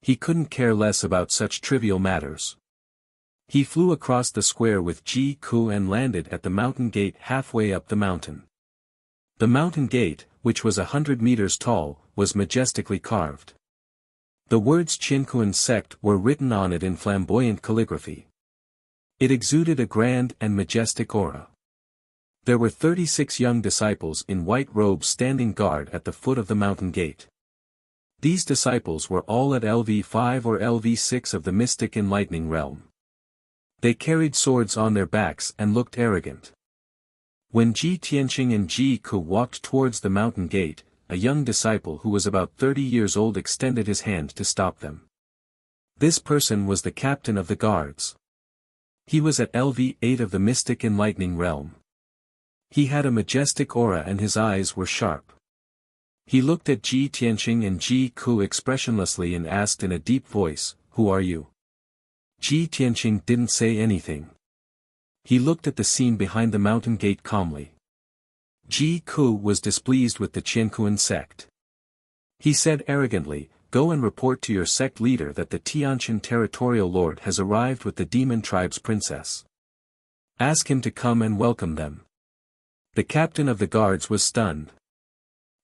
He couldn't care less about such trivial matters. He flew across the square with Ji Ku and landed at the mountain gate halfway up the mountain. The mountain gate, which was 100 meters tall, was majestically carved. The words Qianquan sect were written on it in flamboyant calligraphy. It exuded a grand and majestic aura. There were 36 young disciples in white robes standing guard at the foot of the mountain gate. These disciples were all at LV5 or LV6 of the mystic enlightening realm. They carried swords on their backs and looked arrogant. When Ji Tianqing and Ji Ku walked towards the mountain gate, a young disciple who was about 30 years old extended his hand to stop them. This person was the captain of the guards. He was at LV8 of the mystic enlightening realm. He had a majestic aura and his eyes were sharp. He looked at Ji Tianqing and Ji Ku expressionlessly and asked in a deep voice, "Who are you?" Ji Tianqing didn't say anything. He looked at the scene behind the mountain gate calmly. Ji Ku was displeased with the Qianquan sect. He said arrogantly, "Go and report to your sect leader that the Tianqian territorial lord has arrived with the demon tribe's princess. Ask him to come and welcome them." The captain of the guards was stunned.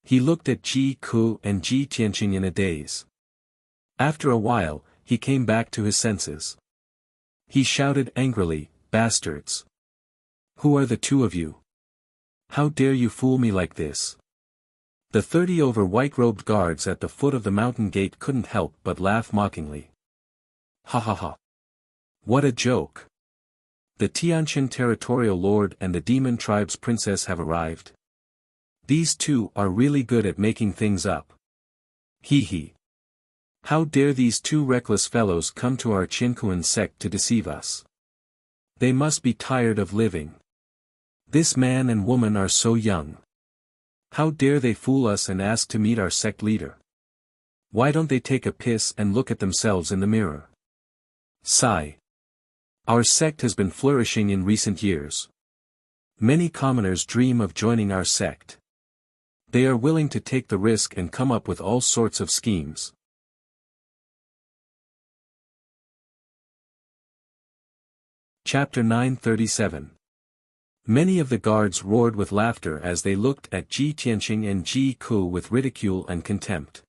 He looked at Ji Ku and Ji Tianqing in a daze. After a while, he came back to his senses. He shouted angrily, "Bastards! Who are the two of you? How dare you fool me like this?" The 30 white-robed guards at the foot of the mountain gate couldn't help but laugh mockingly. Ha ha ha. What a joke. The Tianqin territorial lord and the demon tribe's princess have arrived. These two are really good at making things up. Hee hee. How dare these two reckless fellows come to our Qinkuan sect to deceive us? They must be tired of living. This man and woman are so young. How dare they fool us and ask to meet our sect leader? Why don't they take a piss and look at themselves in the mirror? Sigh. Our sect has been flourishing in recent years. Many commoners dream of joining our sect. They are willing to take the risk and come up with all sorts of schemes. Chapter 937. Many of the guards roared with laughter as they looked at Ji Tianqing and Ji Ku with ridicule and contempt.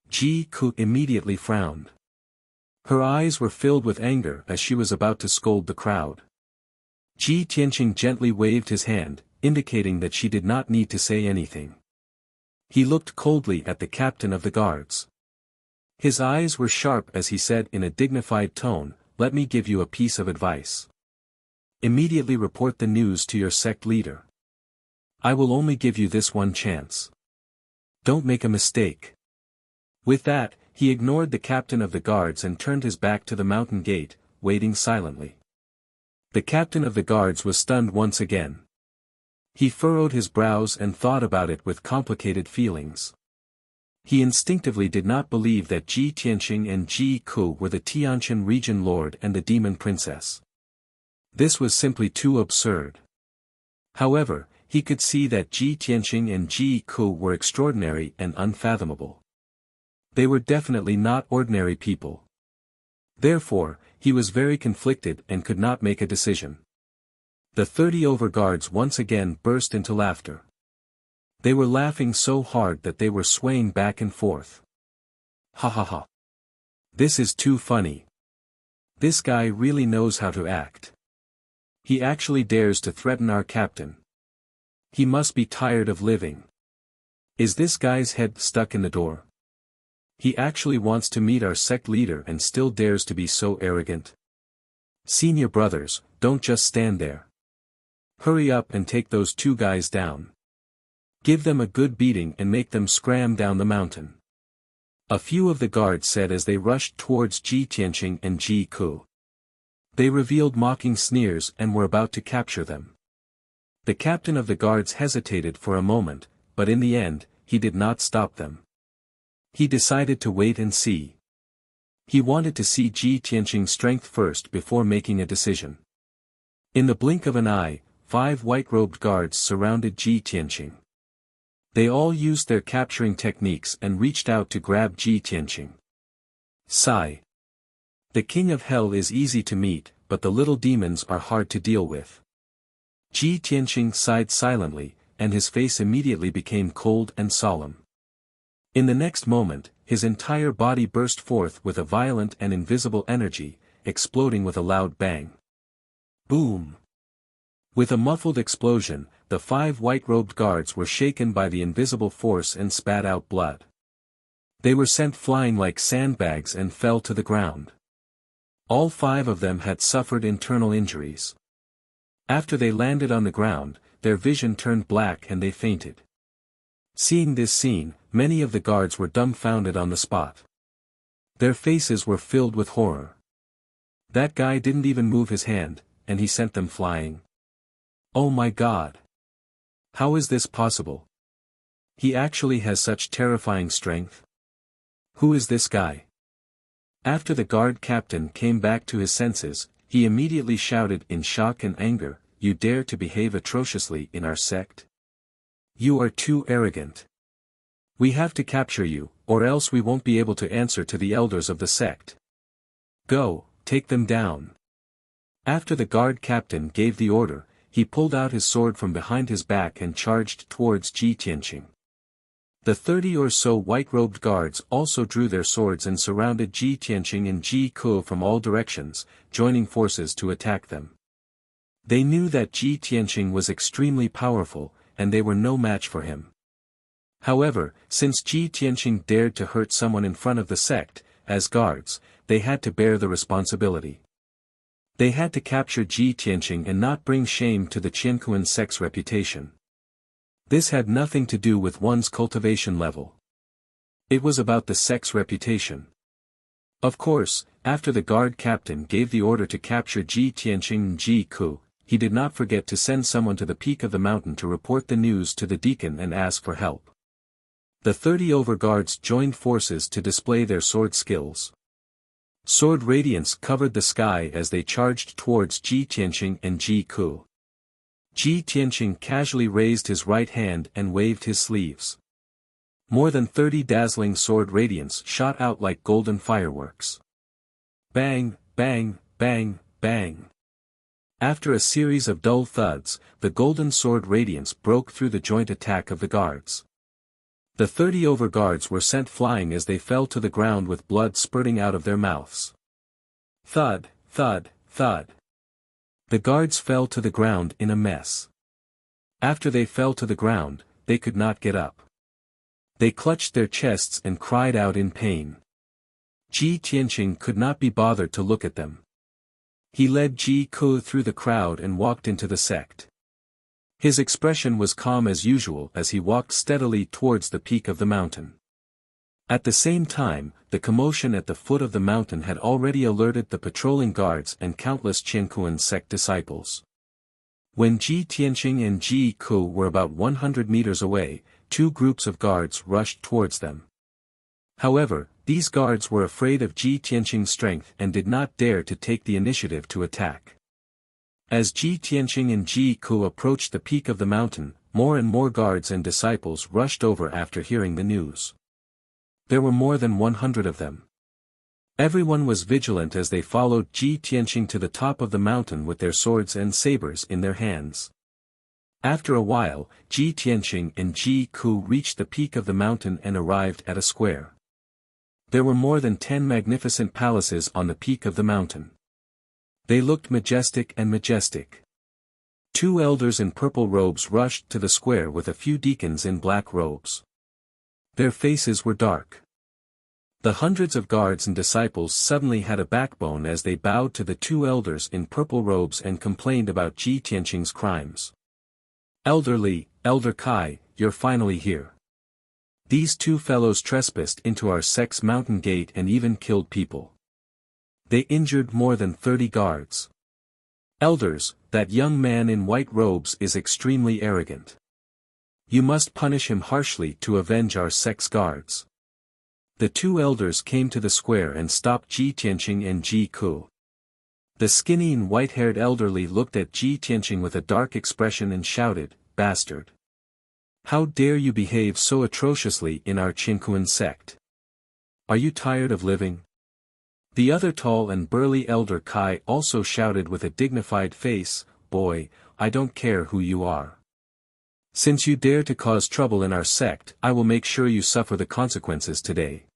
Ji Ku immediately frowned. Her eyes were filled with anger as she was about to scold the crowd. Ji Tianqing gently waved his hand, indicating that she did not need to say anything. He looked coldly at the captain of the guards. His eyes were sharp as he said in a dignified tone, "Let me give you a piece of advice. Immediately report the news to your sect leader. I will only give you this one chance. Don't make a mistake." With that, he ignored the captain of the guards and turned his back to the mountain gate, waiting silently. The captain of the guards was stunned once again. He furrowed his brows and thought about it with complicated feelings. He instinctively did not believe that Ji Tianqing and Ji Ku were the Tianqin region lord and the demon princess. This was simply too absurd. However, he could see that Ji Tianqing and Ji Ku were extraordinary and unfathomable. They were definitely not ordinary people. Therefore, he was very conflicted and could not make a decision. The 30 guards once again burst into laughter. They were laughing so hard that they were swaying back and forth. Ha ha ha. This is too funny. This guy really knows how to act. He actually dares to threaten our captain. He must be tired of living. Is this guy's head stuck in the door? He actually wants to meet our sect leader and still dares to be so arrogant. Senior brothers, don't just stand there. Hurry up and take those two guys down. Give them a good beating and make them scram down the mountain. A few of the guards said as they rushed towards Ji Tianqing and Ji Ku. They revealed mocking sneers and were about to capture them. The captain of the guards hesitated for a moment, but in the end, he did not stop them. He decided to wait and see. He wanted to see Ji Tianqing's strength first before making a decision. In the blink of an eye, 5 white-robed guards surrounded Ji Tianqing. They all used their capturing techniques and reached out to grab Ji Tianqing. Sigh. The king of hell is easy to meet, but the little demons are hard to deal with. Ji Tianqing sighed silently, and his face immediately became cold and solemn. In the next moment, his entire body burst forth with a violent and invisible energy, exploding with a loud bang. Boom! With a muffled explosion, the 5 white-robed guards were shaken by the invisible force and spat out blood. They were sent flying like sandbags and fell to the ground. All 5 of them had suffered internal injuries. After they landed on the ground, their vision turned black and they fainted. Seeing this scene, many of the guards were dumbfounded on the spot. Their faces were filled with horror. That guy didn't even move his hand, and he sent them flying. Oh my God! How is this possible? He actually has such terrifying strength? Who is this guy? After the guard captain came back to his senses, he immediately shouted in shock and anger, "You dare to behave atrociously in our sect? You are too arrogant. We have to capture you, or else we won't be able to answer to the elders of the sect. Go, take them down." After the guard captain gave the order, he pulled out his sword from behind his back and charged towards Ji Tianqing. The 30 or so white-robed guards also drew their swords and surrounded Ji Tianqing and Ji Ke from all directions, joining forces to attack them. They knew that Ji Tianqing was extremely powerful, and they were no match for him. However, since Ji Tianqing dared to hurt someone in front of the sect, as guards, they had to bear the responsibility. They had to capture Ji Tianqing and not bring shame to the Qiankuan sect's reputation. This had nothing to do with one's cultivation level. It was about the sect's reputation. Of course, after the guard captain gave the order to capture Ji Tianqing and Ji Ke, he did not forget to send someone to the peak of the mountain to report the news to the deacon and ask for help. The 30 overguards joined forces to display their sword skills. Sword radiance covered the sky as they charged towards Ji Tianqing and Ji Ke. Ji Tianqing casually raised his right hand and waved his sleeves. More than 30 dazzling sword radiance shot out like golden fireworks. Bang, bang, bang, bang. After a series of dull thuds, the golden sword radiance broke through the joint attack of the guards. The 30 overguards were sent flying as they fell to the ground with blood spurting out of their mouths. Thud, thud, thud. The guards fell to the ground in a mess. After they fell to the ground, they could not get up. They clutched their chests and cried out in pain. Ji Tianqing could not be bothered to look at them. He led Ji Ke through the crowd and walked into the sect. His expression was calm as usual as he walked steadily towards the peak of the mountain. At the same time, the commotion at the foot of the mountain had already alerted the patrolling guards and countless Qiankuan sect disciples. When Ji Tianqing and Ji Ke were about 100 meters away, two groups of guards rushed towards them. However, these guards were afraid of Ji Tianqing's strength and did not dare to take the initiative to attack. As Ji Tianqing and Ji Ke approached the peak of the mountain, more and more guards and disciples rushed over after hearing the news. There were more than 100 of them. Everyone was vigilant as they followed Ji Tianqing to the top of the mountain with their swords and sabers in their hands. After a while, Ji Tianqing and Ji Ke reached the peak of the mountain and arrived at a square. There were more than 10 magnificent palaces on the peak of the mountain. They looked majestic and majestic. Two elders in purple robes rushed to the square with a few deacons in black robes. Their faces were dark. The hundreds of guards and disciples suddenly had a backbone as they bowed to the two elders in purple robes and complained about Ji Tianqing's crimes. "Elder Li, Elder Kai, you're finally here. These two fellows trespassed into our sect's mountain gate and even killed people. They injured more than 30 guards. Elders, that young man in white robes is extremely arrogant. You must punish him harshly to avenge our sect's guards." The two elders came to the square and stopped Ji Tianqing and Ji Ke. The skinny and white-haired elderly looked at Ji Tianqing with a dark expression and shouted, "Bastard! How dare you behave so atrociously in our Qiankuan sect? Are you tired of living?" The other tall and burly elder Kai also shouted with a dignified face, "Boy, I don't care who you are. Since you dare to cause trouble in our sect, I will make sure you suffer the consequences today."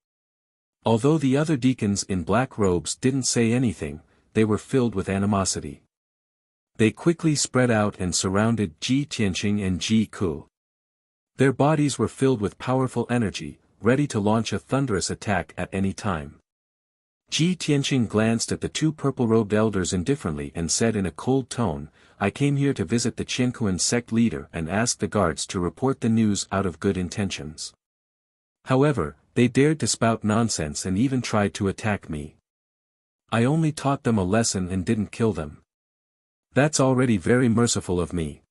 Although the other deacons in black robes didn't say anything, they were filled with animosity. They quickly spread out and surrounded Ji Tianqing and Ji Ke. Their bodies were filled with powerful energy, ready to launch a thunderous attack at any time. Ji Tianqing glanced at the two purple-robed elders indifferently and said in a cold tone, "I came here to visit the Qiankuan sect leader and ask the guards to report the news out of good intentions. However, they dared to spout nonsense and even tried to attack me. I only taught them a lesson and didn't kill them. That's already very merciful of me.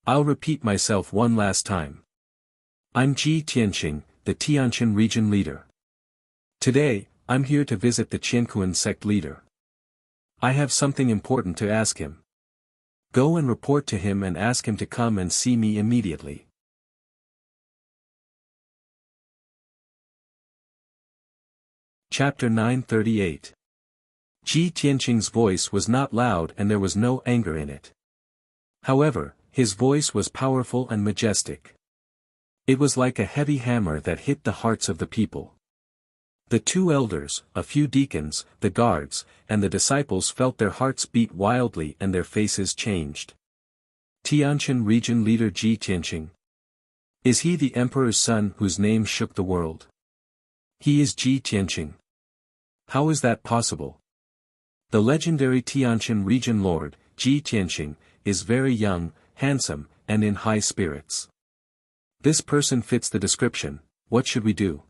I'll repeat myself one last time. I'm Ji Tianqing, the Tianjin region leader. Today, I'm here to visit the Qiankuan sect leader. I have something important to ask him. Go and report to him and ask him to come and see me immediately." Chapter 938. Ji Tianqing's voice was not loud and there was no anger in it. However, his voice was powerful and majestic. It was like a heavy hammer that hit the hearts of the people. The two elders, a few deacons, the guards, and the disciples felt their hearts beat wildly and their faces changed. Tianqian region leader Ji Tianqing. Is he the emperor's son whose name shook the world? He is Ji Tianqing. How is that possible? The legendary Tianqian region lord, Ji Tianqing, is very young, handsome, and in high spirits. This person fits the description. What should we do?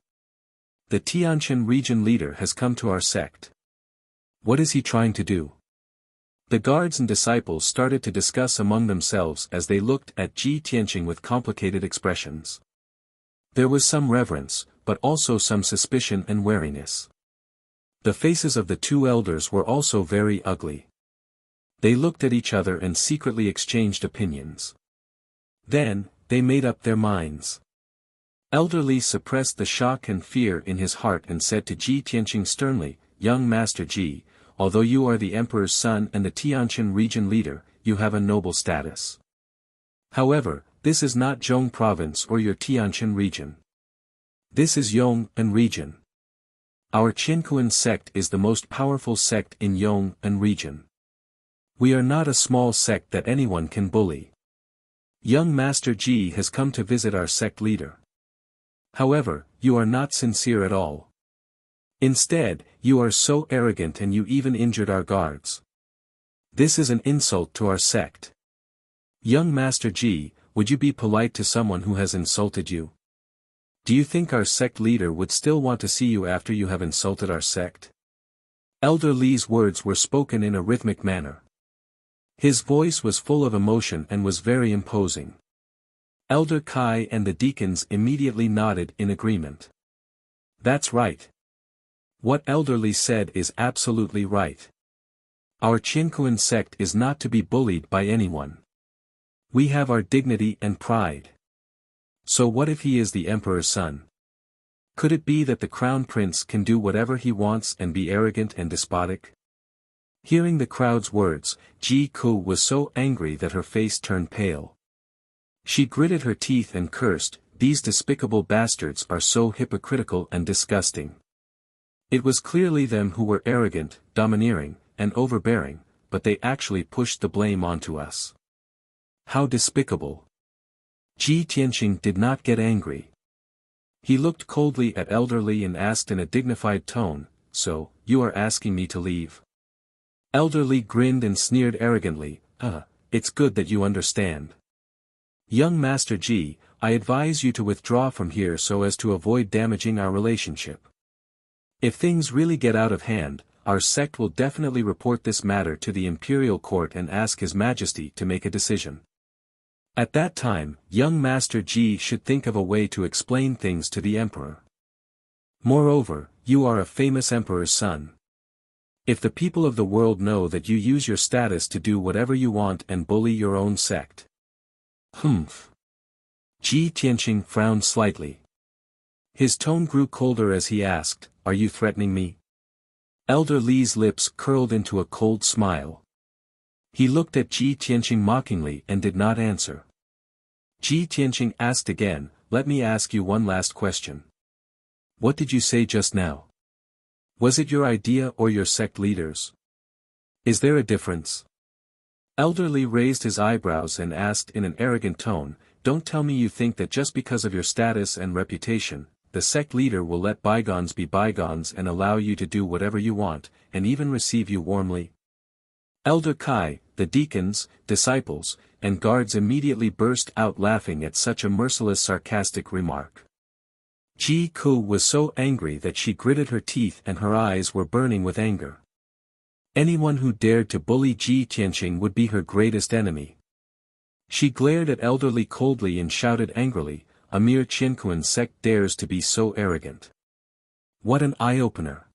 The Tianqian region leader has come to our sect. What is he trying to do? The guards and disciples started to discuss among themselves as they looked at Ji Tianqing with complicated expressions. There was some reverence, but also some suspicion and wariness. The faces of the two elders were also very ugly. They looked at each other and secretly exchanged opinions. Then, they made up their minds. Elder Li suppressed the shock and fear in his heart and said to Ji Tianqing sternly, "Young Master Ji, although you are the emperor's son and the Tianqian region leader, you have a noble status. However, this is not Zhong province or your Tianqian region. This is Yong'an region. Our Qinkuan sect is the most powerful sect in Yong'an region. We are not a small sect that anyone can bully. Young Master Ji has come to visit our sect leader. However, you are not sincere at all. Instead, you are so arrogant and you even injured our guards. This is an insult to our sect. Young Master Ji, would you be polite to someone who has insulted you? Do you think our sect leader would still want to see you after you have insulted our sect?" Elder Li's words were spoken in a rhythmic manner. His voice was full of emotion and was very imposing. Elder Kai and the deacons immediately nodded in agreement. That's right. What Elder Li said is absolutely right. Our Qinkuan sect is not to be bullied by anyone. We have our dignity and pride. So what if he is the emperor's son? Could it be that the crown prince can do whatever he wants and be arrogant and despotic? Hearing the crowd's words, Ji Ku was so angry that her face turned pale. She gritted her teeth and cursed, "These despicable bastards are so hypocritical and disgusting." It was clearly them who were arrogant, domineering, and overbearing, but they actually pushed the blame onto us. How despicable. Ji Tianqing did not get angry. He looked coldly at Elder Li and asked in a dignified tone, "So, you are asking me to leave?" Elder Li grinned and sneered arrogantly, It's good that you understand. Young Master Ji, I advise you to withdraw from here so as to avoid damaging our relationship. If things really get out of hand, our sect will definitely report this matter to the imperial court and ask His Majesty to make a decision. At that time, young Master Ji should think of a way to explain things to the emperor. Moreover, you are a famous emperor's son. If the people of the world know that you use your status to do whatever you want and bully your own sect. Ji Tianqing frowned slightly. His tone grew colder as he asked, "Are you threatening me?" Elder Li's lips curled into a cold smile. He looked at Ji Tianqing mockingly and did not answer. Ji Tianqing asked again, "Let me ask you one last question. What did you say just now? Was it your idea or your sect leaders? Is there a difference?" Elder Li raised his eyebrows and asked in an arrogant tone, "Don't tell me you think that just because of your status and reputation, the sect leader will let bygones be bygones and allow you to do whatever you want, and even receive you warmly?" Elder Kai, the deacons, disciples, and guards immediately burst out laughing at such a merciless sarcastic remark. Ji Ku was so angry that she gritted her teeth and her eyes were burning with anger. Anyone who dared to bully Ji Tianqing would be her greatest enemy. She glared at Elder Li coldly and shouted angrily, "A mere Qinkuan sect dares to be so arrogant. What an eye-opener.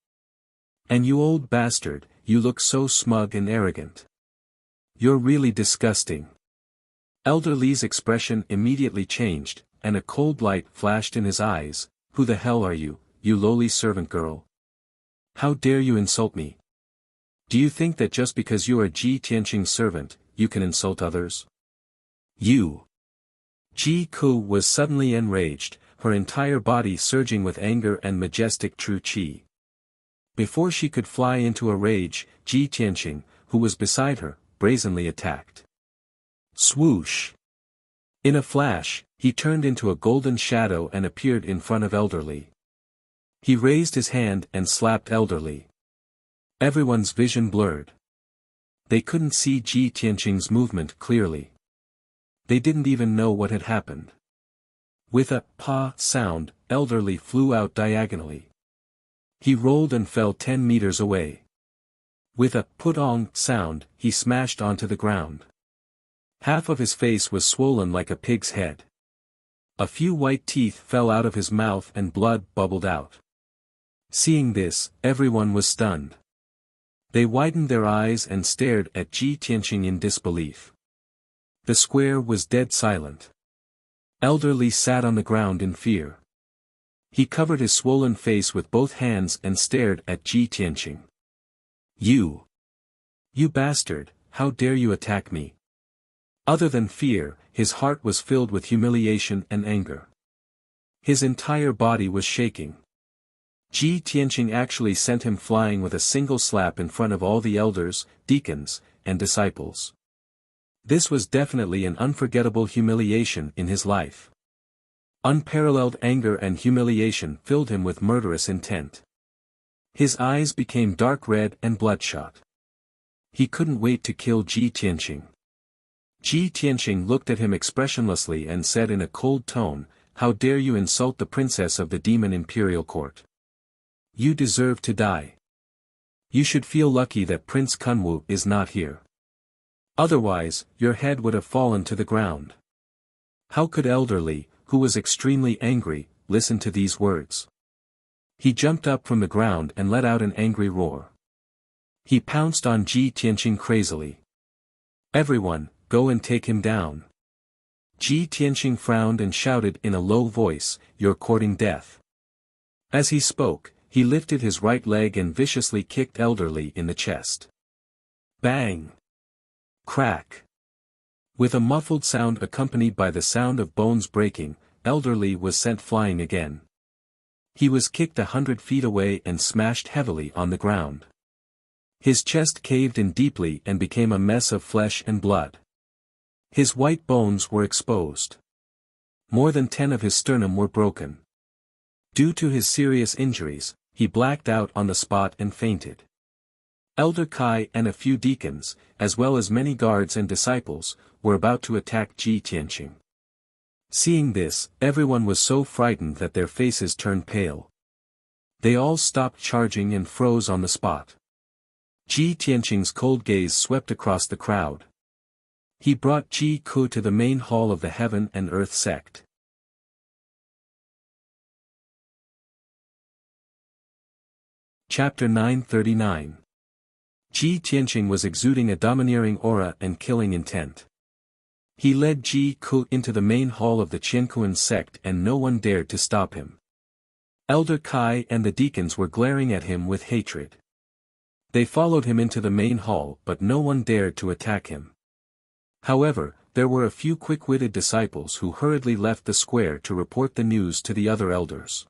And you old bastard, you look so smug and arrogant. You're really disgusting." Elder Li's expression immediately changed, and a cold light flashed in his eyes. "Who the hell are you, you lowly servant girl? How dare you insult me? Do you think that just because you are Ji Tianqing's servant, you can insult others? You! Ji Ku was suddenly enraged, her entire body surging with anger and majestic true qi. Before she could fly into a rage, Ji Tianqing, who was beside her, brazenly attacked. Swoosh! In a flash, he turned into a golden shadow and appeared in front of Elderly. He raised his hand and slapped Elderly. Everyone's vision blurred. They couldn't see Ji Tianqing's movement clearly. They didn't even know what had happened. With a pa sound, Elderly flew out diagonally. He rolled and fell 10 meters away. With a putong sound, he smashed onto the ground. Half of his face was swollen like a pig's head. A few white teeth fell out of his mouth and blood bubbled out. Seeing this, everyone was stunned. They widened their eyes and stared at Ji Tianqing in disbelief. The square was dead silent. Elderly sat on the ground in fear. He covered his swollen face with both hands and stared at Ji Tianqing. You bastard, how dare you attack me? Other than fear, his heart was filled with humiliation and anger. His entire body was shaking. Ji Tianqing actually sent him flying with a single slap in front of all the elders, deacons, and disciples. This was definitely an unforgettable humiliation in his life. Unparalleled anger and humiliation filled him with murderous intent. His eyes became dark red and bloodshot. He couldn't wait to kill Ji Tianqing. Ji Tianqing looked at him expressionlessly and said in a cold tone, "How dare you insult the princess of the demon imperial court? You deserve to die. You should feel lucky that Prince Kunwu is not here. Otherwise, your head would have fallen to the ground." How could Elderly, who was extremely angry, listen to these words? He jumped up from the ground and let out an angry roar. He pounced on Ji Tianqing crazily. "Everyone, go and take him down." Ji Tianqing frowned and shouted in a low voice, "You're courting death." As he spoke, he lifted his right leg and viciously kicked Elderly in the chest. Bang! Crack! With a muffled sound accompanied by the sound of bones breaking, Elderly was sent flying again. He was kicked 100 feet away and smashed heavily on the ground. His chest caved in deeply and became a mess of flesh and blood. His white bones were exposed. More than 10 of his sternum were broken. Due to his serious injuries, he blacked out on the spot and fainted. Elder Kai and a few deacons, as well as many guards and disciples, were about to attack Ji Tianqing. Seeing this, everyone was so frightened that their faces turned pale. They all stopped charging and froze on the spot. Ji Tianqing's cold gaze swept across the crowd. He brought Ji Ku to the main hall of the Heaven and Earth sect. Chapter 939. Ji Tianqing was exuding a domineering aura and killing intent. He led Ji Ku into the main hall of the Qiankuan sect and no one dared to stop him. Elder Kai and the deacons were glaring at him with hatred. They followed him into the main hall but no one dared to attack him. However, there were a few quick-witted disciples who hurriedly left the square to report the news to the other elders.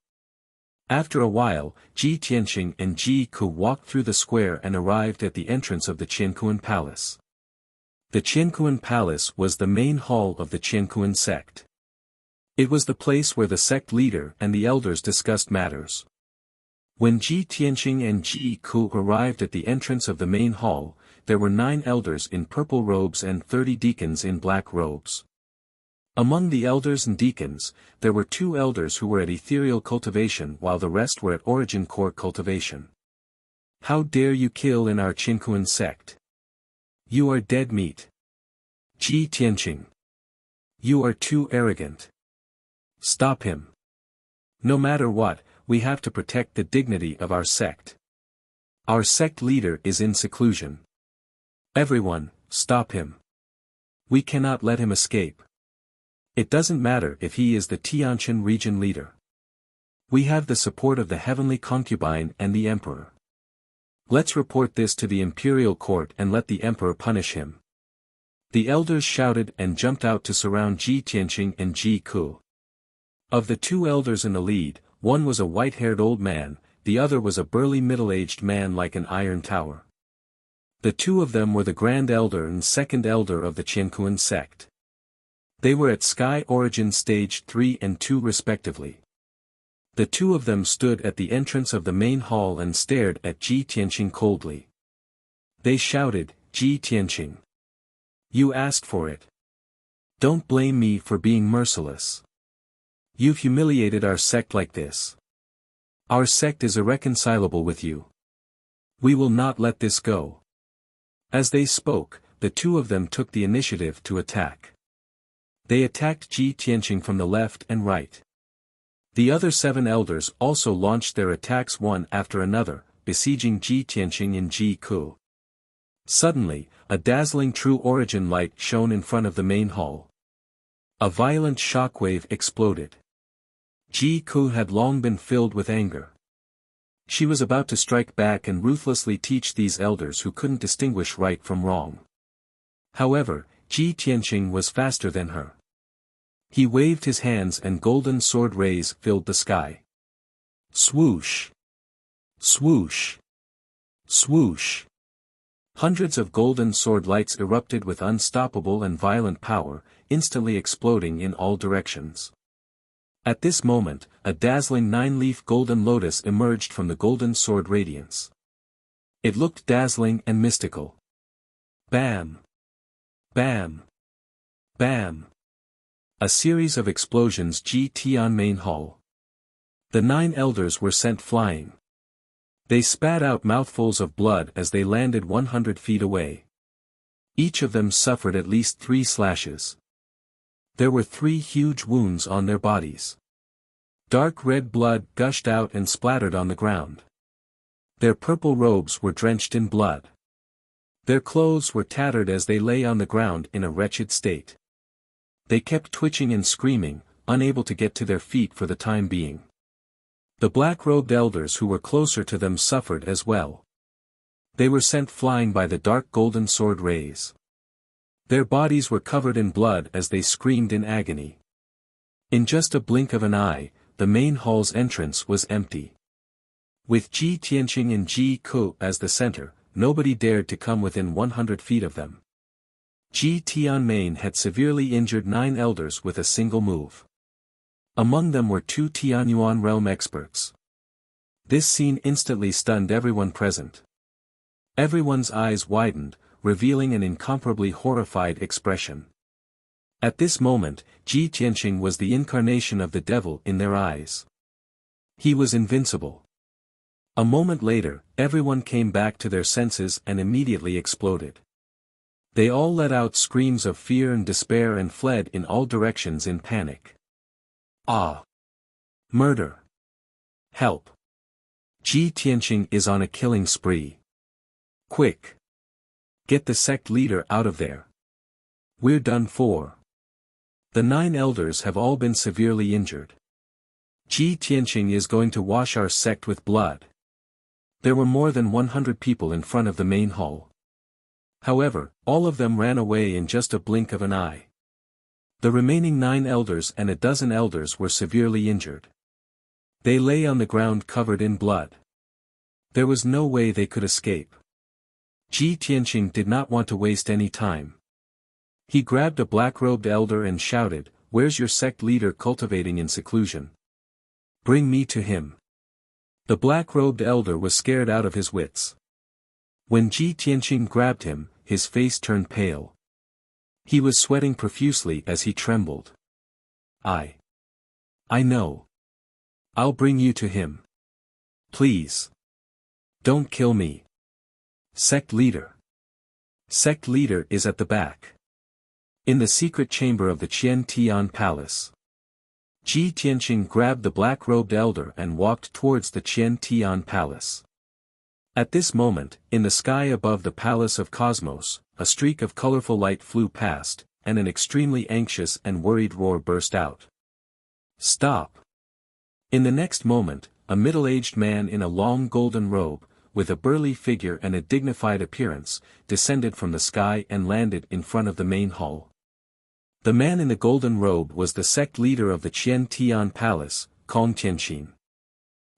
After a while, Ji Tianqing and Ji Ku walked through the square and arrived at the entrance of the Qiankuan palace. The Qiankuan palace was the main hall of the Qiankuan sect. It was the place where the sect leader and the elders discussed matters. When Ji Tianqing and Ji Ku arrived at the entrance of the main hall, there were 9 elders in purple robes and 30 deacons in black robes. Among the elders and deacons, there were 2 elders who were at ethereal cultivation while the rest were at origin core cultivation. "How dare you kill in our Qiankuan sect? You are dead meat. Ji Tianqing. You are too arrogant. Stop him. No matter what, we have to protect the dignity of our sect. Our sect leader is in seclusion. Everyone, stop him. We cannot let him escape. It doesn't matter if he is the Tianshan region leader. We have the support of the heavenly concubine and the emperor. Let's report this to the imperial court and let the emperor punish him." The elders shouted and jumped out to surround Ji Tianqing and Ji Ku. Of the two elders in the lead, one was a white-haired old man, the other was a burly middle-aged man like an iron tower. The two of them were the Grand Elder and Second Elder of the Qiankuan sect. They were at Sky Origin Stage 3 and 2 respectively. The two of them stood at the entrance of the main hall and stared at Ji Tianqing coldly. They shouted, "Ji Tianqing! You asked for it. Don't blame me for being merciless. You've humiliated our sect like this. Our sect is irreconcilable with you. We will not let this go." As they spoke, the two of them took the initiative to attack. They attacked Ji Tianqing from the left and right. The other 7 elders also launched their attacks one after another, besieging Ji Tianqing and Ji Ku. Suddenly, a dazzling true origin light shone in front of the main hall. A violent shockwave exploded. Ji Ku had long been filled with anger. She was about to strike back and ruthlessly teach these elders who couldn't distinguish right from wrong. However, Ji Tianqing was faster than her. He waved his hands and golden sword rays filled the sky. Swoosh! Swoosh! Swoosh! Hundreds of golden sword lights erupted with unstoppable and violent power, instantly exploding in all directions. At this moment, a dazzling 9-leaf golden lotus emerged from the golden sword radiance. It looked dazzling and mystical. Bam! Bam! Bam! A series of explosions Ji Tian main hall. The 9 elders were sent flying. They spat out mouthfuls of blood as they landed 100 feet away. Each of them suffered at least 3 slashes. There were 3 huge wounds on their bodies. Dark red blood gushed out and splattered on the ground. Their purple robes were drenched in blood. Their clothes were tattered as they lay on the ground in a wretched state. They kept twitching and screaming, unable to get to their feet for the time being. The black-robed elders who were closer to them suffered as well. They were sent flying by the dark golden sword rays. Their bodies were covered in blood as they screamed in agony. In just a blink of an eye, the main hall's entrance was empty. With Ji Tianqing and Ji Ku as the center, nobody dared to come within 100 feet of them. Ji Tianmain had severely injured 9 elders with a single move. Among them were 2 Tianyuan realm experts. This scene instantly stunned everyone present. Everyone's eyes widened, revealing an incomparably horrified expression. At this moment, Ji Tianqing was the incarnation of the devil in their eyes. He was invincible. A moment later, everyone came back to their senses and immediately exploded. They all let out screams of fear and despair and fled in all directions in panic. Ah! Murder! Help! Ji Tianqing is on a killing spree. Quick! Get the sect leader out of there. We're done for. The 9 elders have all been severely injured. Ji Tianqing is going to wash our sect with blood. There were more than 100 people in front of the main hall. However, all of them ran away in just a blink of an eye. The remaining 9 elders and a dozen elders were severely injured. They lay on the ground covered in blood. There was no way they could escape. Ji Tianqing did not want to waste any time. He grabbed a black-robed elder and shouted, "Where's your sect leader cultivating in seclusion? Bring me to him." The black-robed elder was scared out of his wits. When Ji Tianqing grabbed him, his face turned pale. He was sweating profusely as he trembled. I know. I'll bring you to him. Please. Don't kill me. Sect leader. Sect leader is at the back. In the secret chamber of the Qian Tian Palace. Ji Tianqing grabbed the black-robed elder and walked towards the Qian Tian Palace. At this moment, in the sky above the Palace of Cosmos, a streak of colorful light flew past, and an extremely anxious and worried roar burst out. Stop! In the next moment, a middle-aged man in a long golden robe, with a burly figure and a dignified appearance, descended from the sky and landed in front of the main hall. The man in the golden robe was the sect leader of the Qian Tian Palace, Kong Tianqin.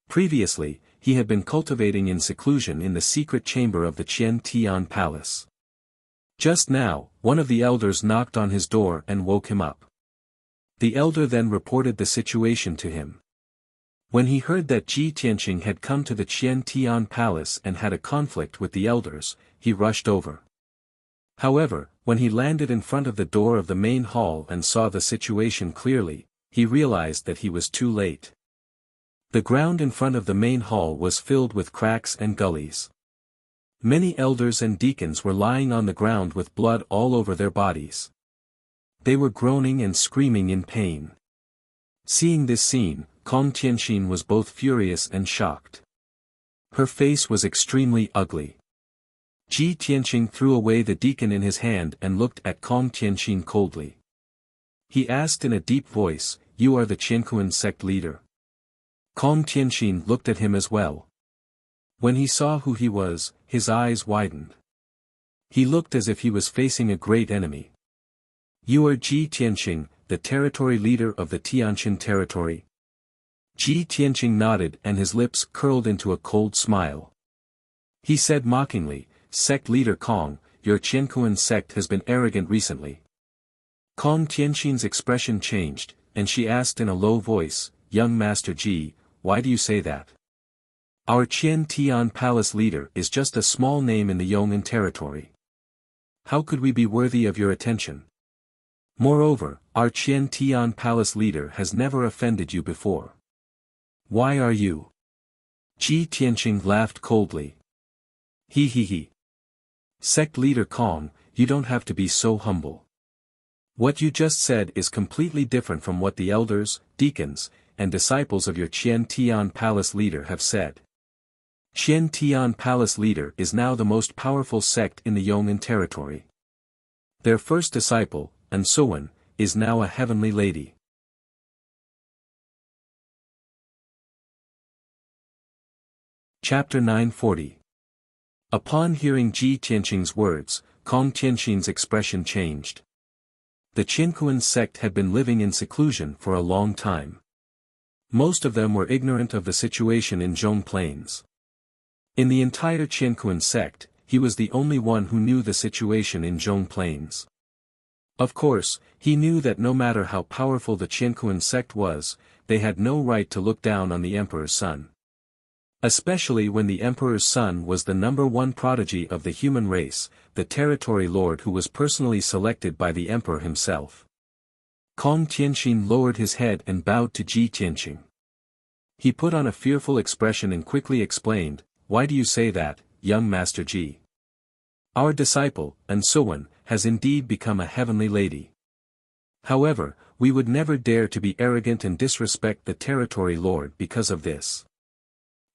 Previously, he had been cultivating in seclusion in the secret chamber of the Qian Tian Palace. Just now, one of the elders knocked on his door and woke him up. The elder then reported the situation to him. When he heard that Ji Tianqing had come to the Qian Tian Palace and had a conflict with the elders, he rushed over. However, when he landed in front of the door of the main hall and saw the situation clearly, he realized that he was too late. The ground in front of the main hall was filled with cracks and gullies. Many elders and deacons were lying on the ground with blood all over their bodies. They were groaning and screaming in pain. Seeing this scene, Kong Tianqin was both furious and shocked. Her face was extremely ugly. Ji Tianqing threw away the deacon in his hand and looked at Kong Tianqin coldly. He asked in a deep voice, "You are the Qiankuan sect leader?" Kong Tianqin looked at him as well. When he saw who he was, his eyes widened. He looked as if he was facing a great enemy. "You are Ji Tianqing, the territory leader of the Tianqin territory?" Ji Tianqing nodded and his lips curled into a cold smile. He said mockingly, "Sect leader Kong, your Qiankuan sect has been arrogant recently." Kong Tianqin's expression changed, and she asked in a low voice, "Young Master Ji, why do you say that? Our Qian Tian Palace leader is just a small name in the Yong'an territory. How could we be worthy of your attention? Moreover, our Qian Tian Palace leader has never offended you before. Why are you?" Ji Tianqing laughed coldly. He. Sect leader Kong, you don't have to be so humble. What you just said is completely different from what the elders, deacons, and disciples of your Qian Tian Palace leader have said. Qian Tian Palace leader is now the most powerful sect in the Yong'an territory. Their first disciple, Ansuan, is now a heavenly lady. Chapter 940. Upon hearing Ji Tianqing's words, Kong Tianqin's expression changed. The Qiankuan sect had been living in seclusion for a long time. Most of them were ignorant of the situation in Zhong Plains. In the entire Qiankuan sect, he was the only one who knew the situation in Zhong Plains. Of course, he knew that no matter how powerful the Qiankuan sect was, they had no right to look down on the emperor's son. Especially when the emperor's son was the #1 prodigy of the human race, the territory lord who was personally selected by the emperor himself. Kong Tianqin lowered his head and bowed to Ji Tianqing. He put on a fearful expression and quickly explained, "Why do you say that, young Master Ji? Our disciple, Ansuan, has indeed become a heavenly lady. However, we would never dare to be arrogant and disrespect the territory lord because of this."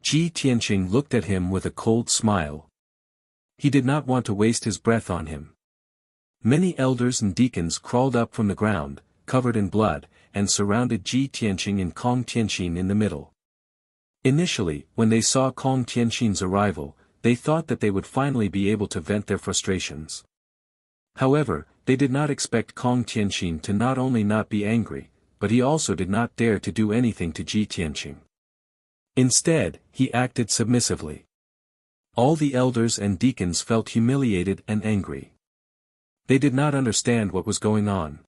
Ji Tianqing looked at him with a cold smile. He did not want to waste his breath on him. Many elders and deacons crawled up from the ground, covered in blood, and surrounded Ji Tianqing and Kong Tianqin in the middle. Initially, when they saw Kong Tianqin's arrival, they thought that they would finally be able to vent their frustrations. However, they did not expect Kong Tianqin to not only not be angry, but he also did not dare to do anything to Ji Tianqing. Instead, he acted submissively. All the elders and deacons felt humiliated and angry. They did not understand what was going on.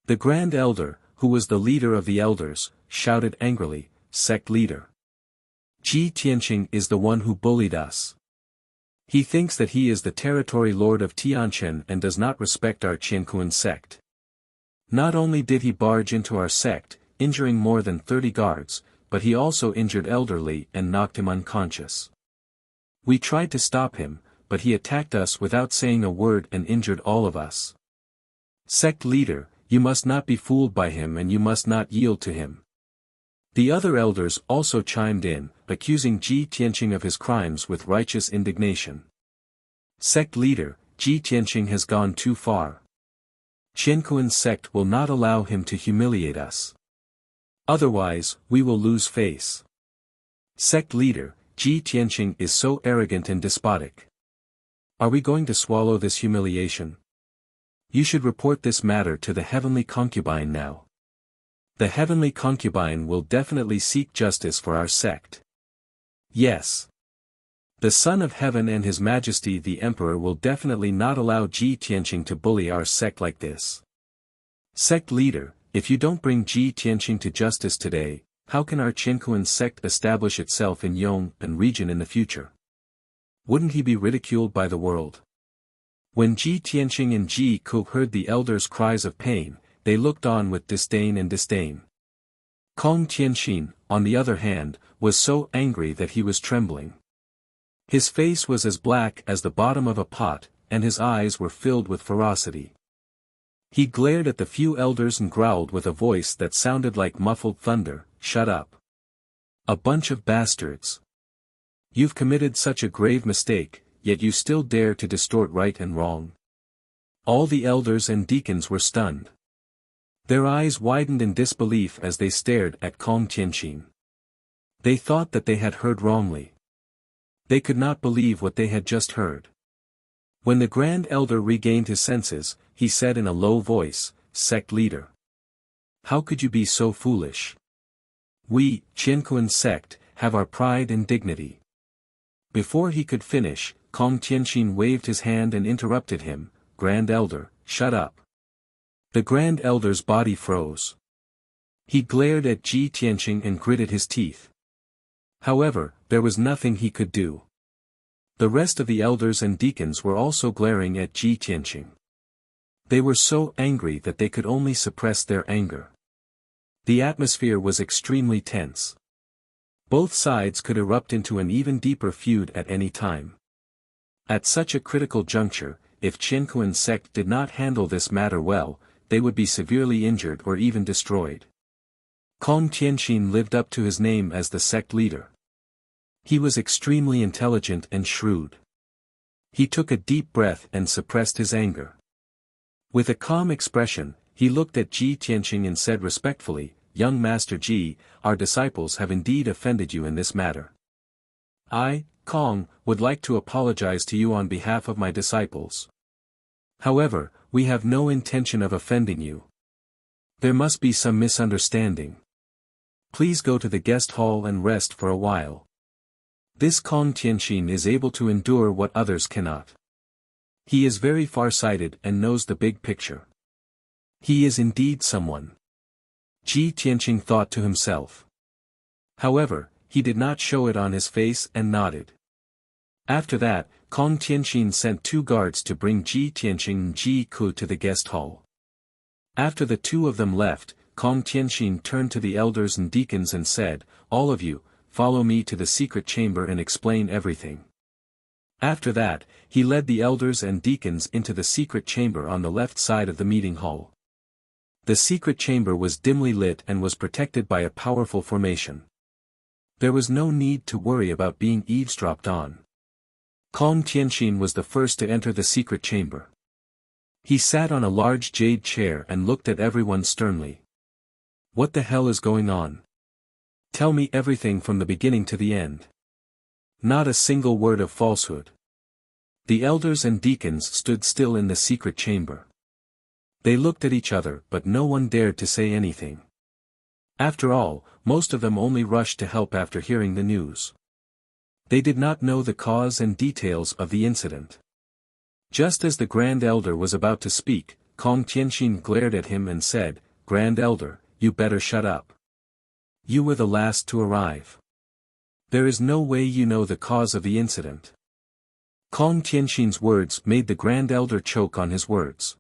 The Grand Elder, who was the leader of the elders, shouted angrily, "Sect leader! Ji Tianqing is the one who bullied us. He thinks that he is the territory lord of Tianqin and does not respect our Qiankuan sect. Not only did he barge into our sect, injuring more than 30 guards, but he also injured elderly and knocked him unconscious. We tried to stop him, but he attacked us without saying a word and injured all of us. Sect leader, you must not be fooled by him and you must not yield to him." The other elders also chimed in, accusing Ji Tianqing of his crimes with righteous indignation. "Sect leader, Ji Tianqing has gone too far. Qiankuan sect will not allow him to humiliate us. Otherwise, we will lose face. Sect leader, Ji Tianqing is so arrogant and despotic. Are we going to swallow this humiliation? You should report this matter to the heavenly concubine now. The heavenly concubine will definitely seek justice for our sect. Yes. The Son of Heaven and His Majesty the Emperor will definitely not allow Ji Tianqing to bully our sect like this. Sect leader, if you don't bring Ji Tianqing to justice today, how can our Qinkuan sect establish itself in Yong'an region in the future? Wouldn't he be ridiculed by the world? When Ji Tianqing and Ji Ku heard the elders' cries of pain, they looked on with disdain and disdain. Kong Tianqing, on the other hand, was so angry that he was trembling. His face was as black as the bottom of a pot, and his eyes were filled with ferocity. He glared at the few elders and growled with a voice that sounded like muffled thunder, "Shut up! A bunch of bastards! You've committed such a grave mistake, yet you still dare to distort right and wrong." All the elders and deacons were stunned. Their eyes widened in disbelief as they stared at Kong Tianqing. They thought that they had heard wrongly. They could not believe what they had just heard. When the Grand Elder regained his senses, he said in a low voice, "Sect leader. How could you be so foolish? We, Qinkuan sect, have our pride and dignity." Before he could finish, Kong Tianqing waved his hand and interrupted him, "Grand Elder, shut up." The Grand Elder's body froze. He glared at Ji Tianqing and gritted his teeth. However, there was nothing he could do. The rest of the elders and deacons were also glaring at Ji Tianqing. They were so angry that they could only suppress their anger. The atmosphere was extremely tense. Both sides could erupt into an even deeper feud at any time. At such a critical juncture, if Qinkuan sect did not handle this matter well, they would be severely injured or even destroyed. Kong Tianqing lived up to his name as the sect leader. He was extremely intelligent and shrewd. He took a deep breath and suppressed his anger. With a calm expression, he looked at Ji Tianqing and said respectfully, "Young Master Ji, our disciples have indeed offended you in this matter. I, Kong, would like to apologize to you on behalf of my disciples. However, we have no intention of offending you. There must be some misunderstanding. Please go to the guest hall and rest for a while." This Kong Tianqing is able to endure what others cannot. He is very far-sighted and knows the big picture. He is indeed someone. Ji Tianqing thought to himself. However, he did not show it on his face and nodded. After that, Kong Tianqing sent 2 guards to bring Ji Tianqing and Ji Ku to the guest hall. After the 2 of them left, Kong Tianqing turned to the elders and deacons and said, "All of you, follow me to the secret chamber and explain everything." After that, he led the elders and deacons into the secret chamber on the left side of the meeting hall. The secret chamber was dimly lit and was protected by a powerful formation. There was no need to worry about being eavesdropped on. Kong Tianqing was the first to enter the secret chamber. He sat on a large jade chair and looked at everyone sternly. "What the hell is going on? Tell me everything from the beginning to the end. Not a single word of falsehood." The elders and deacons stood still in the secret chamber. They looked at each other but no one dared to say anything. After all, most of them only rushed to help after hearing the news. They did not know the cause and details of the incident. Just as the Grand Elder was about to speak, Kong Tianqing glared at him and said, "Grand Elder, you better shut up. You were the last to arrive. There is no way you know the cause of the incident." Kong Tianqing's words made the Grand Elder choke on his words.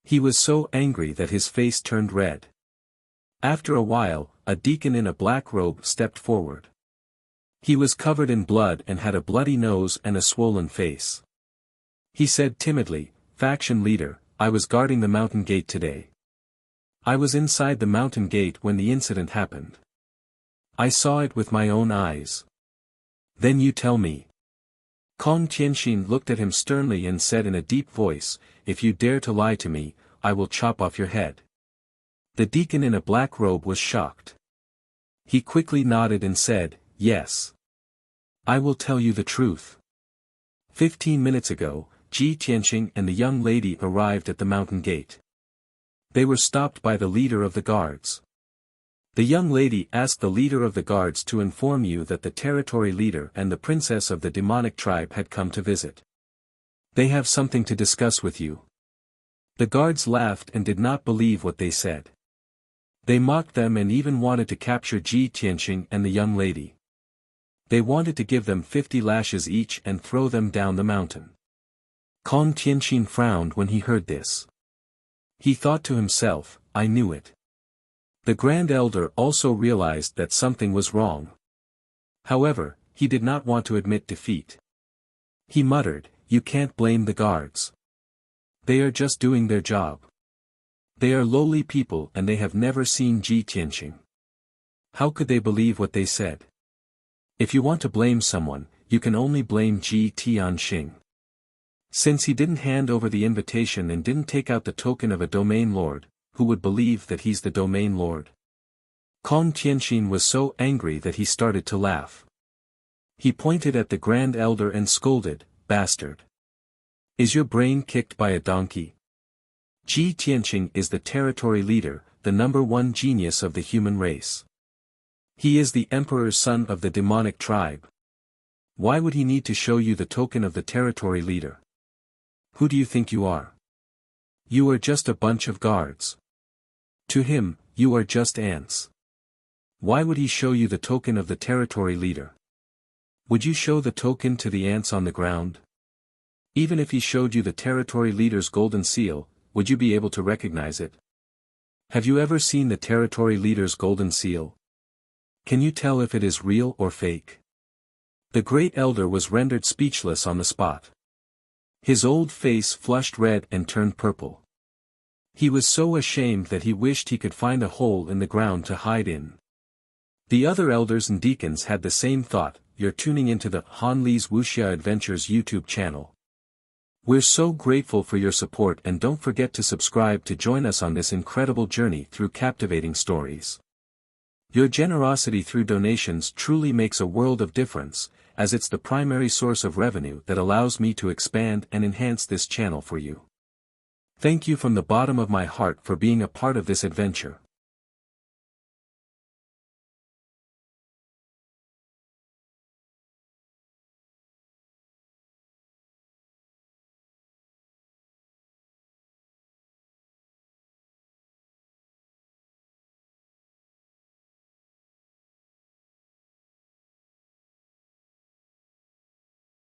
He was so angry that his face turned red. After a while, a deacon in a black robe stepped forward. He was covered in blood and had a bloody nose and a swollen face. He said timidly, "Faction leader, I was guarding the mountain gate today. I was inside the mountain gate when the incident happened. I saw it with my own eyes. Then you tell me." Kong Tianqing looked at him sternly and said in a deep voice, "If you dare to lie to me, I will chop off your head." The deacon in a black robe was shocked. He quickly nodded and said, "Yes. I will tell you the truth. 15 minutes ago, Ji Tianqing and the young lady arrived at the mountain gate. They were stopped by the leader of the guards. The young lady asked the leader of the guards to inform you that the territory leader and the princess of the demonic tribe had come to visit. They have something to discuss with you. The guards laughed and did not believe what they said. They mocked them and even wanted to capture Ji Tianqing and the young lady. They wanted to give them 50 lashes each and throw them down the mountain. Kong Tianqing frowned when he heard this. He thought to himself, I knew it. The Grand Elder also realized that something was wrong. However, he did not want to admit defeat. He muttered, you can't blame the guards. They are just doing their job. They are lowly people and they have never seen Ji Tianqing. How could they believe what they said? If you want to blame someone, you can only blame Ji Tianqing. Since he didn't hand over the invitation and didn't take out the token of a domain lord, who would believe that he's the domain lord? Kong Tianqing was so angry that he started to laugh. He pointed at the Grand Elder and scolded, bastard. Is your brain kicked by a donkey? Ji Tianqing is the territory leader, the #1 genius of the human race. He is the emperor's son of the demonic tribe. Why would he need to show you the token of the territory leader? Who do you think you are? You are just a bunch of guards. To him, you are just ants. Why would he show you the token of the territory leader? Would you show the token to the ants on the ground? Even if he showed you the territory leader's golden seal, would you be able to recognize it? Have you ever seen the territory leader's golden seal? Can you tell if it is real or fake? The great elder was rendered speechless on the spot. His old face flushed red and turned purple. He was so ashamed that he wished he could find a hole in the ground to hide in. The other elders and deacons had the same thought. You're tuning into the Han Li's Wuxia Adventures YouTube channel. We're so grateful for your support and don't forget to subscribe to join us on this incredible journey through captivating stories. Your generosity through donations truly makes a world of difference, as it's the primary source of revenue that allows me to expand and enhance this channel for you. Thank you from the bottom of my heart for being a part of this adventure.